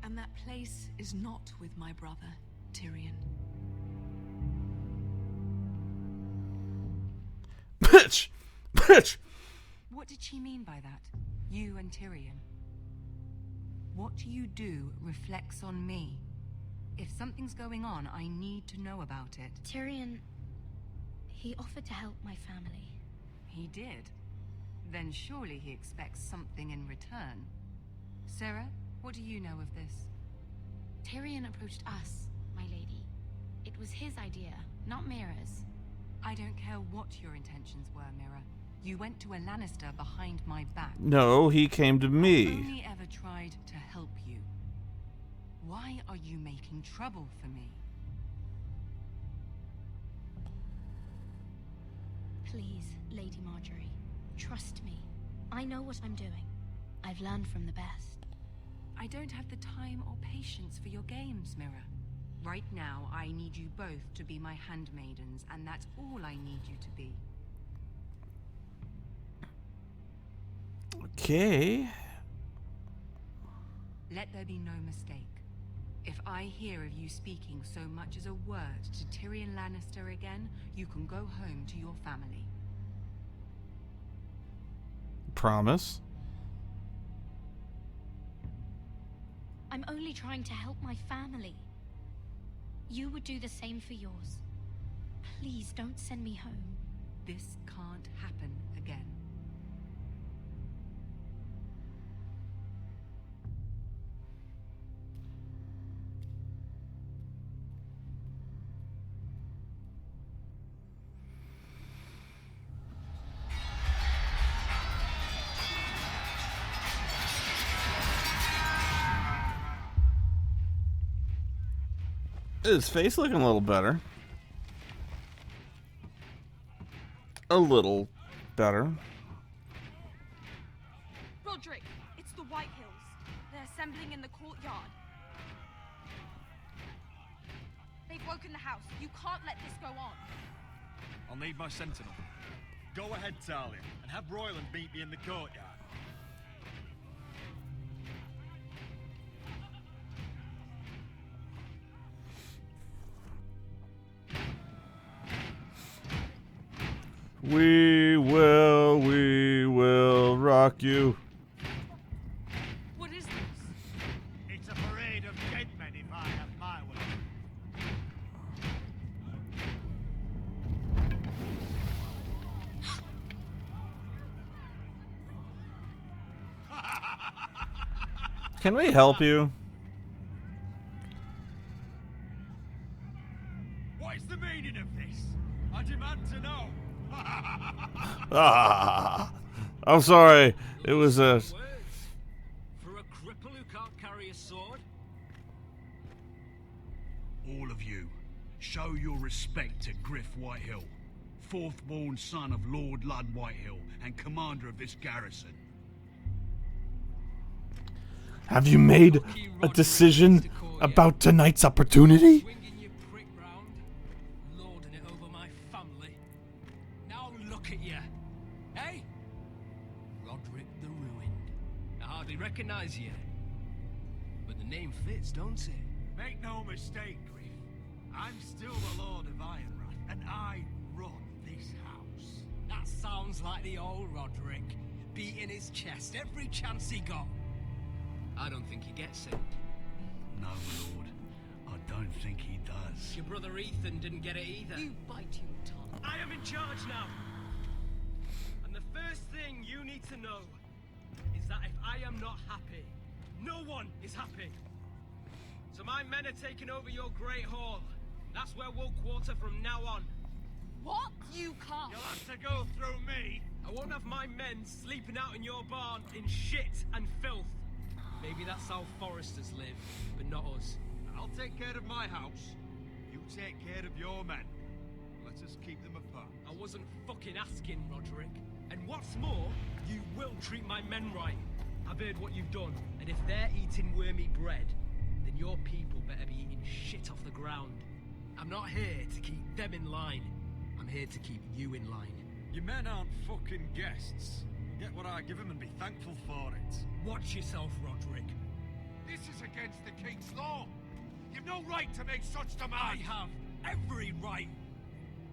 And that place is not with my brother, Tyrion. Bitch! Bitch! What did she mean by that? You and Tyrion? What you do reflects on me. If something's going on, I need to know about it. Tyrion, he offered to help my family. He did? Then surely he expects something in return. Sarah, what do you know of this? Tyrion approached us, my lady. It was his idea, not Mira's. I don't care what your intentions were, Mira. You went to a Lannister behind my back. No, he came to me. I only ever tried to help you. Why are you making trouble for me? Please, Lady Marjorie, trust me. I know what I'm doing. I've learned from the best. I don't have the time or patience for your games, Mira. Right now, I need you both to be my handmaidens, and that's all I need you to be. Okay. Let there be no mistake. If I hear of you speaking so much as a word to Tyrion Lannister again, you can go home to your family. Promise? I'm only trying to help my family. You would do the same for yours. Please don't send me home. This can't happen again. His face looking a little better. A little better. Rodrik, it's the Whitehills. They're assembling in the courtyard. They've woken the house. You can't let this go on. I'll need my sentinel. Go ahead, Talia, and have Royland meet me in the courtyard. We will rock you. What is this? It's a parade of dead men, if I have my way. Can we help you? What is the meaning of this? I demand to know. I'm sorry. It was a... For a cripple who can't carry a sword? All of you, show your respect to Griff Whitehill, fourth-born son of Lord Ludd Whitehill and commander of this garrison. Have you made a decision about tonight's opportunity? Recognize you, but the name fits, don't it? Make no mistake, Griff. I'm still the Lord of Ironrath, and I run this house. That sounds like the old Rodrik, beating his chest every chance he got. I don't think he gets it. No, Lord. I don't think he does. Your brother Ethan didn't get it either. You bite your tongue. I am in charge now. And the first thing you need to know is that if I am not happy, no one is happy. So my men are taking over your great hall. That's where we'll quarter from now on. What? You can't. You'll have to go through me. I won't have my men sleeping out in your barn in shit and filth. Maybe that's how foresters live, but not us. I'll take care of my house. You take care of your men. Let us keep them apart. I wasn't fucking asking, Rodrik. And what's more, you will treat my men right. I've heard what you've done, and if they're eating wormy bread, then your people better be eating shit off the ground. I'm not here to keep them in line. I'm here to keep you in line. Your men aren't fucking guests. Get what I give them and be thankful for it. Watch yourself, Rodrik. This is against the King's law. You've no right to make such demands. I have every right.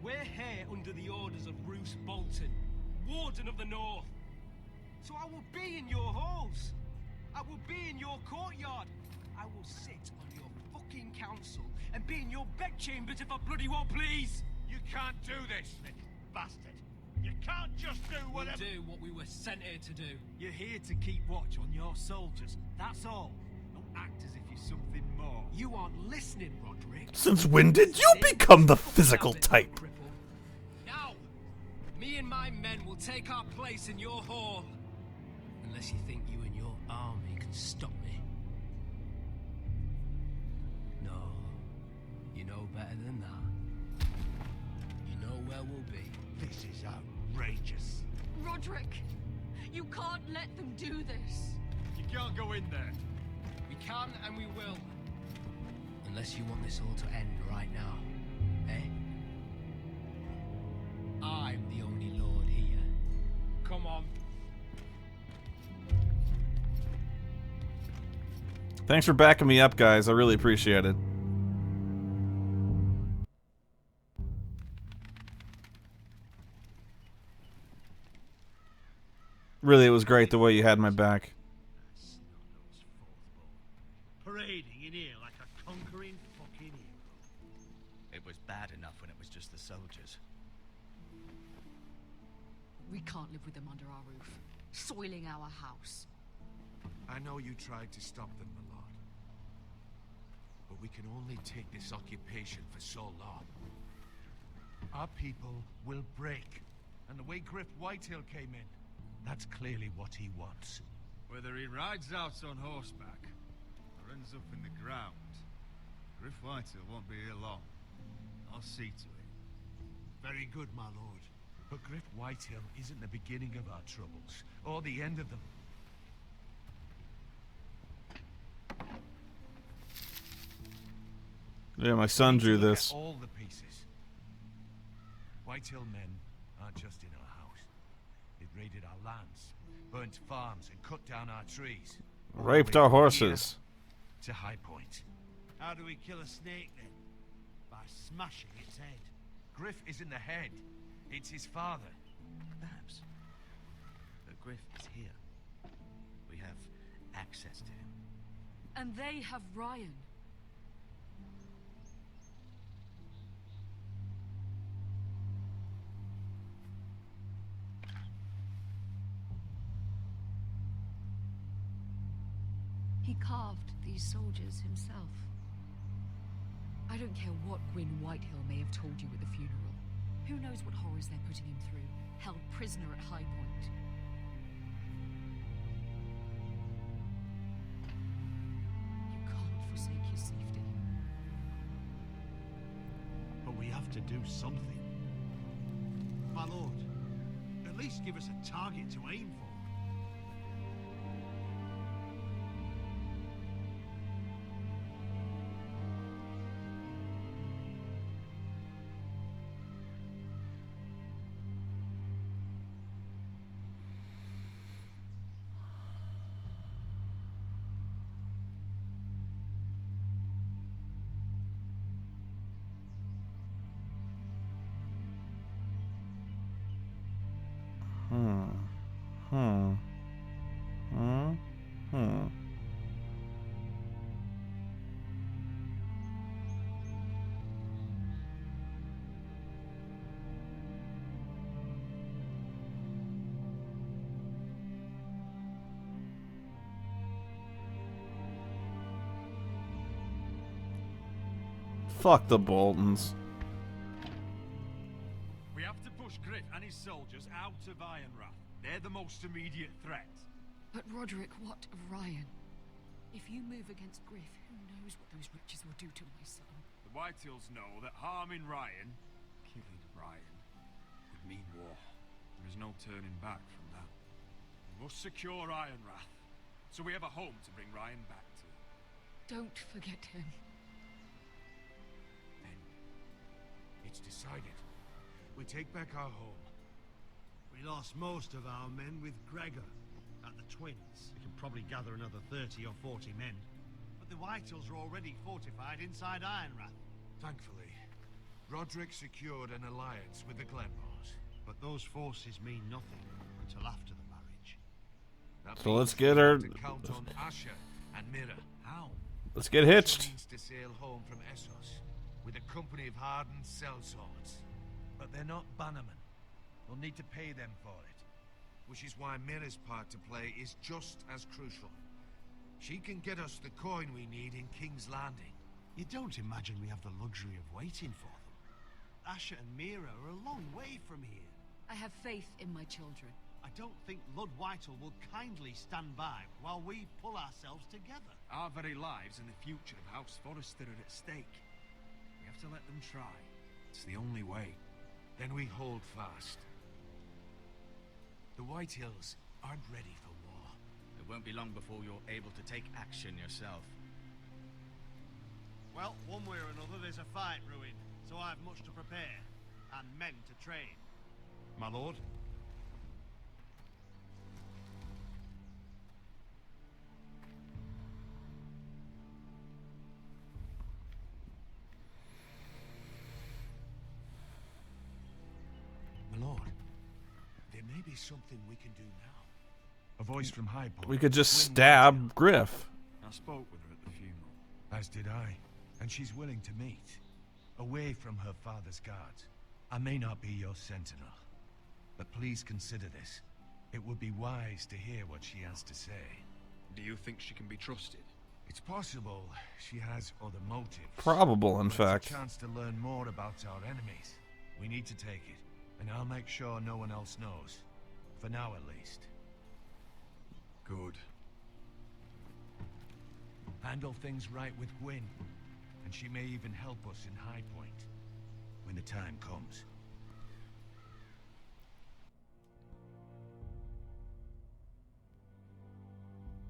We're here under the orders of Roose Bolton, Warden of the North. So I will be in your halls. I will be in your courtyard. I will sit on your fucking council and be in your bedchambers if I bloody well please. You can't do this, little bastard. You can't just do whatever. We do what we were sent here to do. You're here to keep watch on your soldiers. That's all. Don't act as if you're something more. You aren't listening, Rodrik. Since when did you become the physical type? Now, me and my men will take our place in your hall. Unless you think you and your army can stop me. No, you know better than that. You know where we'll be. This is outrageous. Rodrik, you can't let them do this. You can't go in there. We can and we will. Unless you want this all to end right now, eh? I'm the only lord here. Come on. Thanks for backing me up, guys. I really appreciate it. Really, it was great the way you had my back. Parading in here like a conquering fucking hero. It was bad enough when it was just the soldiers. We can't live with them under our roof, soiling our house. I know you tried to stop them, my lord. But we can only take this occupation for so long. Our people will break. And the way Griff Whitehill came in, that's clearly what he wants. Whether he rides out on horseback or ends up in the ground, Griff Whitehill won't be here long. I'll see to it. Very good, my lord. But Griff Whitehill isn't the beginning of our troubles, or the end of them. Yeah, my son drew this. All the pieces. Whitehill men aren't just in our house. They've raided our lands, burnt farms, and cut down our trees. Raped our horses. To High Point. How do we kill a snake then? By smashing its head. Griff isn't the head. It's his father. Perhaps. But Griff is here. We have access to him. And they have Ryan. He carved these soldiers himself. I don't care what Gwyn Whitehill may have told you at the funeral. Who knows what horrors they're putting him through, held prisoner at High Point. You can't forsake your safety. But we have to do something. My lord, at least give us a target to aim for. Fuck the Boltons. out of Ironrath. They're the most immediate threat. But Rodrik, what of Ryan? If you move against Griff, who knows what those wretches will do to my son? The Whitehills know that harming Ryan, killing Ryan, would mean war. There is no turning back from that. We must secure Ironrath, so we have a home to bring Ryan back to. Don't forget him. It's decided. We take back our home. We lost most of our men with Gregor at the Twins. We can probably gather another 30 or 40 men. But the Whitehills are already fortified inside Ironrath. Thankfully, Rodrik secured an alliance with the Glenmores. But those forces mean nothing until after the marriage. So let's get her. To count on Asher and Mira. How? Let's get hitched. Asher needs to sail home from Essos with a company of hardened sellswords. But they're not bannermen. We'll need to pay them for it. Which is why Mira's part to play is just as crucial. She can get us the coin we need in King's Landing. You don't imagine we have the luxury of waiting for them? Asher and Mira are a long way from here. I have faith in my children. I don't think Lord Whitehall will kindly stand by while we pull ourselves together. Our very lives and the future of House Forrester are at stake. We have to let them try. It's the only way. Then we hold fast. The Whitehills aren't ready for war. It won't be long before you're able to take action yourself. Well, one way or another, there's a fight brewing, so I have much to prepare, and men to train. My lord? My lord, there may be something we can do now. A voice from High Point. We could just stab Griff. I spoke with her at the funeral. As did I. And she's willing to meet. Away from her father's guards. I may not be your sentinel. But please consider this. It would be wise to hear what she has to say. Do you think she can be trusted? It's possible she has other motives. Probable, in But fact. it's a chance to learn more about our enemies. We need to take it. And I'll make sure no one else knows. For now, at least. Good. Handle things right with Gwyn. And she may even help us in High Point. When the time comes.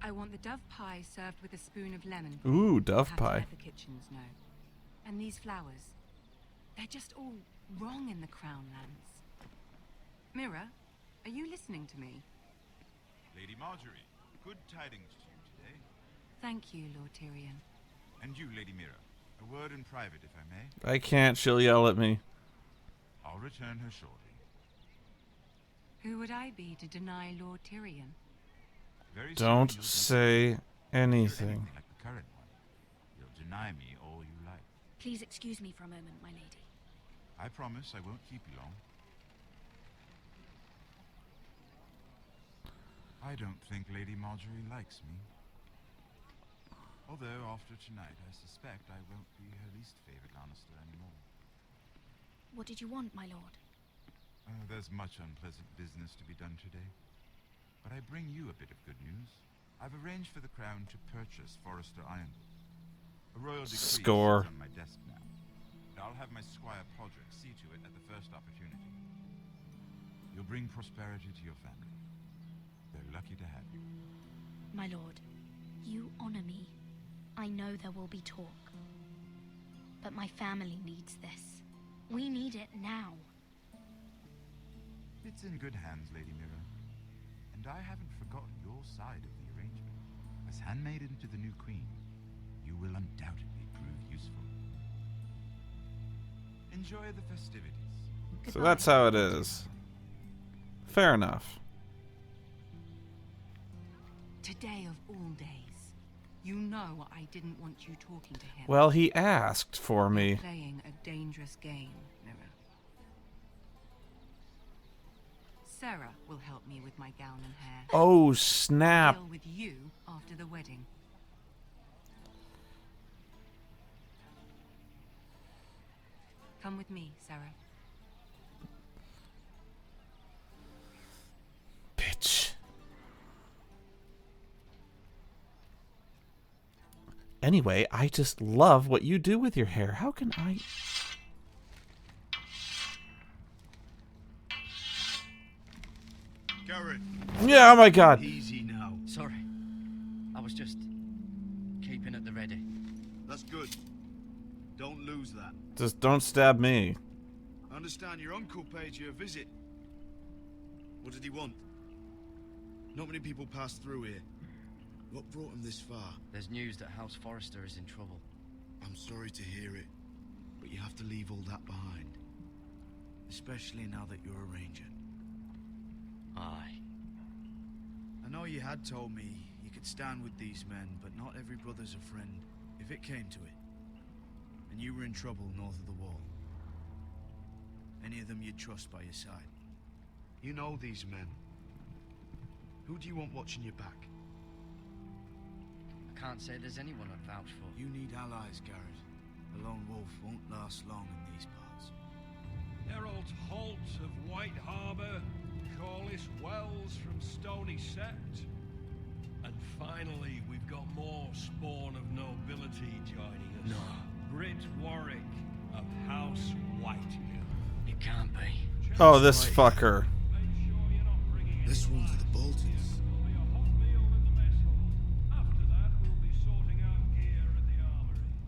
I want the dove pie served with a spoon of lemon. Ooh, dove Have to pie. let the kitchens know. And these flowers. They're just all wrong in the Crown Lands. Mira, are you listening to me? Lady Marjorie, good tidings to you today. Thank you, Lord Tyrion. And you, Lady Mira. A word in private, if I may. I can't. She'll yell at me. I'll return her shortly. Who would I be to deny Lord Tyrion? Very Don't soon you'll say anything. anything like the current one. You'll deny me all you like. Please excuse me for a moment, my lady. I promise I won't keep you long. I don't think Lady Marjorie likes me. Although, after tonight, I suspect I won't be her least favorite Lannister anymore. What did you want, my lord? There's much unpleasant business to be done today. But I bring you a bit of good news. I've arranged for the Crown to purchase Forrester Ironwood. A royal decree Score. sits on my desk now. And I'll have my squire Podrick see to it at the first opportunity. You'll bring prosperity to your family. They're lucky to have you. My lord, you honor me. I know there will be talk. But my family needs this. We need it now. It's in good hands, Lady Mira. And I haven't forgotten your side of the arrangement. As handmaiden to the new queen, you will undoubtedly prove useful. Enjoy the festivities. So that's how it is. Fair enough. Today of all days. You know I didn't want you talking to him. Well, he asked for You're me. playing a dangerous game, Mira. Sarah will help me with my gown and hair. Oh, snap. I'll deal with you after the wedding. Come with me, Sarah. Anyway, I just love what you do with your hair. How can I... Gared. Yeah, oh my god. Easy now. Sorry. I was just keeping at the ready. That's good. Don't lose that. Just don't stab me. I understand your uncle paid you a visit. What did he want? Not many people pass through here. What brought him this far? There's news that House Forrester is in trouble. I'm sorry to hear it, but you have to leave all that behind. Especially now that you're a ranger. Aye. I know you had told me you could stand with these men, but not every brother's a friend, if it came to it. And you were in trouble north of the wall. Any of them you'd trust by your side. You know these men. Who do you want watching your back? I can't say there's anyone I'd vouch for. You need allies, Gared. A lone wolf won't last long in these parts. Herald Holt of White Harbour, Corliss Wells from Stony Sept. And finally, we've got more spawn of nobility joining us. No. Brit Warwick of House Whitehill. It can't be. Oh, this fucker. This one's for the Boltons.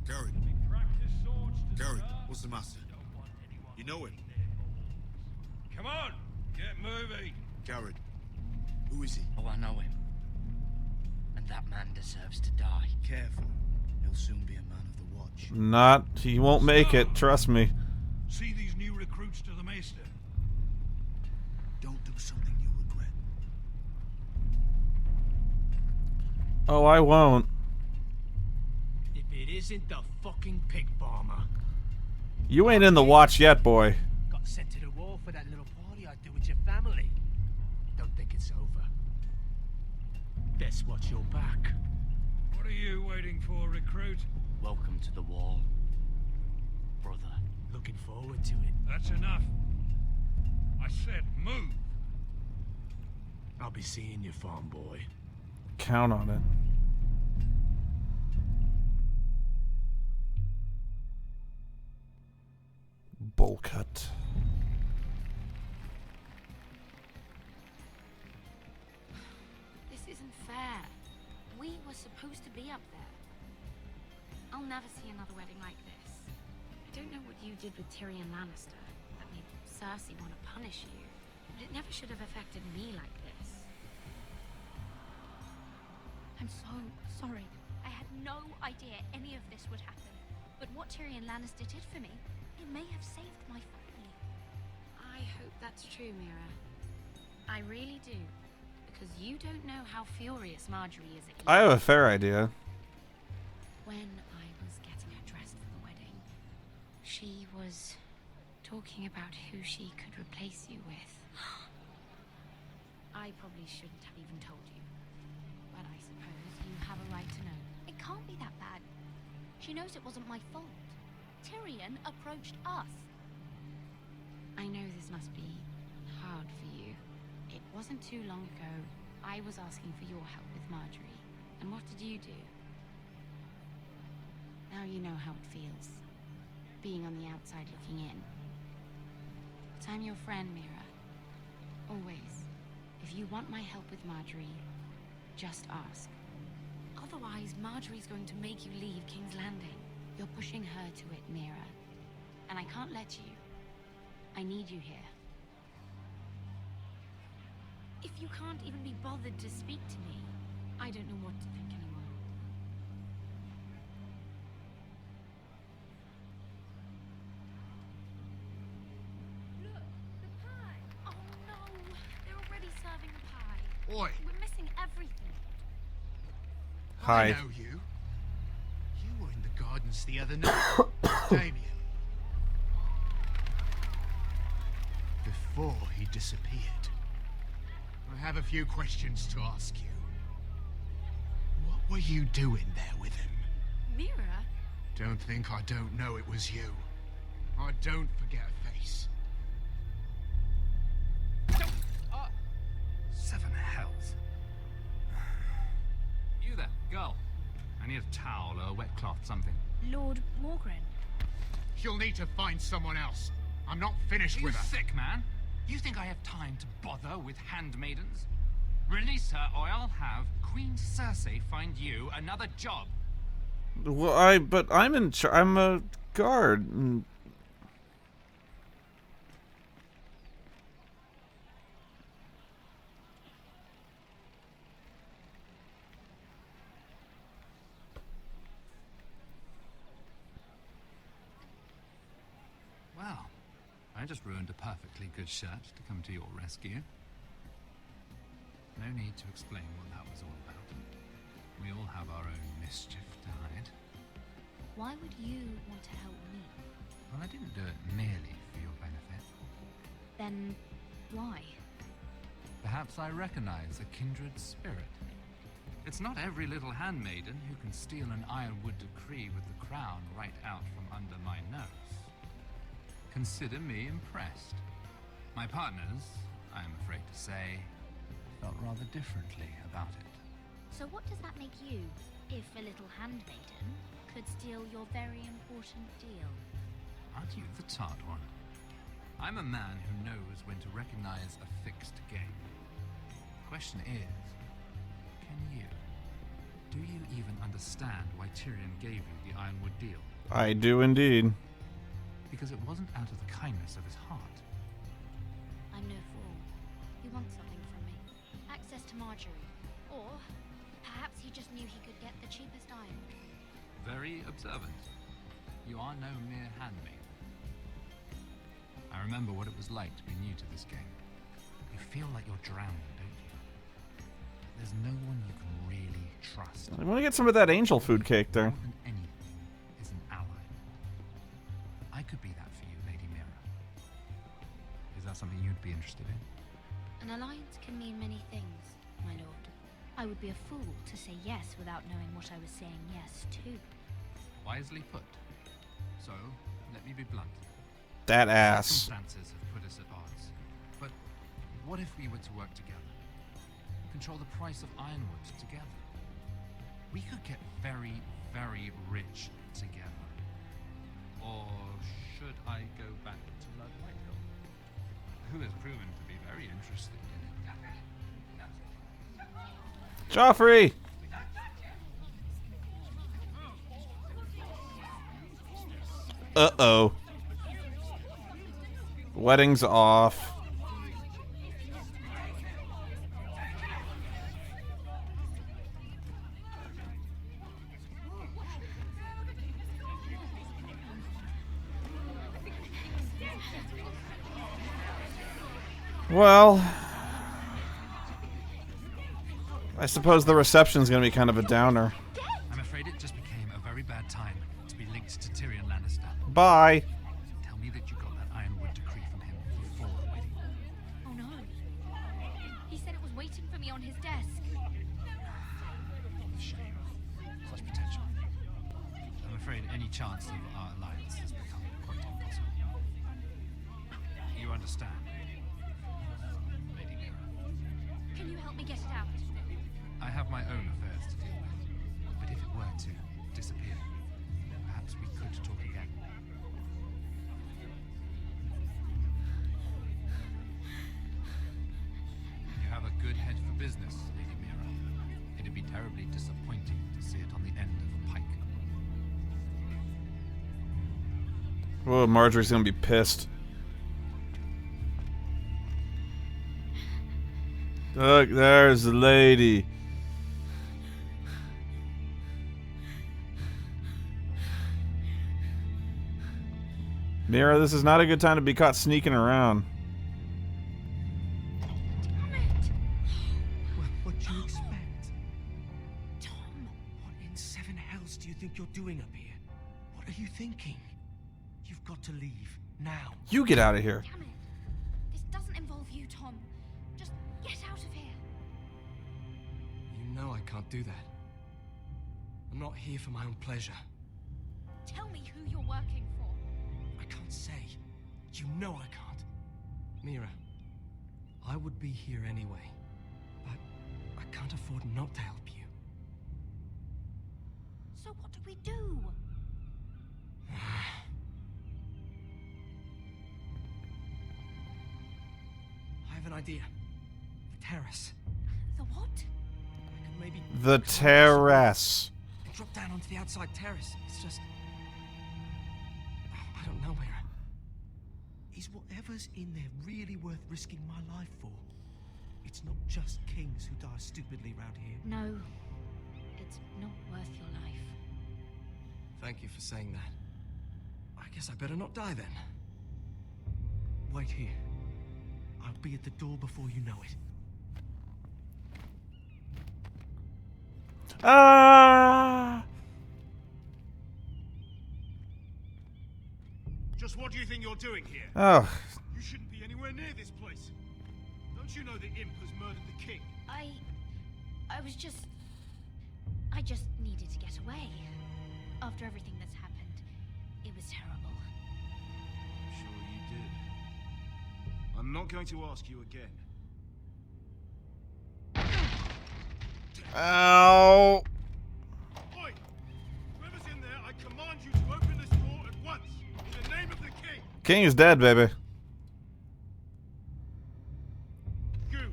Gared. Gared, what's the matter? You know him? Come on, get moving. Gared, who is he? Oh, I know him. And that man deserves to die. Careful. He'll soon be a man of the watch. Not. He won't make it. Trust me. See these new recruits to the Maester. Don't do something you'll regret. Oh, I won't. If it isn't the fucking pig farmer. You ain't in the watch yet, boy. Got sent to the war for that little party I do with your family. Don't think it's over. Best watch your back. What are you waiting for, recruit? Welcome to the wall, brother. Looking forward to it. That's enough. I said move. I'll be seeing you, farm boy. Count on it. Bowl cut. This isn't fair. We were supposed to be up there. I'll never see another wedding like this. I don't know what you did with Tyrion Lannister that made Cersei want to punish you, but it never should have affected me like this. I'm so sorry. I had no idea any of this would happen. But what Tyrion Lannister did for me, it may have saved my family. I hope that's true, Mira. I really do. Because you don't know how furious Marjorie is at you. I have a fair idea. When I was getting her dressed for the wedding, she was talking about who she could replace you with. I probably shouldn't have even told you. But I suppose you have a right to know. It can't be that bad. She knows it wasn't my fault. Tyrion approached us. I know this must be hard for you. It wasn't too long ago I was asking for your help with Marjorie. And what did you do? Now you know how it feels, being on the outside looking in. But I'm your friend, Mira. Always. If you want my help with Marjorie, just ask. Otherwise, Marjorie's going to make you leave King's Landing. You're pushing her to it, Mira. And I can't let you. I need you here. If you can't even be bothered to speak to me, I don't know what to think anymore. Look, the pie. Oh no, they're already serving the pie. Oi. We're missing everything. Hi. I know you. You were in the gardens the other night, Damien. Before he disappeared. I have a few questions to ask you. What were you doing there with him? Mira? Don't think I don't know it was you. I don't forget a face. Seven hells. You there, girl. need a towel or a wet cloth, something. Lord Morgren. You'll need to find someone else. I'm not finished with her. You sick, man? You think I have time to bother with handmaidens? Release her, or I'll have Queen Cersei find you another job. Well, I'm a guard. Well, I just ruined a perfectly good shirt to come to your rescue. No need to explain what that was all about. We all have our own mischief to hide. Why would you want to help me? Well, I didn't do it merely for your benefit. Then, why? Perhaps I recognize a kindred spirit. It's not every little handmaiden who can steal an ironwood decree with the crown right out from under my nose. Consider me impressed. My partners, I am afraid to say, felt rather differently about it. So what does that make you, if a little handmaiden could steal your very important deal? Aren't you the tart one? I'm a man who knows when to recognize a fixed game. The question is, can you? Do you even understand why Tyrion gave you the Ironwood deal? I do indeed. Because it wasn't out of the kindness of his heart. I'm no fool. He wants something from me. Access to Marjorie. Or perhaps he just knew he could get the cheapest iron. Very observant. You are no mere handmaid. I remember what it was like to be new to this game. You feel like you're drowning, don't you? There's no one you can really trust. I want to get some of that angel food cake there. More than anything is an ally. I could be that for you, Lady Mira. Is that something you'd be interested in? An alliance can mean many things, my lord. I would be a fool to say yes without knowing what I was saying yes to. Wisely put. So, let me be blunt. That ass. Circumstances have put us at odds. But what if we were to work together? Control the price of ironwood together? We could get very, very rich together. Or should I go back to Lord Whitehill, who has proven to be very interested in it? Joffrey! Uh-oh. Wedding's off. Well, I suppose the reception's gonna be kind of a downer. I'm afraid it just became a very bad time to be linked to Tyrion Lannister. Bye. Tell me that you got that ironwood decree from him before the wedding. Oh no. He said it was waiting for me on his desk. Shame. Such potential. I'm afraid any chance of our alliance has become quite impossible. You understand, Lady Mira? Can you help me get it out? I have my own affairs to deal with, but if it were to disappear, perhaps we could talk again. You have a good head for business, Lady Mira. It'd be terribly disappointing to see it on the end of a pike. Whoa, Marjorie's gonna be pissed. Look, there's the lady. Mira, this is not a good time to be caught sneaking around. Well, what do you expect? Tom! What in seven hells do you think you're doing up here? What are you thinking? You've got to leave, now. You get out of here. Damn it. This doesn't involve you, Tom. Just get out of here. You know I can't do that. I'm not here for my own pleasure. Tell me who you're working for. I can't say. You know I can't. Mira, I would be here anyway, but I can't afford not to help you. what do we do? I have an idea. The terrace. The what? I could maybe The terrace. drop down onto the outside terrace. It's just... I don't know, Mira. Is whatever's in there really worth risking my life for? It's not just kings who die stupidly round here. No, it's not worth your life. Thank you for saying that. I guess I better not die then. Wait here. I'll be at the door before you know it. Ah! Just what do you think you're doing here? Oh. You shouldn't be anywhere near this place. Don't you know the imp has murdered the king? I just needed to get away. After everything that's happened, it was terrible. Sure you did. I'm not going to ask you again. Ow. Oi! Whoever's in there, I command you to open this door at once, in the name of the king! King is dead, baby. You,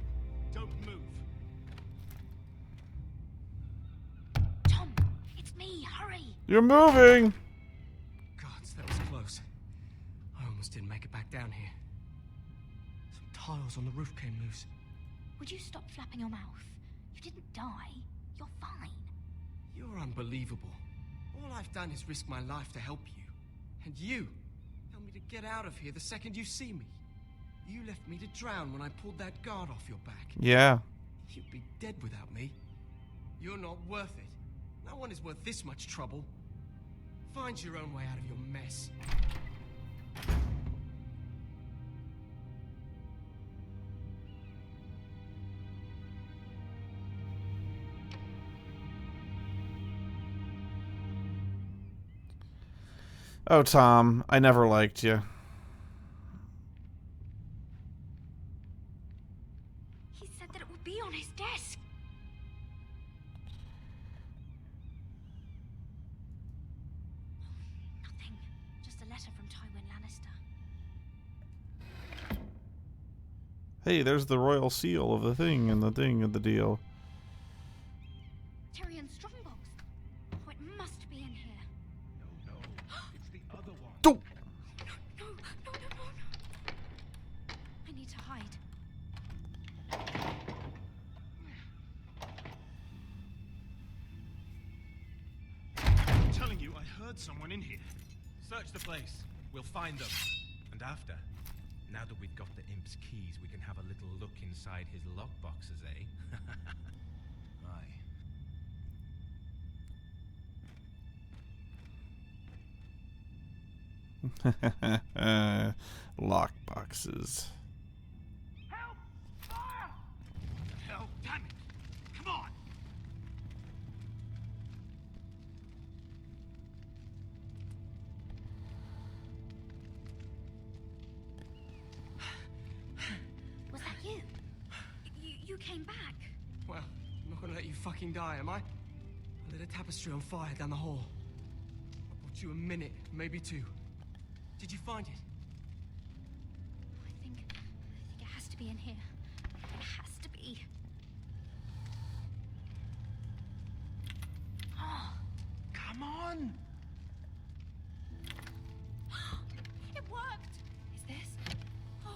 don't move. Tom, it's me, hurry! You're moving! Gods, that was close. I almost didn't make it back down here. Some tiles on the roof came loose. Would you stop flapping your mouth? You didn't die. You're fine. You're unbelievable. All I've done is risk my life to help you. And you tell me to get out of here the second you see me. You left me to drown when I pulled that guard off your back. Yeah. You'd be dead without me. You're not worth it. No one is worth this much trouble. Find your own way out of your mess. Oh, Tom, I never liked you. He said that it would be on his desk. Nothing. Just a letter from Tywin Lannister. Hey, there's the royal seal of the thing and the thing of the deal. Tyrion's strongbox. Oh, it must be in here. No, it's the other one. Don't. No. I need to hide. I'm telling you, I heard someone in here. Search the place. We'll find them. And after, now that we've got the imp's keys, we can have a little look inside his lockboxes, eh? Aye. Lock boxes. Help! Fire! Hell, damn it! Come on! Was that you? You came back. Well, I'm not gonna let you fucking die, am I? I lit a tapestry on fire down the hall. I bought you a minute, maybe two. Did you find it? I think it has to be in here. It has to be. Oh, Come on! it worked! Is this? Oh,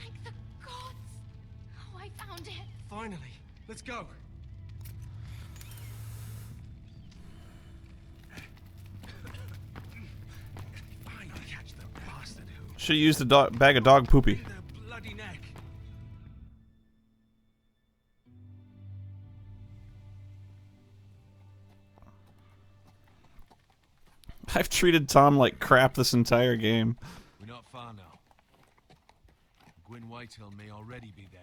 thank the gods! Oh, I found it! Finally. Let's go. Finally catch the bastard who... Should use the bag of dog poopy. The bloody neck. I've treated Tom like crap this entire game. We're not far now. Gwyn Whitehill may already be there.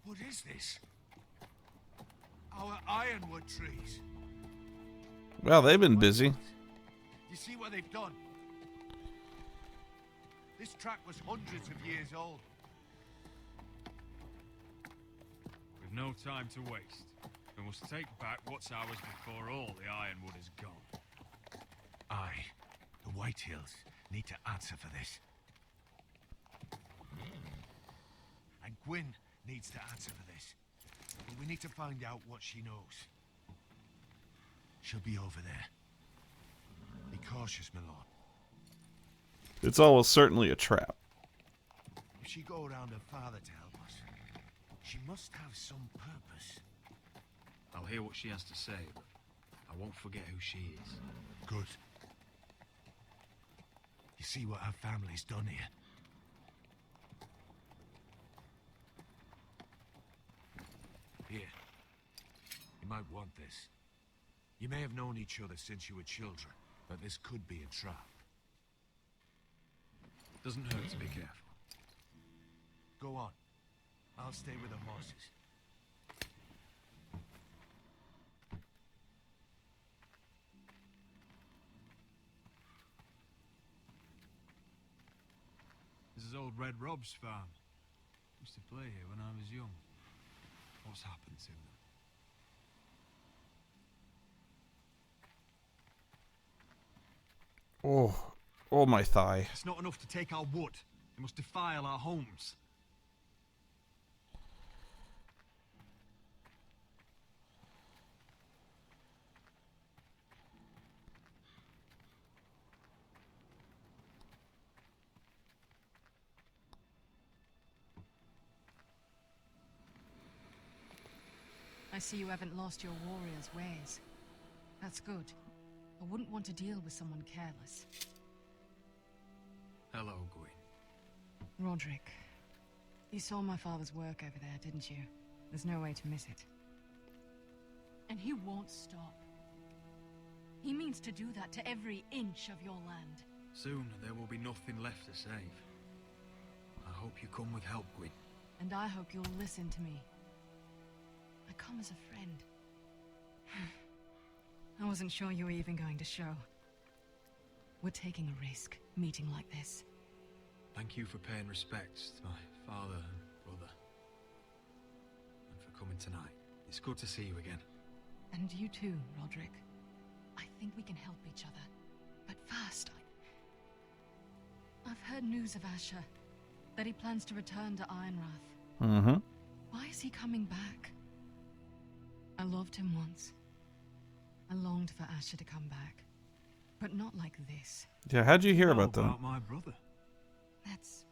What is this? Our ironwood trees. Well, they've been busy. You see what they've done? This track was hundreds of years old. With no time to waste. We must take back what's ours before all the Ironwood is gone. Aye. The Whitehills need to answer for this. And Gwyn needs to answer for this. But we need to find out what she knows. She'll be over there. Be cautious, my lord. It's almost certainly a trap. If she go around her father to help us, she must have some purpose. I'll hear what she has to say, but I won't forget who she is. Good. You see what our family's done here? Here. You might want this. You may have known each other since you were children, but this could be a trap. Doesn't hurt to be careful. Go on. I'll stay with the horses. This is old Red Rob's farm. Used to play here when I was young. What's happened to them? Oh my thigh. It's not enough to take our wood. They must defile our homes. I see you haven't lost your warrior's ways. That's good. I wouldn't want to deal with someone careless. Hello, Gwyn. Rodrik, you saw my father's work over there, didn't you? There's no way to miss it. And he won't stop. He means to do that to every inch of your land. Soon, there will be nothing left to save. I hope you come with help, Gwyn. And I hope you'll listen to me. I come as a friend. I wasn't sure you were even going to show. We're taking a risk, meeting like this. Thank you for paying respects to my father and brother. And for coming tonight. It's good to see you again. And you too, Rodrik. I think we can help each other. But first, I've heard news of Asher. That he plans to return to Ironrath. Mm-hmm. Why is he coming back? I loved him once. I longed for Asher to come back. But not like this. Yeah, how'd you hear about them? About my brother. That's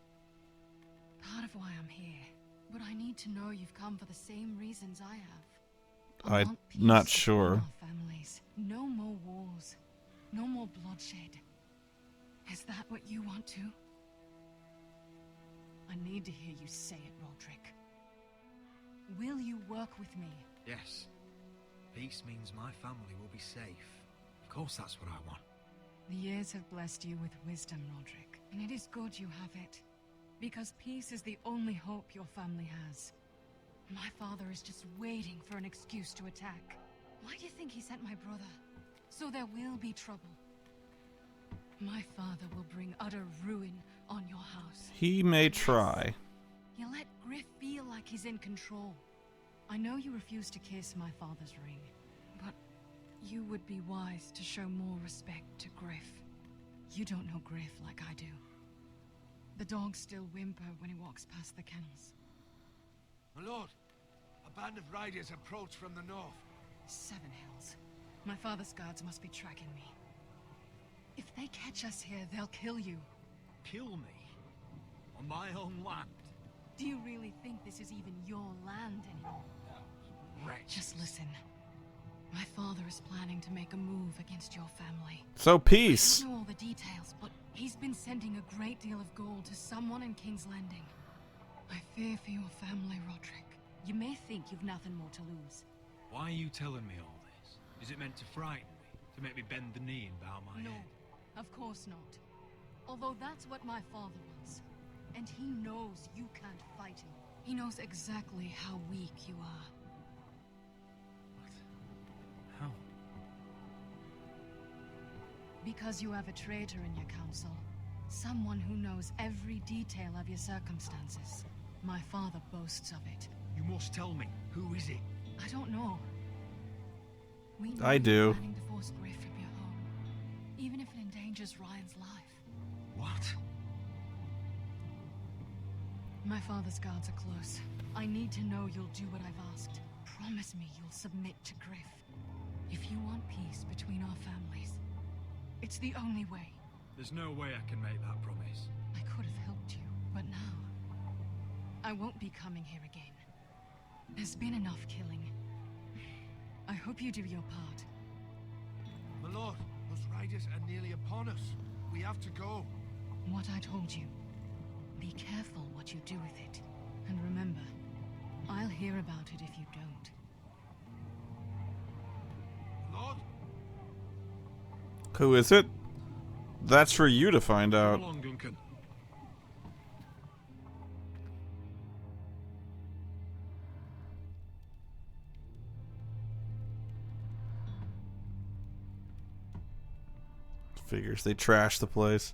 part of why I'm here. But I need to know you've come for the same reasons I have. I'm not sure. Our families. No more wars. No more bloodshed. Is that what you want too? I need to hear you say it, Rodrik. Will you work with me? Yes. Peace means my family will be safe. Of course that's what I want. The years have blessed you with wisdom, Rodrik. And it is good you have it. Because peace is the only hope your family has. My father is just waiting for an excuse to attack. Why do you think he sent my brother? So there will be trouble. My father will bring utter ruin on your house. He may try. You let Griff feel like he's in control. I know you refuse to kiss my father's ring, but you would be wise to show more respect to Griff. You don't know Griff like I do. The dogs still whimper when he walks past the kennels. My lord, a band of riders approach from the north. 7 Hills. My father's guards must be tracking me. If they catch us here, they'll kill you. Kill me? On my own land? Do you really think this is even your land anymore? Just listen. My father is planning to make a move against your family. So peace. I don't know all the details, but he's been sending a great deal of gold to someone in King's Landing. I fear for your family, Rodrik. You may think you've nothing more to lose. Why are you telling me all this? Is it meant to frighten me? To make me bend the knee and bow my head? No, of course not. Although that's what my father wants. And he knows you can't fight him. He knows exactly how weak you are. How? Because you have a traitor in your council. Someone who knows every detail of your circumstances. My father boasts of it. You must tell me. Who is it? I don't know. We know I you're do. planning to force Griff from your home, even if it endangers Ryan's life. What? My father's guards are close. I need to know you'll do what I've asked. Promise me you'll submit to Griff. If you want peace between our families, it's the only way. There's no way I can make that promise. I could have helped you, but now, I won't be coming here again. There's been enough killing. I hope you do your part. My lord, those riders are nearly upon us. We have to go. What I told you. Be careful what you do with it. And remember, I'll hear about it if you don't. Lord? Who is it? That's for you to find out. Come along, Duncan. Figures they trashed the place.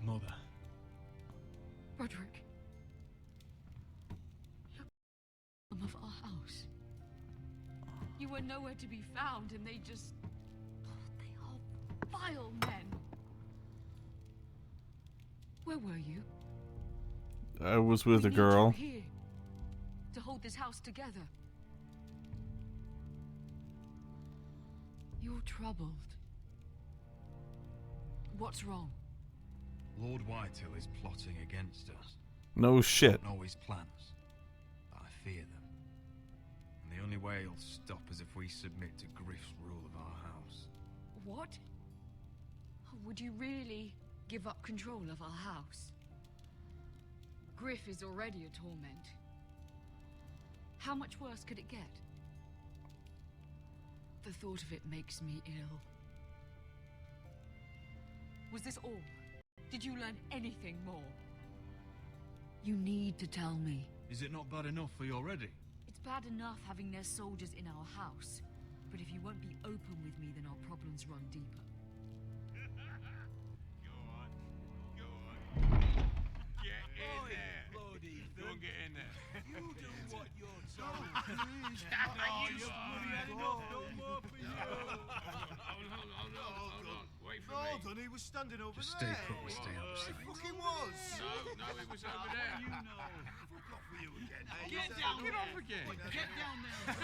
Mother. Rodrik. Look of our house. You were nowhere to be found, and they just... they are vile men. Where were you? I was with a We girl. need you here to hold this house together. You're troubled. What's wrong? Lord Whitehill is plotting against us. No shit. I don't know his plans, but I fear them. And the only way he'll stop is if we submit to Griff's rule of our house. What? Would you really give up control of our house? Griff is already a torment. How much worse could it get? The thought of it makes me ill. Was this all? Did you learn anything more? You need to tell me. Is it not bad enough for you already? It's bad enough having their soldiers in our house. But if you won't be open with me, then our problems run deeper. Get in there. Don't get in there. You do what you're told. Please. No, you've bloody had enough. No more for you. Hold on. Wait for me. Hold on, he was standing over Just there. stay put and stay out of sight. He fucking was. No, he was over there. You know. Fuck off with you again. Get down there. Get off again. Get down there.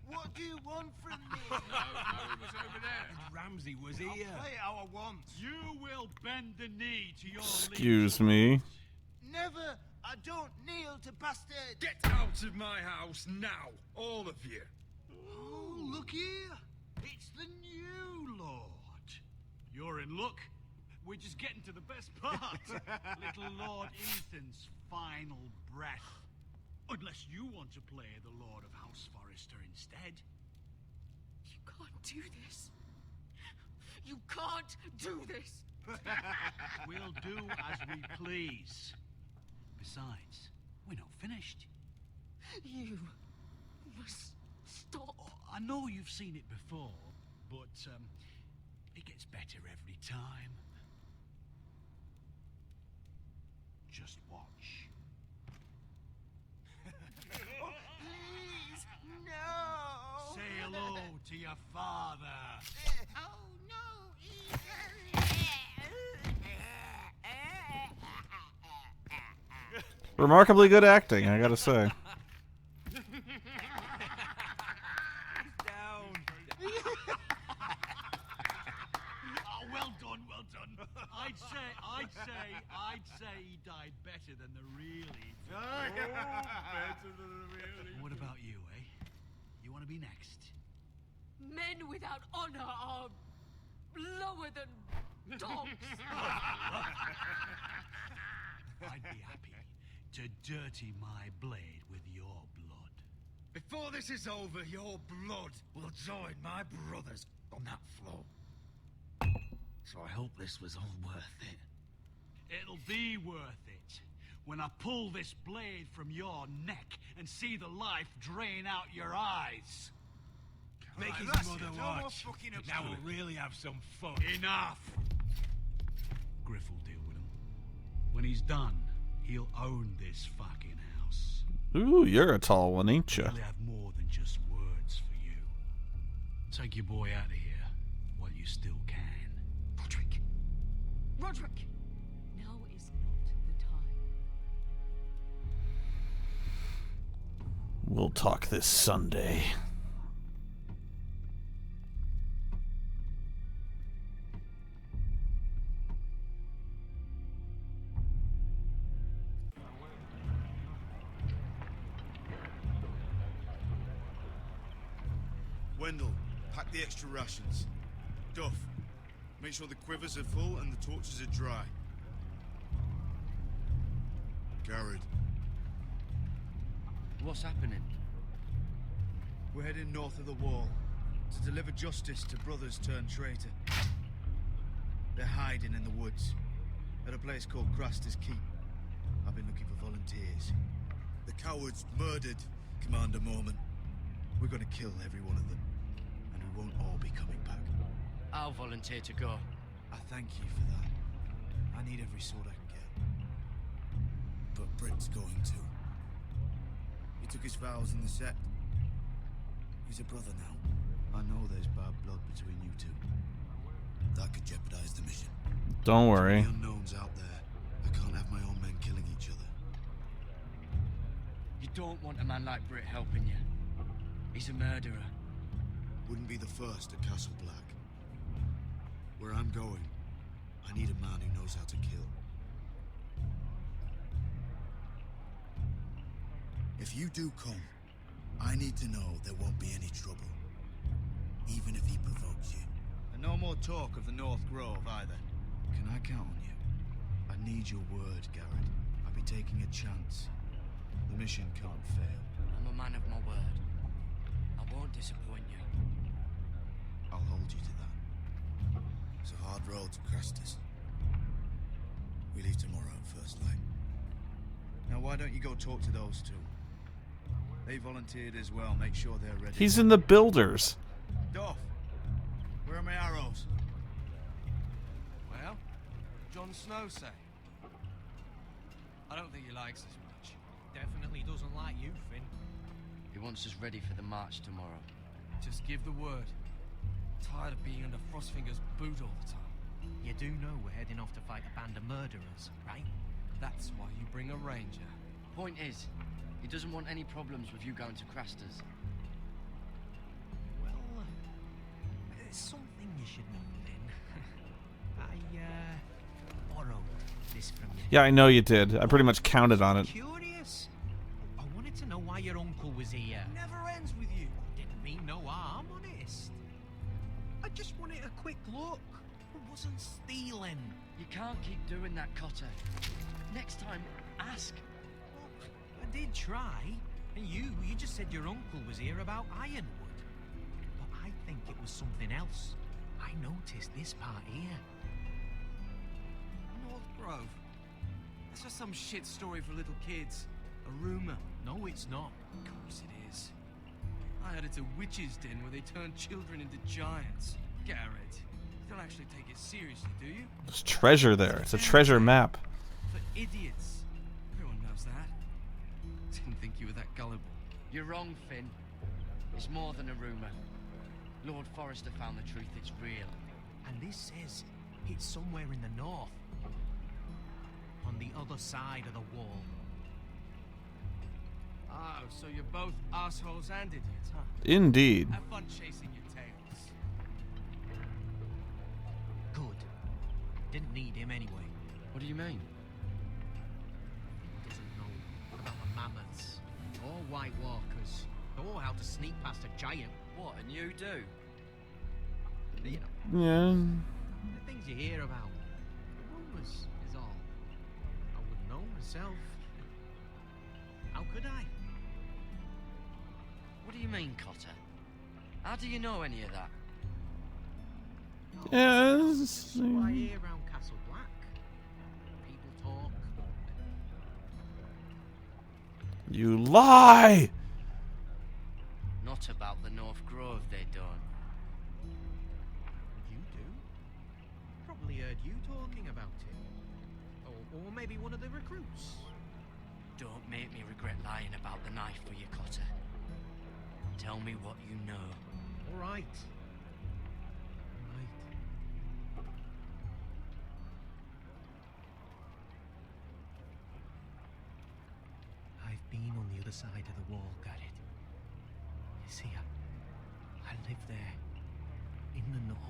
What do you want from me? No, he was over there. And Ramsay was here. I'll play it how I want. You will bend the knee to your Excuse me. Never. I don't kneel to bastards. Get out of my house now, all of you. Oh, look here. It's the new Lord. You're in luck. We're just getting to the best part. Little Lord Ethan's final breath. Unless you want to play the Lord of House Forrester instead. You can't do this. You can't do this. We'll do as we please. Besides, we're not finished. You must stop. Oh, I know you've seen it before, but it gets better every time. Just watch. Please, no. Say hello to your father. Oh no, Remarkably good acting, I gotta say. Oh, well done. I'd say he died better than the real Ethan. better than the real Ethan. What about you, eh? You want to be next? Men without honor are lower than dogs. I'd be happy to dirty my blade with your blood. Before this is over, your blood will join my brothers on that floor. So I hope this was all worth it. It'll be worth it when I pull this blade from your neck and see the life drain out your eyes. Make his mother watch. Now we'll really have some fun. Enough! Griff will deal with him. When he's done, he'll own this fucking house. Ooh, you're a tall one, ain't you? He'll have more than just words for you. Take your boy out of here while you still can. Rodrik! Rodrik! Now is not the time. We'll talk this Sunday. Wendell, pack the extra rations. Duff, make sure the quivers are full and the torches are dry. Gared. What's happening? We're heading north of the wall to deliver justice to brothers turned traitor. They're hiding in the woods at a place called Craster's Keep. I've been looking for volunteers. The cowards murdered Commander Mourning. We're gonna kill every one of them, and we won't all be coming back. I'll volunteer to go. I thank you for that. I need every sword I can get. But Britt's going too. He took his vows in the sect. He's a brother now. I know there's bad blood between you two. That could jeopardize the mission. Don't worry. The unknowns out there. I can't have my own men killing each other. You don't want a man like Britt helping you. He's a murderer. Wouldn't be the first at Castle Black. Where I'm going, I need a man who knows how to kill. If you do come, I need to know there won't be any trouble. Even if he provokes you. And no more talk of the North Grove either. Can I count on you? I need your word, Gared. I'll be taking a chance. The mission can't fail. I'm a man of my word. I won't disappoint you. I'll hold you to that. It's a hard road to Crestus. We leave tomorrow at first light. Now why don't you go talk to those two? They volunteered as well. Make sure they're ready. He's in the builders. Doff, where are my arrows? Well, Jon Snow say. I don't think he likes us much. Definitely doesn't like you, Finn. He wants us ready for the march tomorrow. Just give the word. Tired of being under Frostfinger's boot all the time. You do know we're heading off to fight a band of murderers, right? That's why you bring a ranger. Point is, he doesn't want any problems with you going to Craster's. Well, there's something you should know, Finn. I borrowed this from you. Yeah, I know you did. I pretty much counted on it. Curious. I wanted to know why your uncle was here. Never ends with you. Didn't mean no harm, honest. I just wanted a quick look. I wasn't stealing. You can't keep doing that, Cotter. Next time, ask. Look, I did try. And you just said your uncle was here about Ironwood. But I think it was something else. I noticed this part here. North Grove. That's just some shit story for little kids. A rumor. No, it's not. Of course it is. I heard it's a witch's den where they turn children into giants. Gared, you don't actually take it seriously, do you? There's treasure there. It's a treasure map. For idiots. Everyone knows that. Didn't think you were that gullible. You're wrong, Finn. It's more than a rumor. Lord Forrester found the truth. It's real. And this says it's somewhere in the north. On the other side of the wall. Oh, so you're both assholes and idiots, huh? Indeed. Have fun chasing your tails. Good. Didn't need him anyway. What do you mean? He doesn't know about the mammoths or White Walkers or how to sneak past a giant. What, and you do? You know, Yeah. the things you hear about. Rumors is all. I wouldn't know myself. How could I? What do you mean, Cotter? How do you know any of that? Yes. That's what I hear around Castle Black. People talk. You lie! Not about the North Grove, they don't. You do? Probably heard you talking about it. Or maybe one of the recruits. Don't make me regret lying about the knife for you, Cotter. Tell me what you know. All right. I've been on the other side of the wall, Gared. You see, I live there, in the north.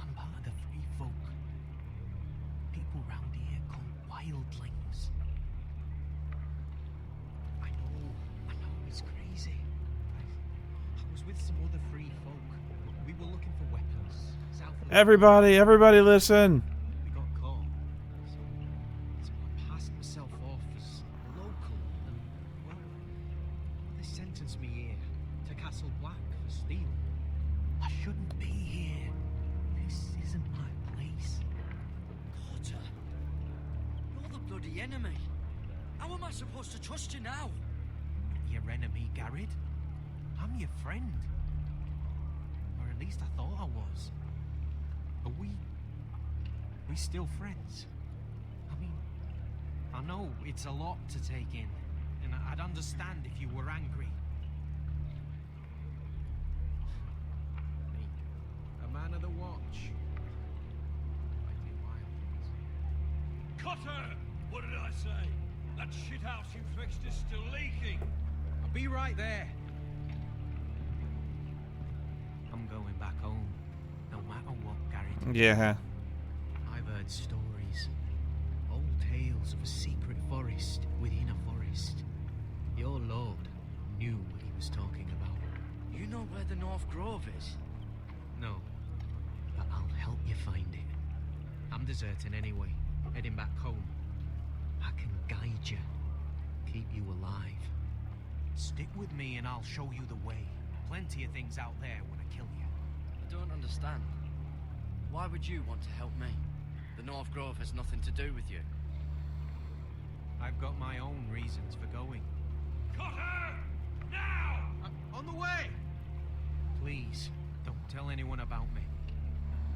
I'm part of the free folk. People round here called wildlings. I know, it's crazy. I was with some other free folk. We were looking for weapons. South of Everybody listen. we got caught. So I passed myself off as local, and well, they sentenced me here to Castle Black for stealing. I shouldn't be here. This isn't my place. Cotter, you're the bloody enemy. How am I supposed to trust you now? Not your enemy, Gared. I'm your friend. Or at least I thought I was. But we still friends. I mean, I know it's a lot to take in, and I'd understand if you were angry. Me, a man of the watch. Fighting wildlings. Cotter! What did I say? That shithouse you fixed is still leaking. I'll be right there. I'm going back home, no matter what, Gared. Yeah. I've heard stories, old tales of a secret forest within a forest. Your lord knew what he was talking about. You know where the North Grove is? No, but I'll help you find it. I'm deserting anyway, heading back home. I can guide you, keep you alive. Stick with me and I'll show you the way. Plenty of things out there when I kill you. I don't understand. Why would you want to help me? The North Grove has nothing to do with you. I've got my own reasons for going. Cotter! Now! On the way! Please, don't tell anyone about me.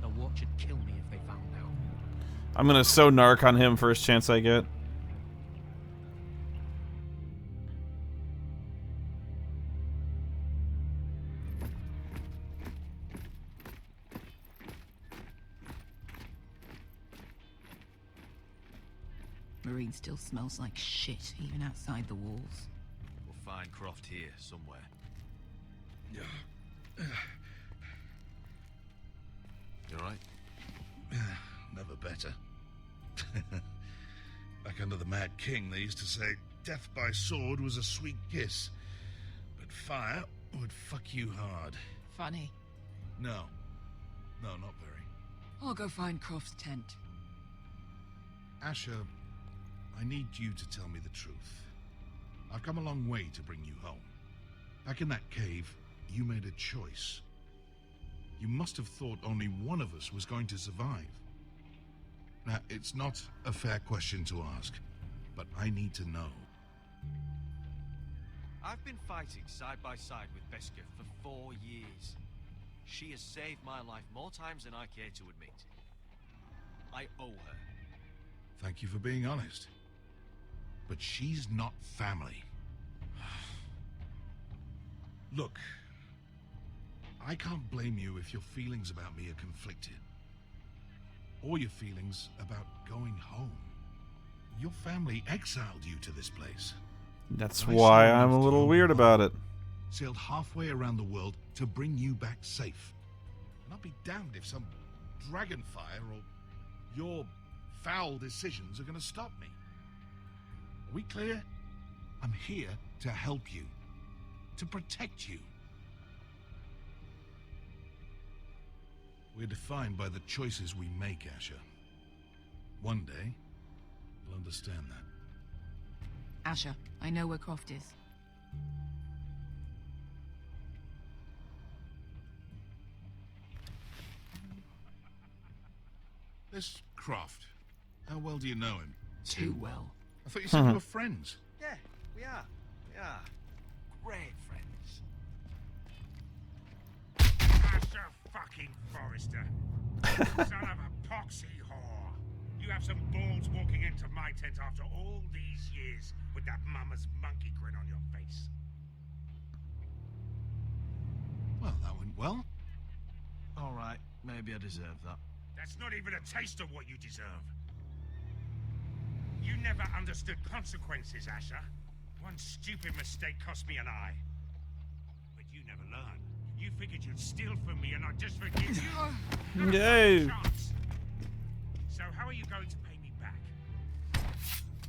The Watch would kill me if they found out. I'm gonna so narc on him first chance I get. Meereen still smells like shit, even outside the walls. We'll find Croft here, somewhere. You alright? Never better. Back under the Mad King, they used to say death by sword was a sweet kiss, but fire would fuck you hard. Funny. No, not very. I'll go find Croft's tent. Asher, I need you to tell me the truth. I've come a long way to bring you home. Back in that cave, you made a choice. You must have thought only one of us was going to survive. Now, it's not a fair question to ask, but I need to know. I've been fighting side by side with Beskha for 4 years. She has saved my life more times than I care to admit. I owe her. Thank you for being honest. But she's not family. Look, I can't blame you if your feelings about me are conflicted. Or your feelings about going home. Your family exiled you to this place. That's why I'm a little weird about it. Sailed halfway around the world to bring you back safe. And I'll be damned if some dragonfire or your foul decisions are going to stop me. Are we clear? I'm here to help you. To protect you. We're defined by the choices we make, Asher. One day, you'll understand that. Asher, I know where Croft is. This Croft, how well do you know him? Too well. I thought you said you were friends. Yeah, we are. We are. Great friends. Asher fucking Forrester. Son of a poxy whore. You have some balls walking into my tent after all these years with that mama's monkey grin on your face. Well, that went well. All right, maybe I deserve that. That's not even a taste of what you deserve. You never understood consequences, Asher. One stupid mistake cost me an eye. But you never learned. You figured you'd steal from me and I'd just forgive you. Not a Yay. chance. So how are you going to pay me back?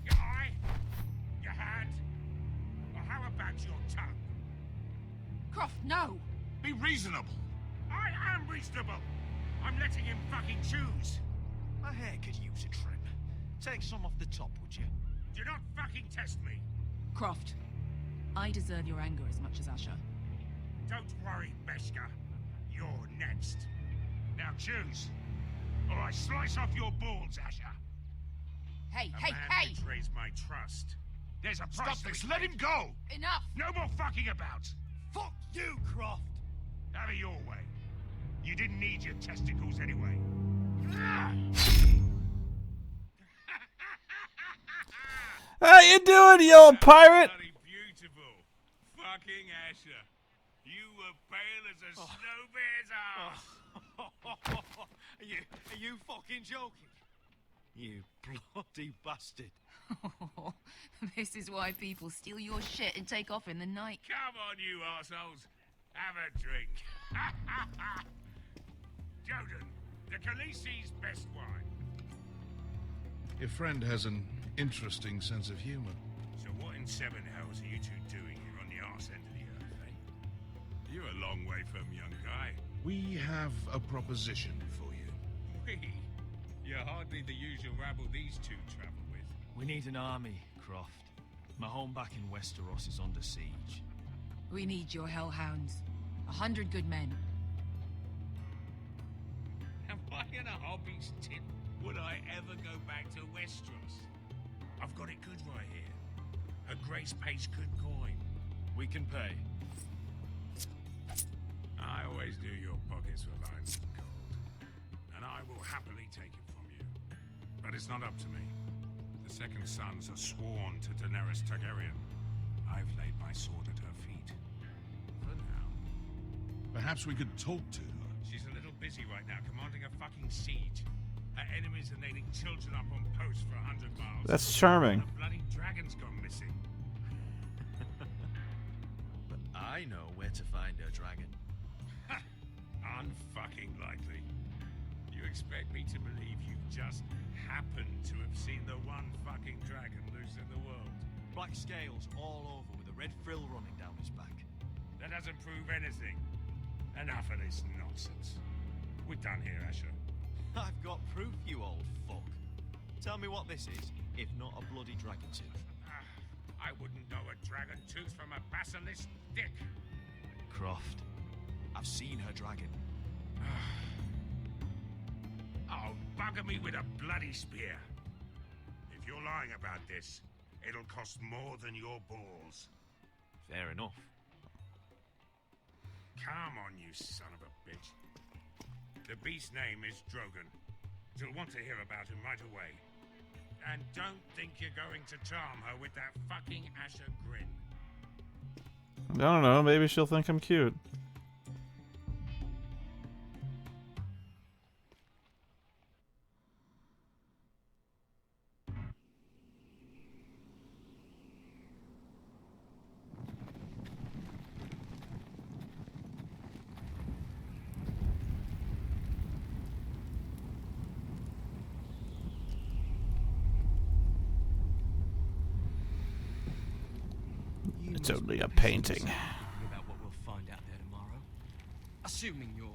Your eye? Your hand? Or how about your tongue? Croft, no! Be reasonable. I am reasonable. I'm letting him fucking choose. My hair could use a trim. Take some off the top, would you? Do not fucking test me. Croft, I deserve your anger as much as Asher. Don't worry, Beskar. You're next. Now choose, or I slice off your balls, Asher. Hey, A hey, man hey! betrays my trust. There's a price. Stop this! Let him go! Enough! No more fucking about. Fuck you, Croft! Have it your way. You didn't need your testicles anyway. How you doing, you old pirate? Bloody beautiful. Fucking Asher. You were pale as a snow bear's arse. Are you fucking joking? You bloody bastard. This is why people steal your shit and take off in the night. Come on, you arseholes. Have a drink. Joden, the Khaleesi's best wine. Your friend has an interesting sense of humor. So what in seven hells are you two doing here on the arse end of the earth, eh? You're a long way from Yunkai. We have a proposition for you. We? You're hardly the usual rabble these two travel with. We need an army, Croft. My home back in Westeros is under siege. We need your hellhounds. 100 good men. Am I in a hobby's tip? Would I ever go back to Westeros? I've got it good right here. A Grace pays good coin. We can pay. I always knew your pockets were lined with gold. And I will happily take it from you. But it's not up to me. The second sons are sworn to Daenerys Targaryen. I've laid my sword at her feet. For now. Perhaps we could talk to her. She's a little busy right now commanding a fucking siege. Her enemies are nailing children up on posts for 100 miles. That's charming. And a bloody dragon's gone missing. But I know where to find her dragon. Unfucking likely. You expect me to believe you've just happened to have seen the one fucking dragon loose in the world? Black scales all over with a red frill running down his back. That doesn't prove anything. Enough of this nonsense. We're done here, Asher. I've got proof, you old fuck. Tell me what this is, if not a bloody dragon tooth. I wouldn't know a dragon tooth from a basilisk dick. Croft, I've seen her dragon. Oh, bugger me with a bloody spear. If you're lying about this, it'll cost more than your balls. Fair enough. Come on, you son of a bitch. The beast's name is Drogon. You'll want to hear about him right away. And don't think you're going to charm her with that fucking Asher grin. I don't know. Maybe she'll think I'm cute. It's only a painting. About what we'll find out there tomorrow. Assuming you're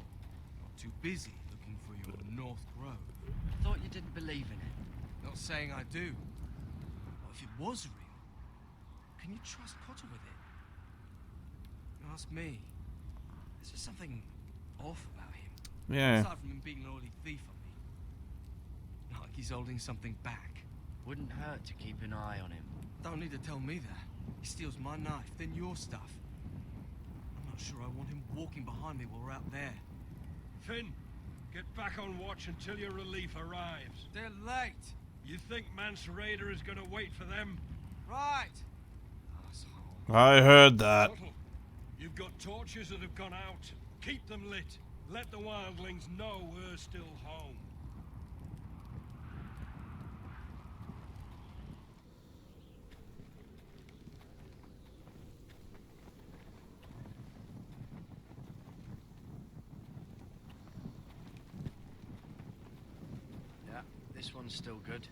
not too busy looking for your North Grove. I thought you didn't believe in it. Not saying I do. But if it was real, can you trust Cotter with it? You ask me. There's just something off about him. Yeah. Aside from him being an early thief on me. he's holding something back. Wouldn't hurt to keep an eye on him. Don't need to tell me that. He steals my knife, then your stuff. I'm not sure I want him walking behind me while we're out there. Finn, get back on watch until your relief arrives. They're late. You think Mance Raider is gonna wait for them? Right. I heard that. Tuttle, you've got torches that have gone out. Keep them lit. Let the wildlings know we're still home. Yeah, this one's still good.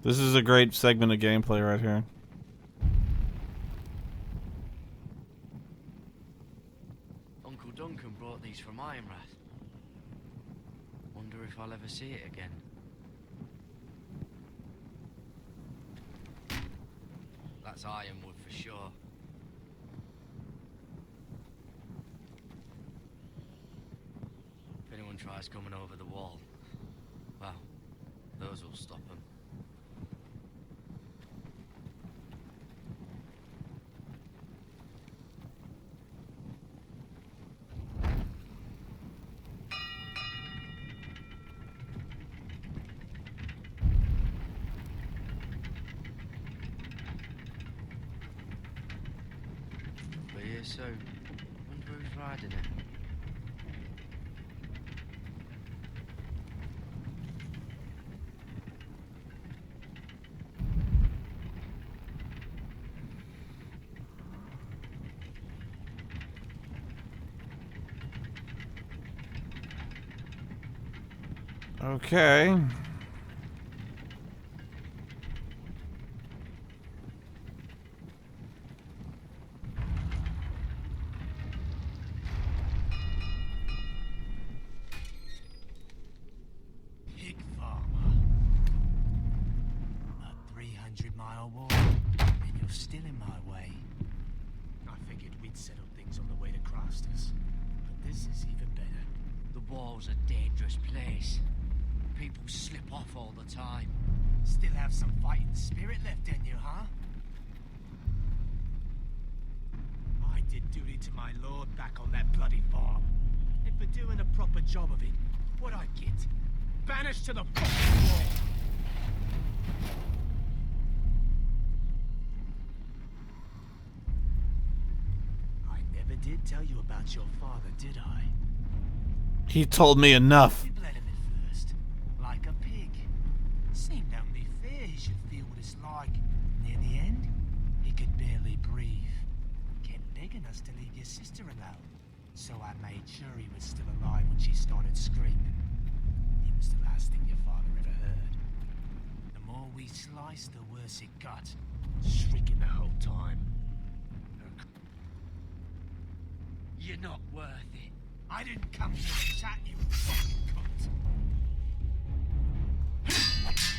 This is a great segment of gameplay right here. Uncle Duncan brought these from Ironrath. Wonder if I'll ever see it again. That's ironwood for sure. If anyone tries coming over the wall, well, those will stop them. So, wonder who's riding it. Okay. Job of it. What I get? Banished to the fucking wall. I never did tell you about your father, did I? He told me enough. You bled him at first, like a pig. Seemed only fair he should feel what it's like. Near the end, he could barely breathe. Kept begging us to leave your sister alone. So I made sure he was still alive when she started screaming. It was the last thing your father ever heard. The more we sliced, the worse it got. Shrieking the whole time. You're not worth it. I didn't come here to chat, you fucking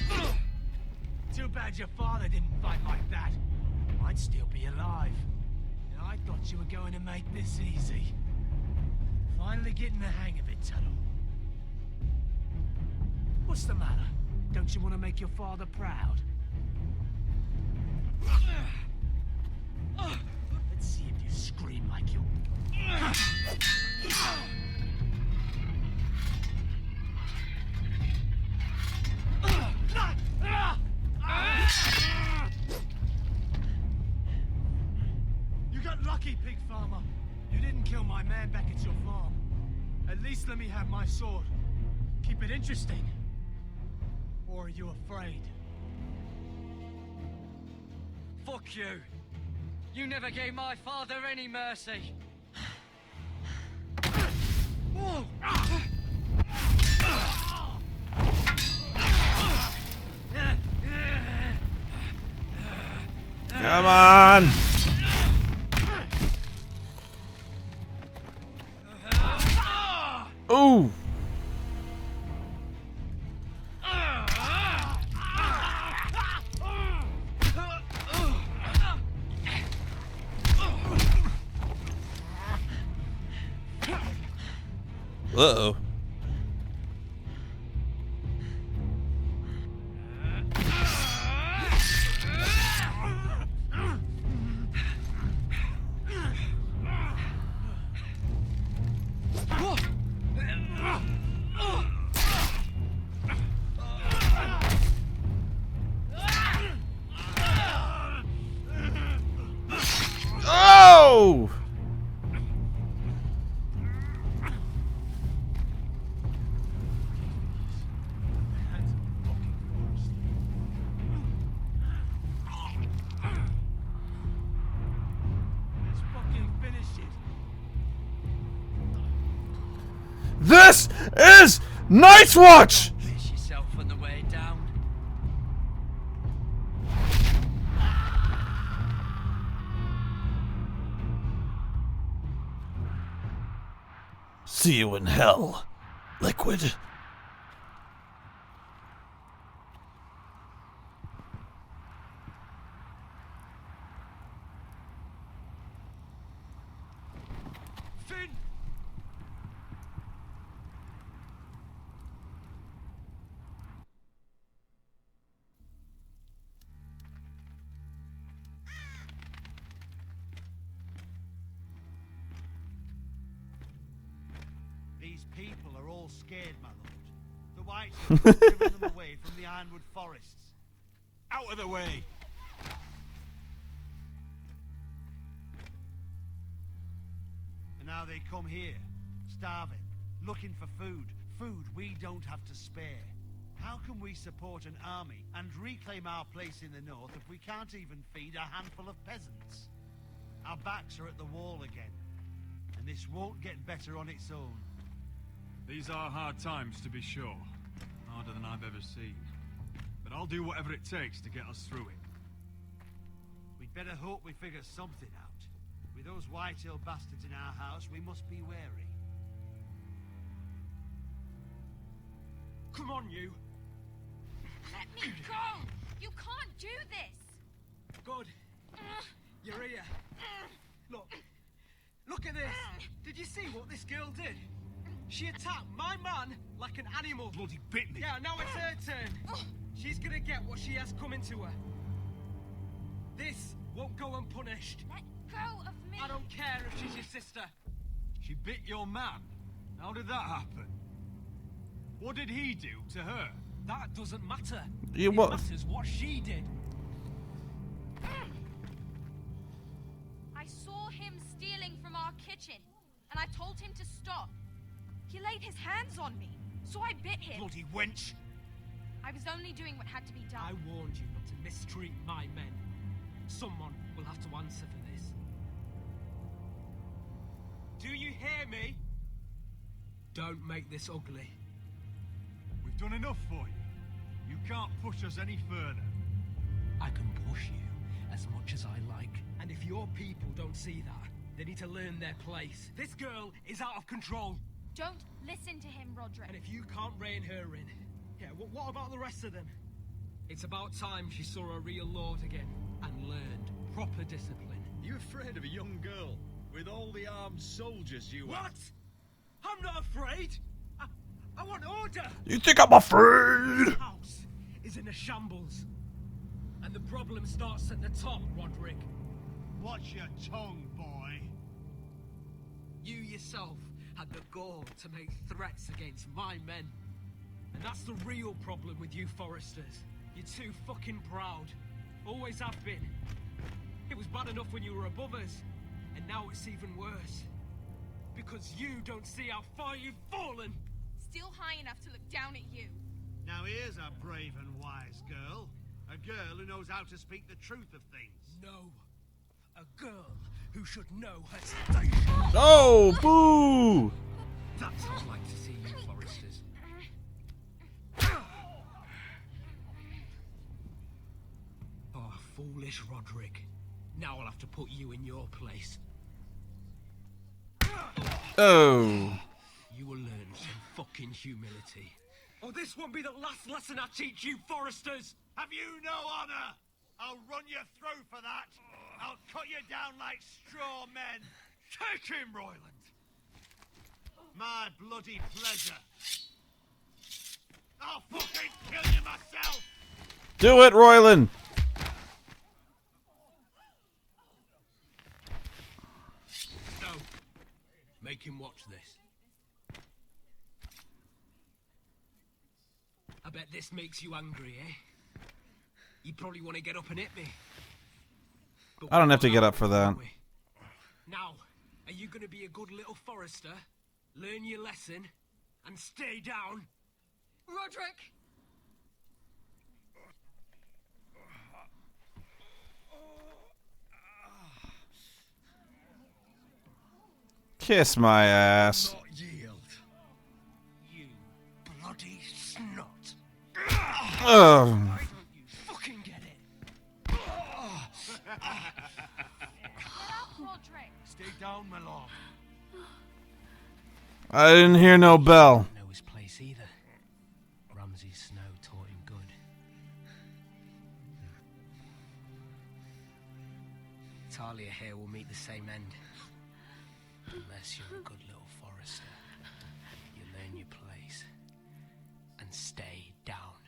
cunt. Too bad your father didn't fight like that. I'd still be alive. And I thought you were going to make this easy. Finally getting the hang of it, Tuttle. What's the matter? Don't you want to make your father proud? Let's see if you scream like you... You got lucky, pig farmer. You didn't kill my man back at your farm. At least let me have my sword. Keep it interesting. Or are you afraid? Fuck you! You never gave my father any mercy! Come on! Ooh! Uh-oh. Oh! Let's fucking finish it. This is Night's Watch! Brace yourself on the way down. See you in hell, Liquid. Finn! These people are all scared, my lord. The Whites have driven them away from the Ironwood forests. Out of the way! And now they come here, starving, looking for food. Food we don't have to spare. How can we support an army and reclaim our place in the north if we can't even feed a handful of peasants? Our backs are at the wall again, and this won't get better on its own. These are hard times, to be sure. Harder than I've ever seen. But I'll do whatever it takes to get us through it. We'd better hope we figure something out. With those Whitehill bastards in our house, we must be wary. Come on, you. Let me go! You can't do this! Good. You're here. Look at this. Did you see what this girl did? She attacked my man like an animal. Bloody bit me. Yeah, now it's her turn. She's gonna get what she has coming to her. This won't go unpunished. Let go of me! I don't care if she's your sister. She bit your man. How did that happen? What did he do to her? That doesn't matter. Yeah, it what? matters what she did. I saw him stealing from our kitchen, and I told him to stop. He laid his hands on me, so I bit him. Bloody wench! I was only doing what had to be done. I warned you not to mistreat my men. Someone will have to answer for this. Do you hear me? Don't make this ugly. We've done enough for you. You can't push us any further. I can push you as much as I like. And if your people don't see that, they need to learn their place. This girl is out of control. Don't listen to him, Rodrik. And if you can't rein her in, yeah, what about the rest of them? It's about time she saw a real lord again and learned proper discipline. You afraid of a young girl with all the armed soldiers you have? What? I'm not afraid. I want order. You think I'm afraid? This house is in a shambles. And the problem starts at the top, Rodrik. Watch your tongue, boy. You yourself had the gall to make threats against my men. And that's the real problem with you Foresters. You're too fucking proud. Always have been. It was bad enough when you were above us. And now it's even worse. Because you don't see how far you've fallen. Still high enough to look down at you. Now here's a brave and wise girl. A girl who knows how to speak the truth of things. No. A girl who should know her station. Oh, boo! That's how I'd like to see you, Foresters. Oh, foolish Rodrik. Now I'll have to put you in your place. Oh. You will learn some fucking humility. Or this won't be the last lesson I teach you, Foresters! Have you no honor? I'll run your throat for that. I'll cut you down like straw men. Take him, Royland! My bloody pleasure. I'll fucking kill you myself! Do it, Royland! No. Make him watch this. I bet this makes you angry, eh? You probably want to get up and hit me. But I don't have to get up for that. now, are you going to be a good little forester, learn your lesson, and stay down? Rodrik! Kiss my ass. Not yield. You bloody snot. Ugh. Why don't you fucking get it? Stay down, my lord. I didn't hear no bell. Know his place either. Ramsay's snow taught him good. Talia here will meet the same end. Unless you're a good little forester. You learn your place. And stay down.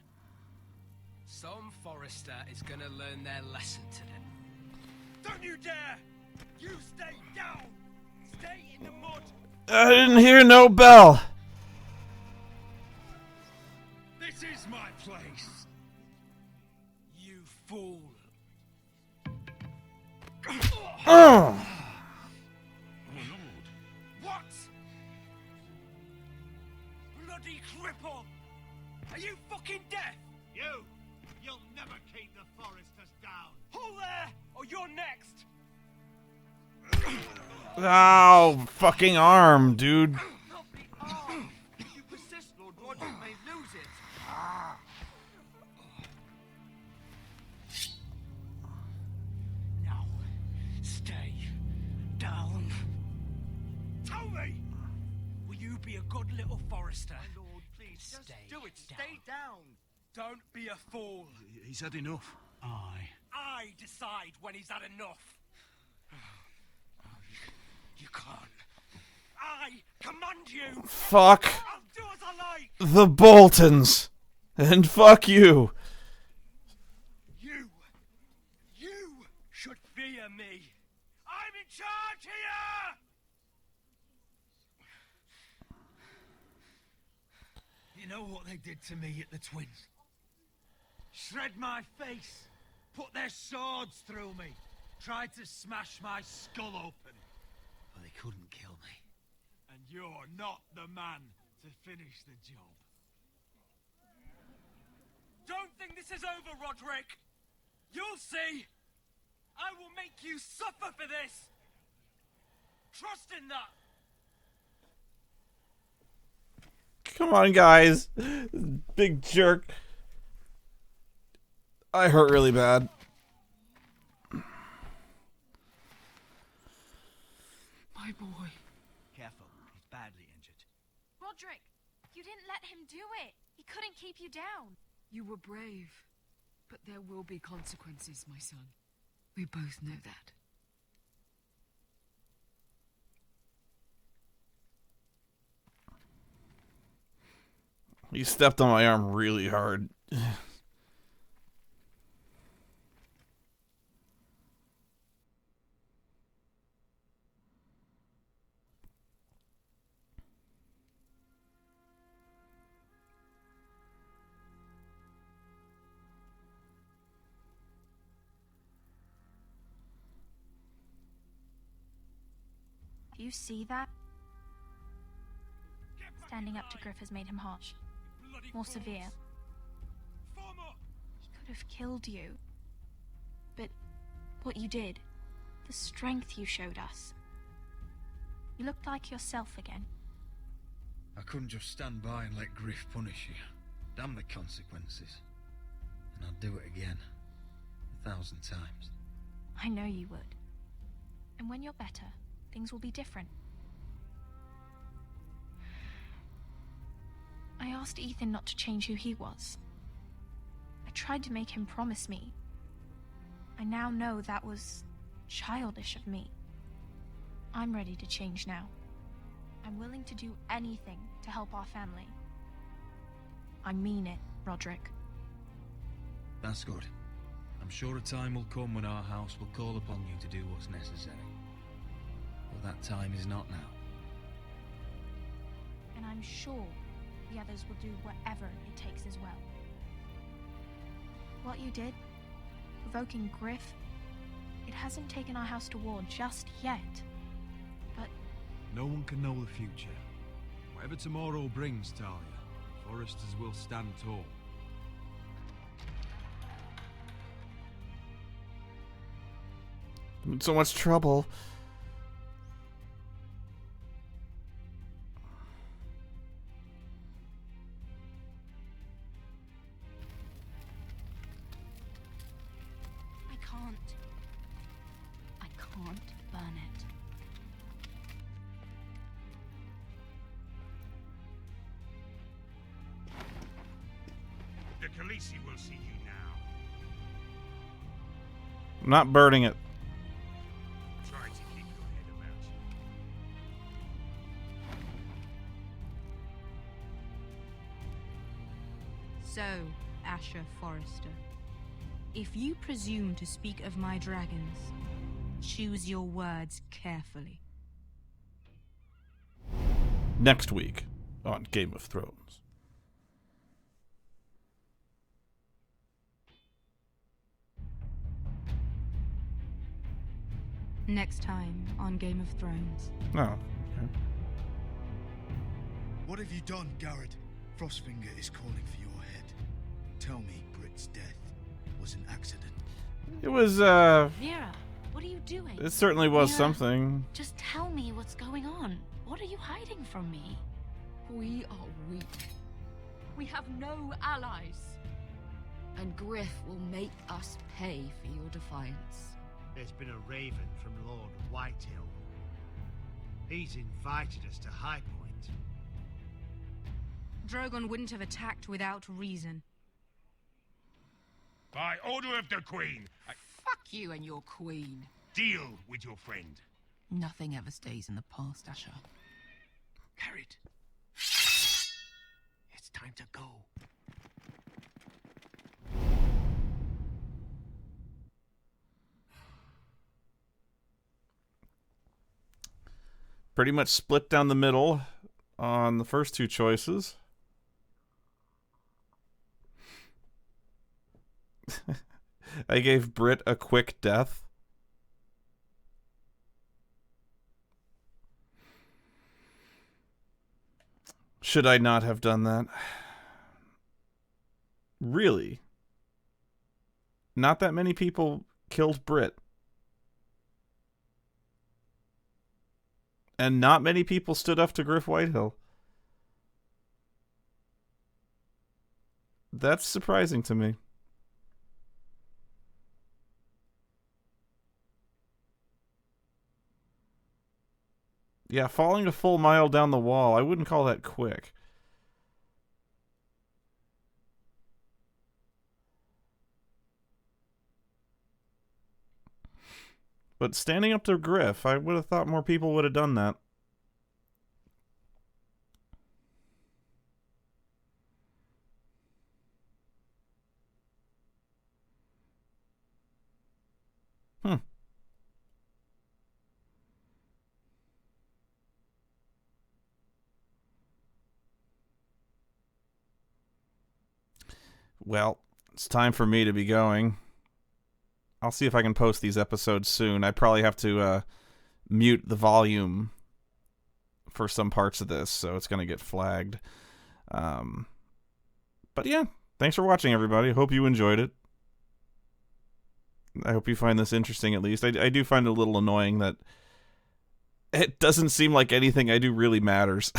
Some forester is going to learn their lesson today. Don't you dare! You stay down! Stay in the mud! I didn't hear no bell. This is my place! You fool! Oh. What? Bloody cripple! Are you fucking deaf? You'll never keep the foresters down! Hold there, or you're next! Ow, fucking arm, dude. Not the arm! If you persist, Lord Rodrik may lose it! Now, stay down. Tell me! Will you be a good little forester? My lord, please, just do it. Stay down. Don't be a fool. He's had enough. I decide when he's had enough. You can't. I command you. Fuck I'll do as I like. the Boltons. And fuck you. You should fear me. I'm in charge here. You know what they did to me at the Twins? Shred my face, put their swords through me, tried to smash my skull open. But they couldn't kill me. And you're not the man to finish the job. Don't think this is over, Rodrik. You'll see. I will make you suffer for this. Trust in that. Come on, guys. Big jerk. I hurt really bad. My boy. Careful, he's badly injured. Rodrik, you didn't let him do it. He couldn't keep you down. You were brave, but there will be consequences, my son. We both know that. He stepped on my arm really hard. Do you see that? Standing up to Griff has made him harsh. More severe. He could have killed you. But what you did, the strength you showed us. You looked like yourself again. I couldn't just stand by and let Griff punish you. Damn the consequences. And I'd do it again. 1,000 times. I know you would. And when you're better, things will be different. I asked Ethan not to change who he was. I tried to make him promise me. I now know that was childish of me. I'm ready to change now. I'm willing to do anything to help our family. I mean it, Rodrik. That's good. I'm sure a time will come when our house will call upon you to do what's necessary. But that time is not now. And I'm sure the others will do whatever it takes as well. What you did, provoking Griff, it hasn't taken our house to war just yet. But no one can know the future. Whatever tomorrow brings, Talia, Foresters will stand tall. I'm in so much trouble. I can't burn it. The Khaleesi will see you now. I'm not burning it. Try to keep your head about you. So, Asher Forrester, if you presume to speak of my dragons, choose your words carefully. Next week on Game of Thrones. Next time on Game of Thrones. Oh, okay. What have you done, Gared? Frostfinger is calling for your head. Tell me Britt's death was an accident. It was, Mira, what are you doing? it certainly was Mira, something. Just tell me what's going on. What are you hiding from me? We are weak. We have no allies. And Griff will make us pay for your defiance. There's been a raven from Lord Whitehill. He's invited us to High Point. Drogon wouldn't have attacked without reason. By order of the Queen, Fuck you and your queen. deal with your friend. Nothing ever stays in the past, Asher. Gared. It's time to go. Pretty much split down the middle on the first two choices. I gave Britt a quick death. Should I not have done that? Really? Not that many people killed Britt. And not many people stood up to Griff Whitehill. That's surprising to me. Yeah, falling a full mile down the wall, I wouldn't call that quick. But standing up to Griff, I would have thought more people would have done that. Well, it's time for me to be going. I'll see if I can post these episodes soon. I probably have to mute the volume for some parts of this, so it's going to get flagged. But yeah, thanks for watching, everybody. Hope you enjoyed it. I hope you find this interesting, at least. I do find it a little annoying that it doesn't seem like anything I do really matters.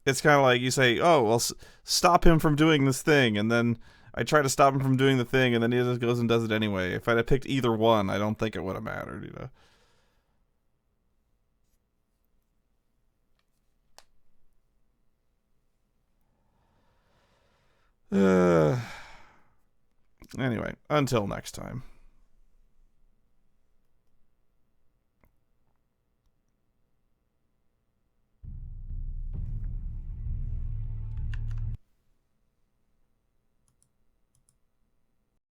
It's kind of like you say, oh, well, stop him from doing this thing, and then I try to stop him from doing the thing, and then he just goes and does it anyway. If I'd have picked either one, I don't think it would have mattered, you know. Anyway, until next time.